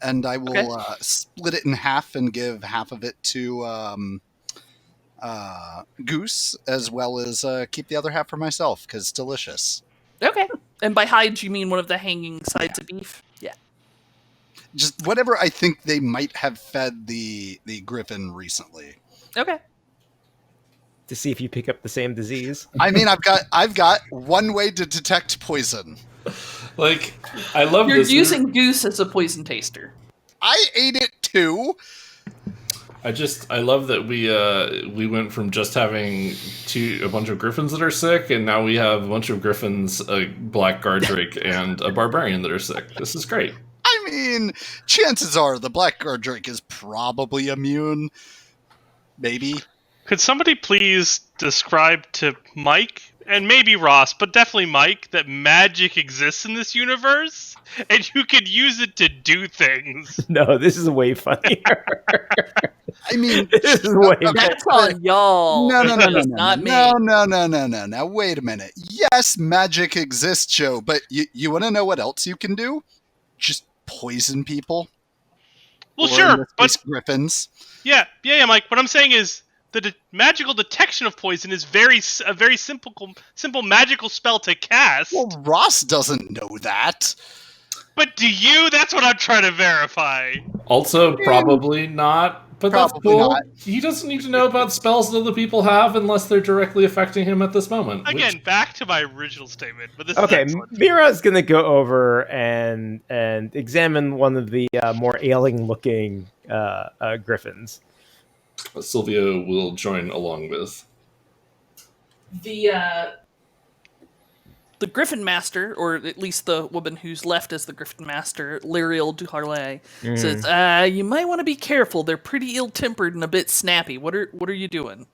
and I will split it in half and give half of it to Goose, as well as keep the other half for myself, because it's delicious.
Okay. And by hides, you mean one of the hanging sides of beef? Yeah.
Just whatever I think they might have fed the griffin recently.
Okay.
To see if you pick up the same disease.
I mean, I've got one way to detect poison.
Like, I love
You're
this.
using Goose as a poison taster.
I ate it too.
I love that we went from just having a bunch of griffins that are sick, and now we have a bunch of griffins, a black guard drake, and a barbarian that are sick. This is great.
I mean, chances are the black guard drake is probably immune. Maybe.
Could somebody please describe to Mike, and maybe Ross, but definitely Mike, that magic exists in this universe, and you could use it to do things?
No, this is way funnier.
I mean,
This is way
That's on y'all.
No,
Not me.
No. Wait a minute. Yes, magic exists, Joe, but you want to know what else you can do? Just poison people.
Well,
Or in
sure,
this
but
case, griffins.
yeah, Mike. What I'm saying is the magical detection of poison is a very simple magical spell to cast.
Well, Ross doesn't know that.
But do you? That's what I'm trying to verify.
Also, probably not. But that's
Probably
cool.
not.
He doesn't need to know about spells that other people have unless they're directly affecting him at this moment.
Again, back to my original statement. But this
Okay,
is excellent.
Mira's gonna go over and examine one of the more ailing-looking griffins.
Sylvia will join along with.
The Griffin Master, or at least the woman who's left as the Griffin Master, Lyriel Duharlay, says, "You might want to be careful. They're pretty ill-tempered and a bit snappy. What are you doing?"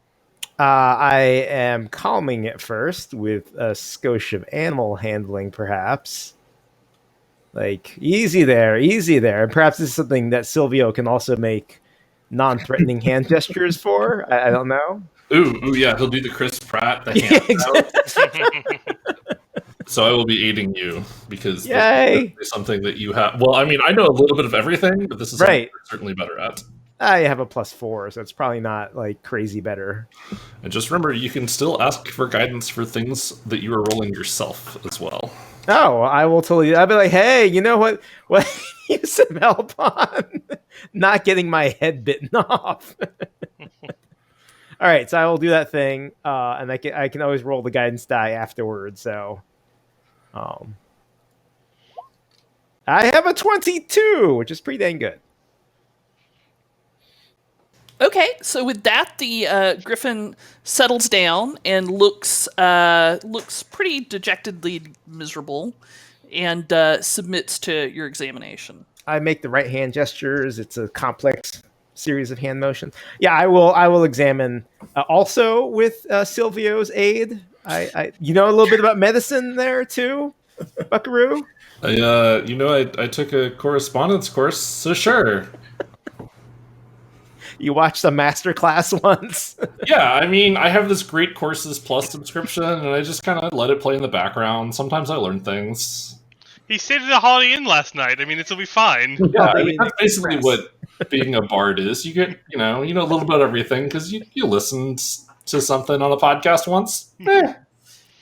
I am calming it first with a skosh of animal handling, perhaps. Like, easy there. And perhaps this is something that Silvio can also make non-threatening hand gestures for. I don't know.
Ooh, yeah, he'll do the Chris Pratt, the hand out. So I will be aiding you because
Yay!
this is something that you have. Well, I mean, I know a little bit of everything, but this is something
Right.
you're certainly better at.
I have a +4, so it's probably not like crazy better.
And just remember, you can still ask for guidance for things that you are rolling yourself as well.
Oh, I will totally. I'll be like, hey, you know what? What use some help on not getting my head bitten off. All right, so I will do that thing, and I can always roll the guidance die afterwards. So, I have a 22, which is pretty dang good.
Okay, so with that, the Griffin settles down and looks pretty dejectedly miserable, and submits to your examination.
I make the right hand gestures. It's a complex series of hand motions. Yeah, I will examine also with Silvio's aid. You know a little bit about medicine there too, Buckaroo.
I took a correspondence course, so sure.
You watched a master class once.
Yeah, I mean, I have this Great Courses Plus subscription, and I just kind of let it play in the background. Sometimes I learn things.
He stayed at the Holiday Inn last night. I mean, it'll be fine.
Yeah, I
Holiday
mean,
Inn
that's basically
Express.
what being a bard is. You get, you know a little bit of everything because you listened to something on a podcast once.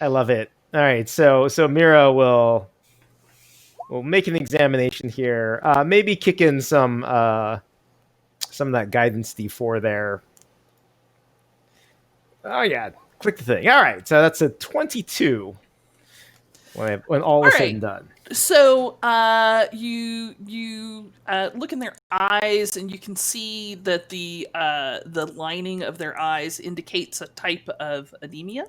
I love it. All right, so Mira will make an examination here. Maybe kick in some of that guidance D4 there. Oh yeah, click the thing. All right, so that's a 22 when all is said
right.
and done.
So you look in their eyes, and you can see that the lining of their eyes indicates a type of anemia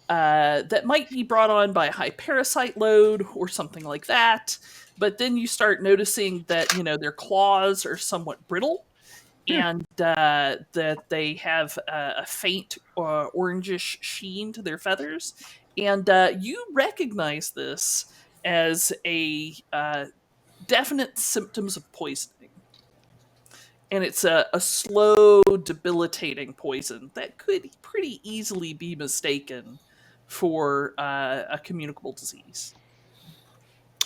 that might be brought on by a high parasite load or something like that. But then you start noticing that their claws are somewhat brittle, and that they have a faint orangish sheen to their feathers, and you recognize this as a definite symptoms of poisoning. And it's a slow, debilitating poison that could pretty easily be mistaken for a communicable disease.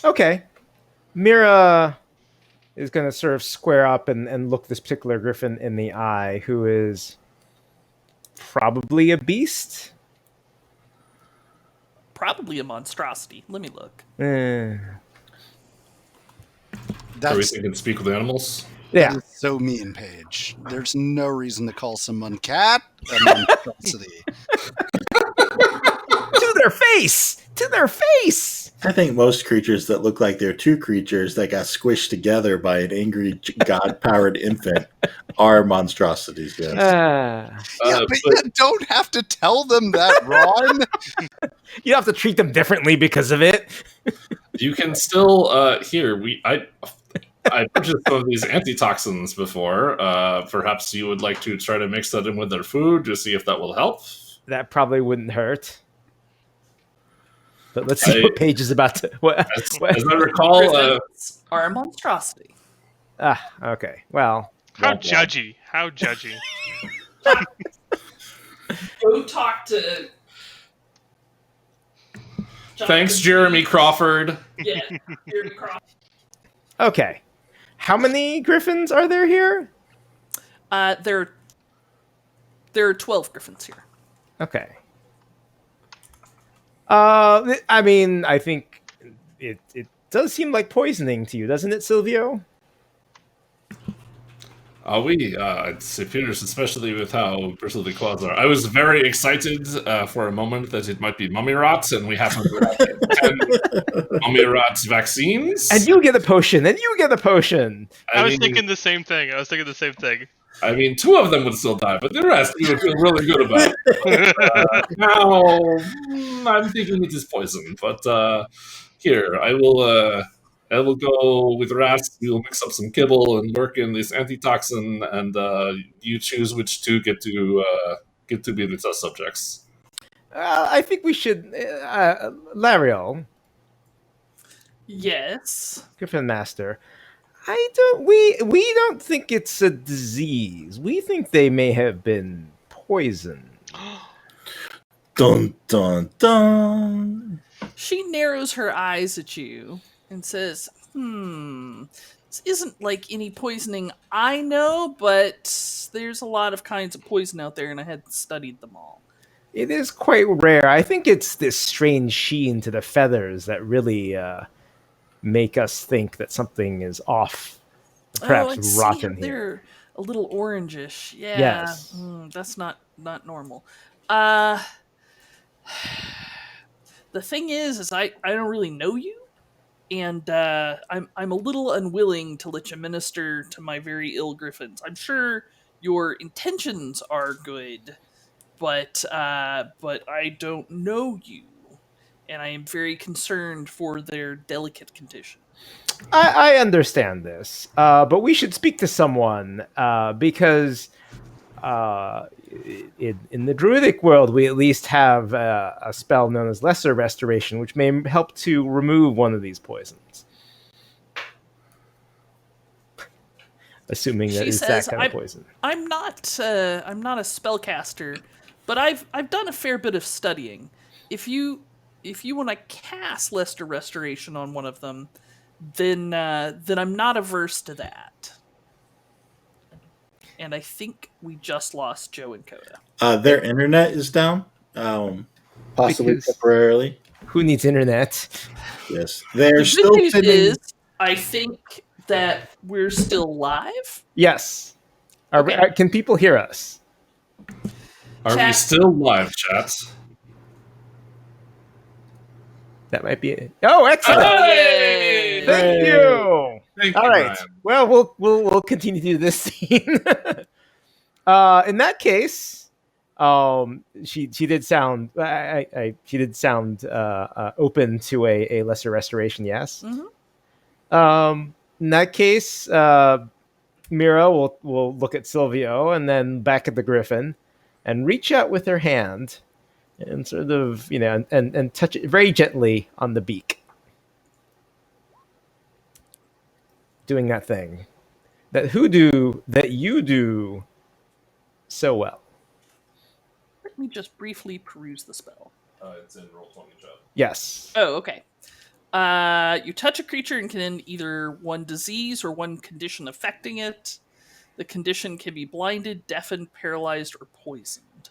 Okay. Mira is going to sort of square up and look this particular griffin in the eye, who is probably a beast.
Probably a monstrosity. Let me look.
Are we
That's
thinking speak with animals?
Yeah.
that is so mean, Paige. There's no reason to call someone cat a monstrosity.
To their face! To their face!
I think most creatures that look like they're two creatures that got squished together by an angry god-powered infant are monstrosities. Yes.
Yeah, but you don't have to tell them that, Ron.
You have to treat them differently because of it.
You can still I purchased some of these antitoxins before. Perhaps you would like to try to mix that in with their food to see if that will help.
That probably wouldn't hurt. But let's see what Paige is about to.
As I recall,
Griffins are a monstrosity.
Okay. Well,
How judgy. How judgy.
Go talk to.
thanks, Jeremy Crawford.
Yeah, Jeremy Crawford.
okay. How many griffins are there here?
There are 12 griffins here.
Okay. I mean, I think it does seem like poisoning to you, doesn't it, Silvio?
It appears, especially with how bristled the claws are. I was very excited for a moment that it might be mummy rot, and we happen to have 10 mummy rot vaccines.
And you get a potion, and you get a potion.
I was thinking the same thing.
I mean, 2 of them would still die, but the rest we would feel really good about. Now, I'm thinking it is poison, but here, I will go with Rast. We will mix up some kibble and work in this antitoxin, and you choose which 2 get to be the test subjects.
I think we should, Lariel,
Yes.
Griffin Master. We don't think it's a disease. We think they may have been poisoned.
Dun dun dun.
She narrows her eyes at you and says, this isn't like any poisoning I know, but there's a lot of kinds of poison out there, and I hadn't studied them all.
It is quite rare. I think it's this strange sheen to the feathers that really make us think that something is off. Perhaps rotten here.
They're a little orangish. Yeah.
Yes.
That's not normal. The thing is I don't really know you, and I'm a little unwilling to let you minister to my very ill griffins. I'm sure your intentions are good, but I don't know you, and I am very concerned for their delicate condition.
I understand this, but we should speak to someone because in the druidic world, we at least have a spell known as Lesser Restoration, which may help to remove one of these poisons. assuming that
She
it's
says,
that kind of poison.
I'm not a spellcaster, but I've done a fair bit of studying. If you want to cast Lesser Restoration on one of them, then I'm not averse to that. And I think we just lost Joe and Coda.
Their internet is down, possibly
Because-
temporarily.
Who needs internet?
Yes, they're
The
still
good news
sending.
is, I think that we're still live.
Yes.
Okay.
Can people hear us?
Are we
Chat.
still live, chats?
That might be it. Oh, excellent!
Hey!
Thank you.
Thank
All
you,
right.
Ryan.
Well, we'll continue to do this scene. In that case, she did sound she did sound open to a lesser restoration. Yes. In that case, Mira will look at Silvio and then back at the Griffin, and reach out with her hand, and sort of and touch it very gently on the beak. Doing that thing that you do so well.
Let me just briefly peruse the spell.
It's in Roll20, chat.
Yes.
Oh, okay. You touch a creature and can either one disease or one condition affecting it. The condition can be blinded, deafened, paralyzed, or poisoned.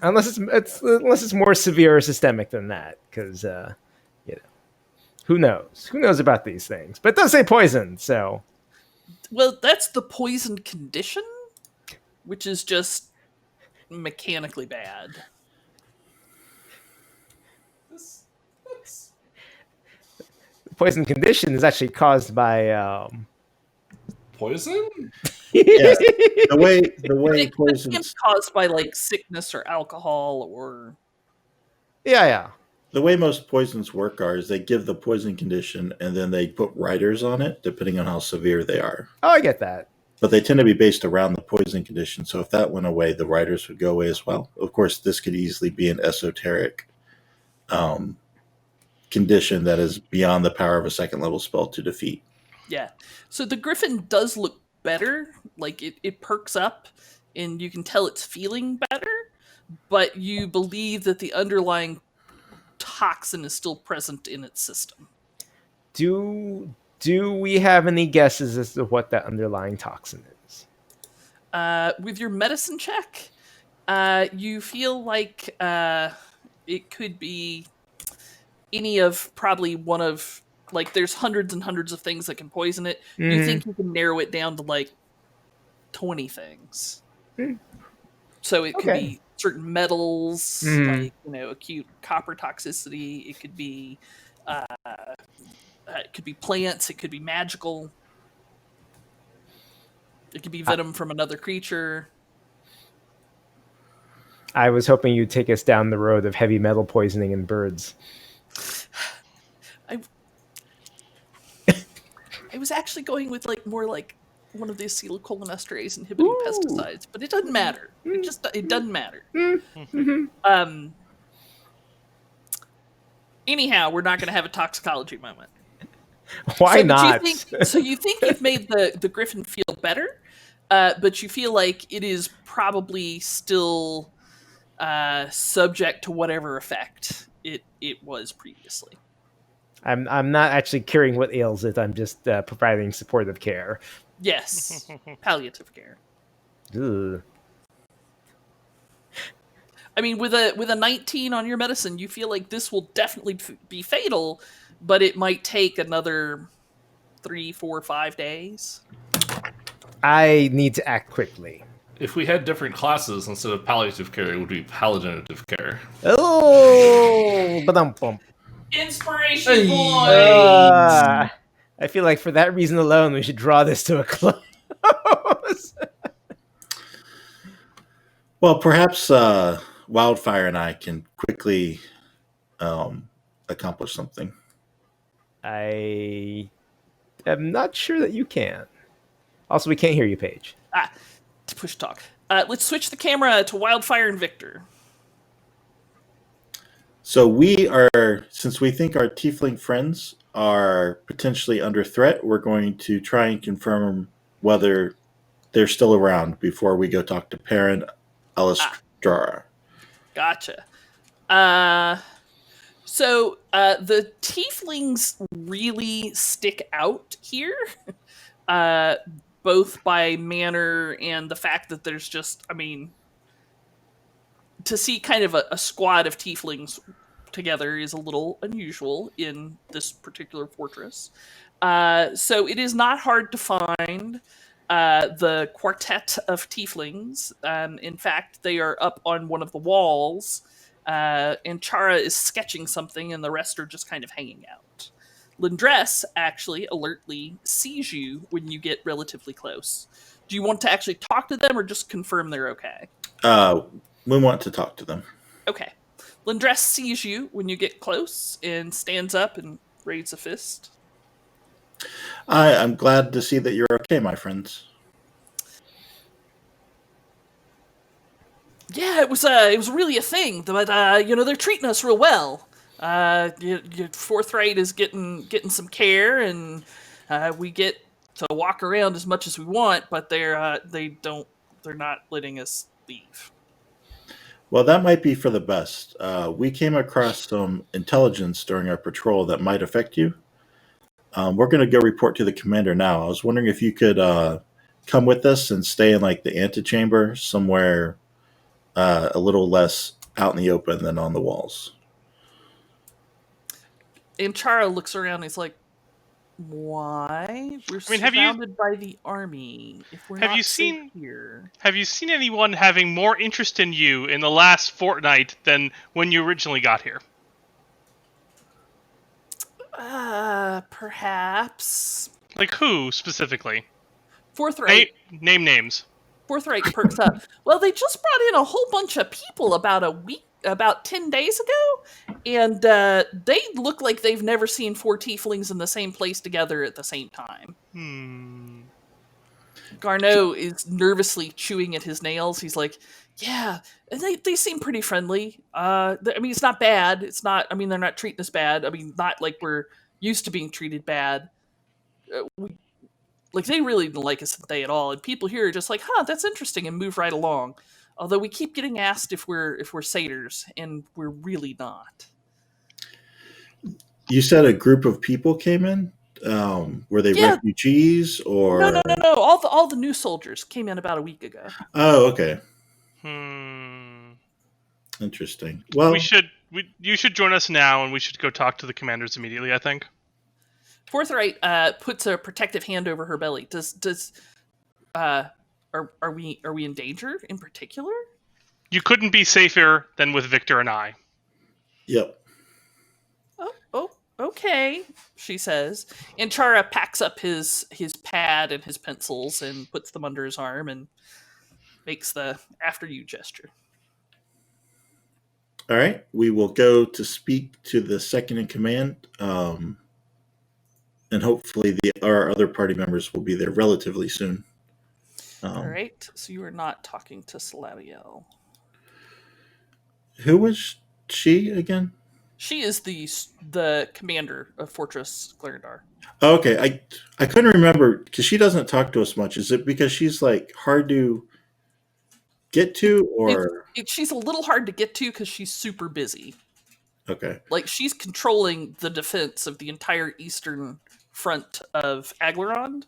Unless it's more severe or systemic than that, because who knows? Who knows about these things? But it does say poison, so
Well, that's the poisoned condition, which is just mechanically bad.
the poison condition is actually caused by
Poison?
Yes, the way
It could be
poisons.
caused by like sickness or alcohol or
yeah.
The way most poisons work is they give the poison condition and then they put riders on it depending on how severe they are.
Oh, I get that.
But they tend to be based around the poison condition. So if that went away, the riders would go away as well. Of course, this could easily be an esoteric condition that is beyond the power of a second level spell to defeat.
yeah. So the Griffin does look better. Like it perks up and you can tell it's feeling better, but you believe that the underlying toxin is still present in its system.
Do we have any guesses as to what that underlying toxin is?
With your medicine check, you feel like it could be any of probably one of, like, there's hundreds and hundreds of things that can poison it. You think you can narrow it down to like 20 things. So it could
Okay.
be certain metals, like, acute copper toxicity. It could be plants. It could be magical. It could be venom from another creature.
I was hoping you'd take us down the road of heavy metal poisoning in birds.
I was actually going with more like one of the acetylcholinesterase inhibiting pesticides, but it doesn't matter. It doesn't matter. Anyhow, we're not going to have a toxicology moment.
Why
So
not?
You think you've made the Griffin feel better, but you feel like it is probably still subject to whatever effect it was previously.
I'm not actually curing what ails it. I'm just providing supportive care.
Yes, palliative care.
Ugh.
I mean, with a 19 on your medicine, you feel like this will definitely be fatal, but it might take another 3, 4, 5 days.
I need to act quickly.
If we had different classes instead of palliative care, it would be paladinative care.
Oh, ba-dum-bum.
Inspiration
I feel like for that reason alone, we should draw this to a close.
Well, perhaps Wildfire and I can quickly accomplish something.
I am not sure that you can. Also, we can't hear you, Paige.
To push talk. Let's switch the camera to Wildfire and Victor.
So since we think our tiefling friends are potentially under threat, we're going to try and confirm whether they're still around before we go talk to Perrin Alistrara.
Gotcha. So the tieflings really stick out here, uh, both by manner and the fact that there's just, I mean, to see kind of a squad of tieflings together is a little unusual in this particular fortress. So it is not hard to find the quartet of tieflings. In fact, they are up on one of the walls, and Chara is sketching something, and the rest are just kind of hanging out. Lindress actually alertly sees you when you get relatively close. Do you want to actually talk to them or just confirm they're okay?
We want to talk to them.
Okay. Lindress sees you when you get close and stands up and raises a fist.
I'm glad to see that you're okay, my friends.
Yeah, it was really a thing, but they're treating us real well. Your Forthright is getting some care, and we get to walk around as much as we want, but they're not letting us leave.
Well, that might be for the best. We came across some intelligence during our patrol that might affect you. We're going to go report to the commander now. I was wondering if you could come with us and stay in like the antechamber somewhere a little less out in the open than on the walls.
And Chara looks around and he's like, why? We're
have you-
surrounded by the army. If we're
Have
not
you
safe
seen-
here.
Have you seen anyone having more interest in you in the last fortnight than when you originally got here?
Perhaps.
Like who specifically?
Forthright.
Name names.
Forthright perks up. Well, they just brought in a whole bunch of people about 10 days ago, and they look like they've never seen 4 tieflings in the same place together at the same time. Garneau is nervously chewing at his nails. He's like, yeah, they seem pretty friendly. I mean, it's not bad. It's not, I mean, they're not treating us bad. I mean, not like we're used to being treated bad. They really didn't like us today at all, and people here are just like, "Huh, that's interesting," and move right along. Although we keep getting asked if we're satyrs, and we're really not.
You said a group of people came in. Were they refugees or
no? All the new soldiers came in about a week ago.
Oh, okay. Interesting. Well,
you should join us now, and we should go talk to the commanders immediately. I think.
Forthright puts a protective hand over her belly. Are we in danger in particular?
You couldn't be safer than with Victor and I.
Yep.
Oh, okay, she says. And Chara packs up his pad and his pencils and puts them under his arm and makes the after you gesture.
All right. We will go to speak to the second in command. And hopefully our other party members will be there relatively soon.
All right, so you are not talking to Salariel.
Who was she again?
She is the commander of Fortress Glarondar.
Oh, okay, I couldn't remember because she doesn't talk to us much. Is it because she's like hard to get to, or
she's a little hard to get to because she's super busy?
Okay,
like she's controlling the defense of the entire eastern front of Aglarond.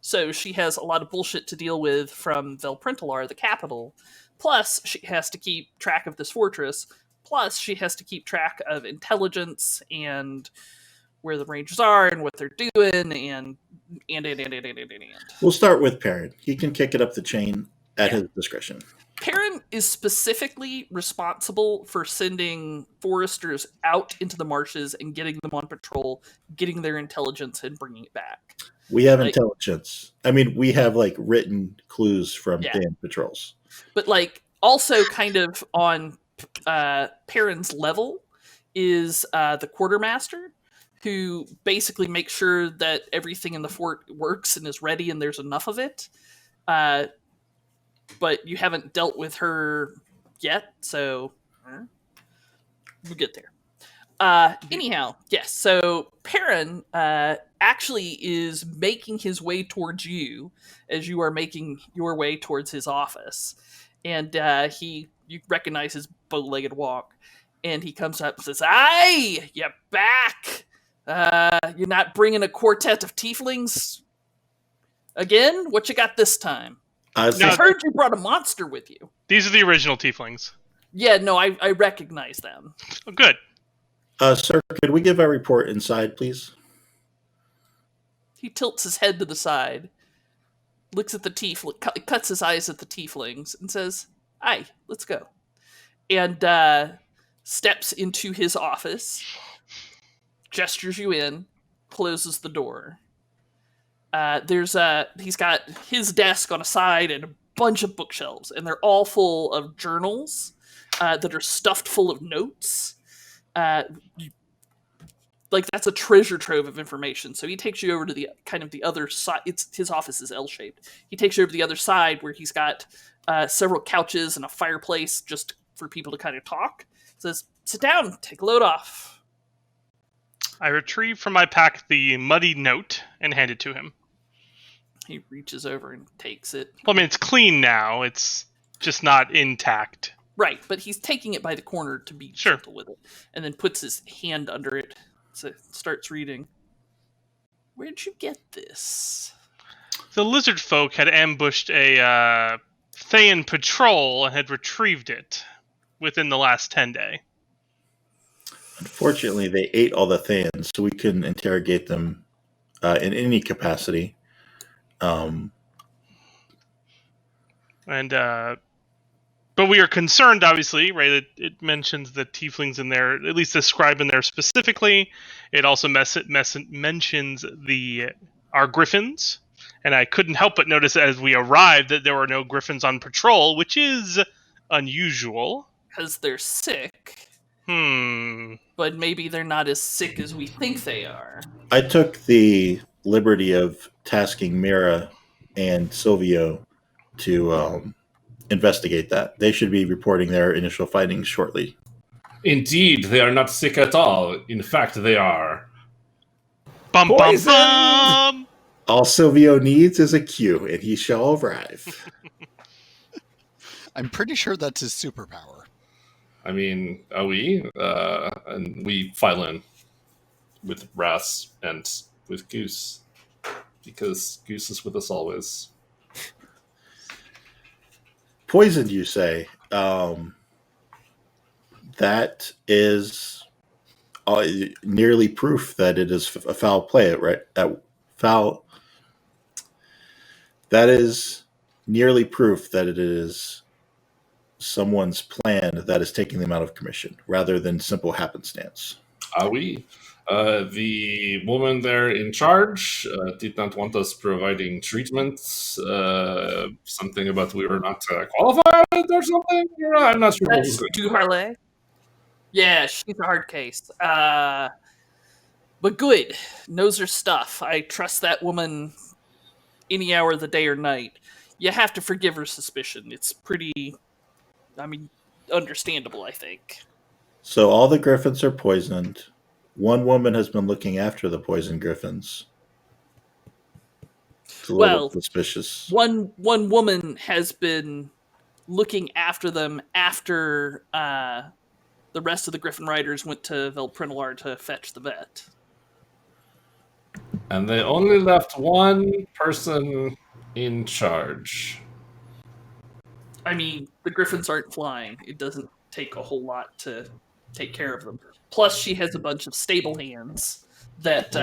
So she has a lot of bullshit to deal with from Velprintalar, the capital. Plus, she has to keep track of this fortress. Plus, she has to keep track of intelligence and where the rangers are and what they're doing. And.
We'll start with Perrin. He can kick it up the chain at his discretion.
Perrin is specifically responsible for sending foresters out into the marshes and getting them on patrol, getting their intelligence, and bringing it back.
We have intelligence. I mean, we have written clues from Dan patrols.
But also kind of on Perrin's level is the quartermaster, who basically makes sure that everything in the fort works and is ready and there's enough of it. But you haven't dealt with her yet, so we'll get there. Anyhow, yes. So Perrin actually is making his way towards you as you are making your way towards his office, and you recognize his bow-legged walk, and he comes up and says, "Aye, you're back. You're not bringing a quartet of tieflings again? What you got this time? I
No.
heard you brought a monster with you."
These are the original tieflings.
Yeah, no, I recognize them.
Oh, good.
Sir, could we give our report inside, please?
He tilts his head to the side, looks at the cuts his eyes at the tieflings, and says, "Aye, let's go." And steps into his office, gestures you in, closes the door. He's got his desk on a side and a bunch of bookshelves, and they're all full of journals that are stuffed full of notes. Like that's a treasure trove of information. So he takes you over to the other side. His office is L-shaped. He takes you over to the other side where he's got several couches and a fireplace just for people to kind of talk. Says, "Sit down, take a load off."
I retrieve from my pack the muddy note and hand it to him.
He reaches over and takes it.
Well, I mean, it's clean now. It's just not intact.
Right, but he's taking it by the corner to be gentle with it, and then puts his hand under it. So starts reading. "Where'd you get this?"
The lizardfolk had ambushed a Thayan patrol and had retrieved it within the last 10 days.
Unfortunately, they ate all the Thayans, so we couldn't interrogate them in any capacity.
But we are concerned, obviously, right? It mentions the tieflings in there, at least described in there specifically. It also mentions our griffins, and I couldn't help but notice as we arrived that there were no griffins on patrol, which is unusual.
Because they're sick.
But
maybe they're not as sick as we think they are.
I took the liberty of tasking Mira and Silvio to investigate that. They should be reporting their initial findings shortly.
Indeed, they are not sick at all. In fact, they are
poisoned.
All Silvio needs is a cue, and he shall arrive.
I'm pretty sure that's his superpower.
I mean, and we file in with Brass and with Goose, because Goose is with us always.
Poisoned, you say? That is nearly proof that it is a foul play, right? That is nearly proof that it is someone's plan that is taking them out of commission, rather than simple happenstance.
The woman there in charge did not want us providing treatments. Something about we were not qualified or something. I'm not sure.
That's Duharley. Yeah, she's a hard case. But good. Knows her stuff. I trust that woman any hour of the day or night. You have to forgive her suspicion. It's pretty, understandable, I think.
So all the griffins are poisoned. One woman has been looking after the poisoned griffins. It's a little suspicious.
One woman has been looking after them after the rest of the Griffin Riders went to Velprinalar to fetch the vet.
And they only left one person in charge.
The Griffins aren't flying. It doesn't take a whole lot to take care of them. Plus, she has a bunch of stable hands that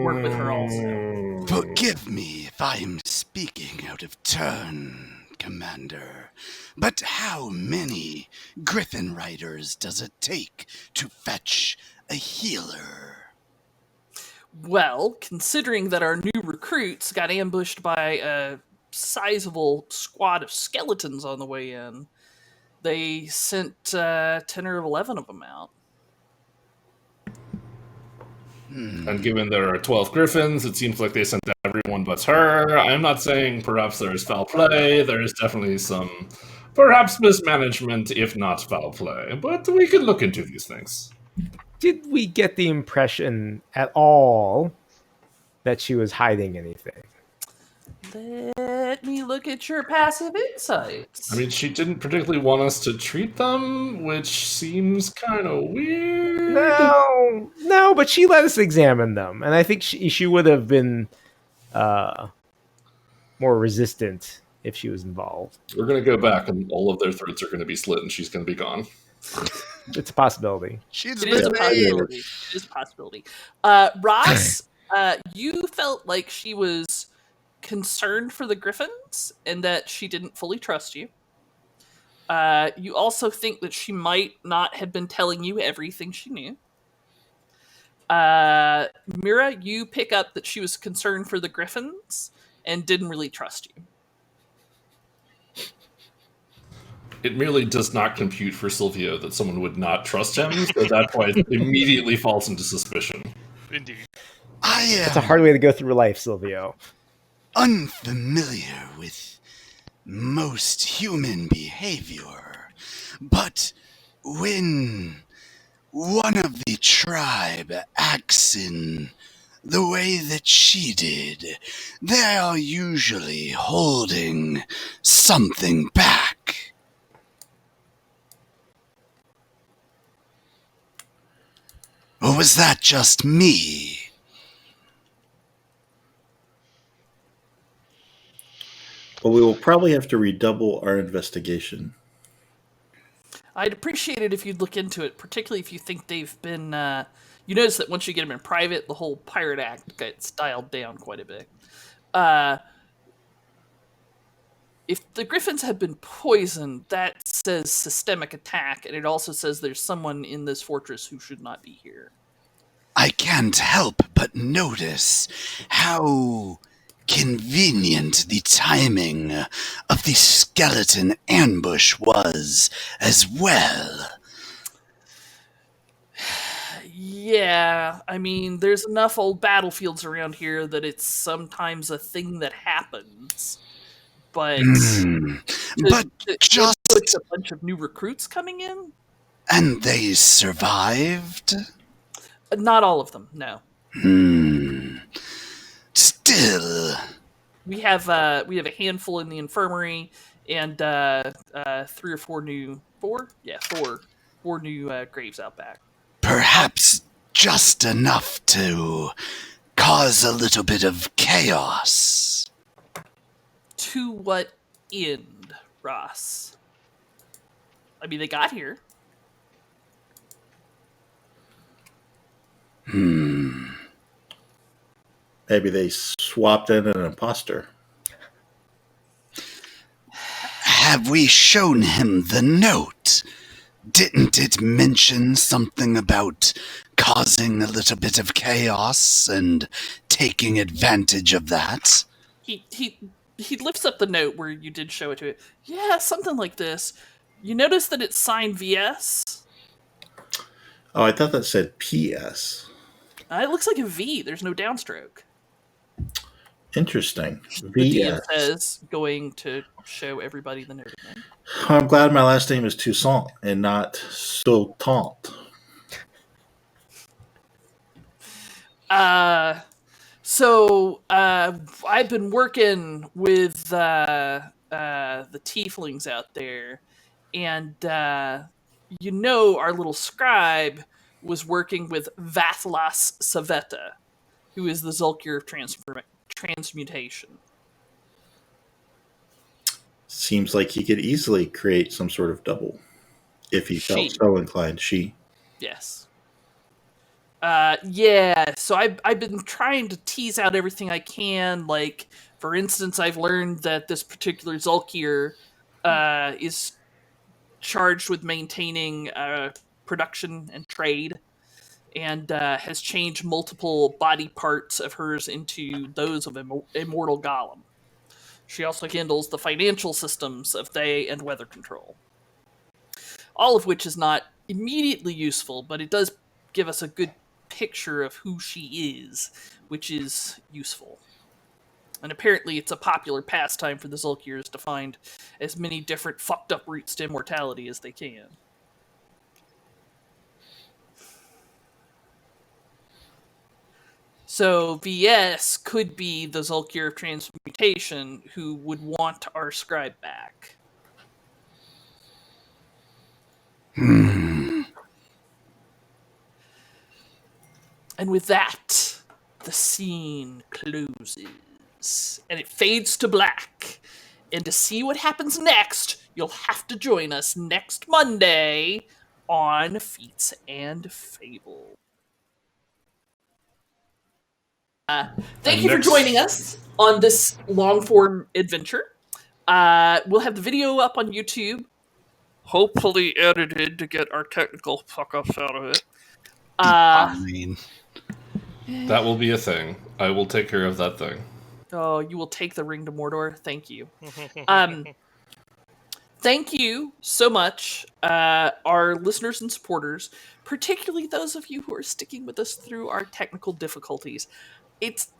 work with her also.
Forgive me if I am speaking out of turn, Commander, but how many Griffin Riders does it take to fetch a healer?
Well, considering that our new recruits got ambushed by a sizable squad of skeletons on the way in, they sent 10 or 11 of them out.
And given there are 12 griffins, it seems like they sent everyone but her. I'm not saying perhaps there is foul play. There is definitely some, perhaps mismanagement, if not foul play. But we can look into these things.
Did we get the impression at all that she was hiding anything?
Let me look at your passive insights.
I mean, she didn't particularly want us to treat them, which seems kind of weird.
No, but she let us examine them, and I think she would have been more resistant if she was involved.
We're going to go back, and all of their throats are going to be slit, and she's going to be gone.
It's a possibility.
She's
It is a
been made.
possibility. It is a possibility. Ross, you felt like she was concerned for the Griffins and that she didn't fully trust you. You also think that she might not have been telling you everything she knew. Mira, you pick up that she was concerned for the Griffins and didn't really trust you.
It merely does not compute for Silvio that someone would not trust him, so that's why it immediately falls into suspicion.
Indeed.
I am
It's a hard way to go through life, Silvio.
unfamiliar with most human behavior, but when one of the tribe acts in the way that she did, they are usually holding something back. Or was that just me?
Well, we will probably have to redouble our investigation.
I'd appreciate it if you'd look into it, particularly if you think they've been. You notice that once you get them in private, the whole pirate act gets dialed down quite a bit. If the Griffins have been poisoned, that says systemic attack, and it also says there's someone in this fortress who should not be here.
I can't help but notice how convenient the timing of the skeleton ambush was as well.
Yeah, I mean, there's enough old battlefields around here that it's sometimes a thing that happens. But
But just...
with a bunch of new recruits coming in?
And they survived?
Not all of them, no.
Still...
We have a handful in the infirmary and 3 or 4 new... 4? Yeah, 4 new graves out back.
Perhaps just enough to cause a little bit of chaos.
To what end, Ross? I mean, they got here.
Maybe they swapped in an imposter.
Have we shown him the note? Didn't it mention something about causing a little bit of chaos and taking advantage of that?
He lifts up the note where you did show it to it. Yeah, something like this. You notice that it's signed VS?
Oh, I thought that said PS.
It looks like a V. There's no downstroke.
Interesting.
The DM
VS.
says going to show everybody the note again.
I'm glad my last name is Toussaint and not Sultant.
So I've been working with the tieflings out there, and you know our little scribe was working with Vathlas Saveta, who is the Zulkir of transmutation.
Seems like he could easily create some sort of double if he felt so inclined. She.
Yes. Yeah, so I've been trying to tease out everything I can. Like, for instance, I've learned that this particular Zulkir is charged with maintaining production and trade, and has changed multiple body parts of hers into those of Immortal Golem. She also handles the financial systems of Thay and weather control. All of which is not immediately useful, but it does give us a good picture of who she is, which is useful. And apparently it's a popular pastime for the Zulkirs to find as many different fucked up routes to immortality as they can. So VS could be the Zulkir of Transmutation who would want our scribe back.
Hmm.
And with that, the scene closes and it fades to black. And to see what happens next, you'll have to join us next Monday on Feats and Fables. Thank you for joining us on this long form adventure. We'll have the video up on YouTube, hopefully edited to get our technical fuck ups out of it.
Fine.
That will be a thing. I will take care of that thing.
Oh, you will take the ring to Mordor. Thank you. Thank you so much, our listeners and supporters, particularly those of you who are sticking with us through our technical difficulties.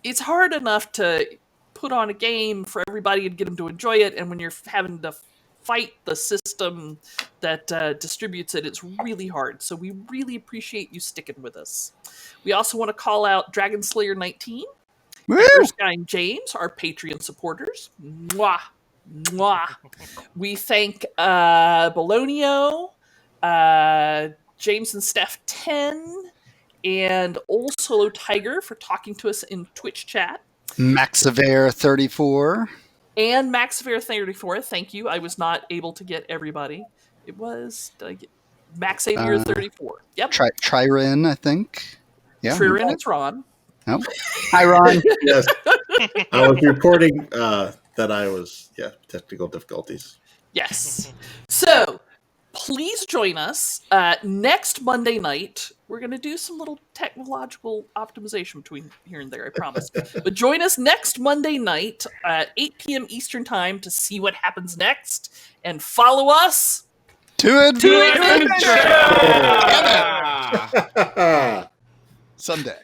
It's hard enough to put on a game for everybody and get them to enjoy it, and when you're having to fight the system that distributes it, it's really hard. So we really appreciate you sticking with us. We also want to call out Dragon Slayer 19, Erskine and James, our Patreon supporters. Mwah! Mwah! We thank Bologno, James and Steph 10, and Old Solo Tiger for talking to us in Twitch chat.
Maxavere 34.
And Maxavere 34, thank you. I was not able to get everybody. It was, did I get Maxavere 34? Yep.
Tririn, I think. Yeah.
Tririn, it's Ron.
No. Hi, Ron.
Yes. I was reporting that I was, technical difficulties.
Yes. So, please join us next Monday night. We're going to do some little technological optimization between here and there, I promise. But join us next Monday night at 8 p.m. Eastern Time to see what happens next. And follow us
To adventure!
Yeah!
Someday.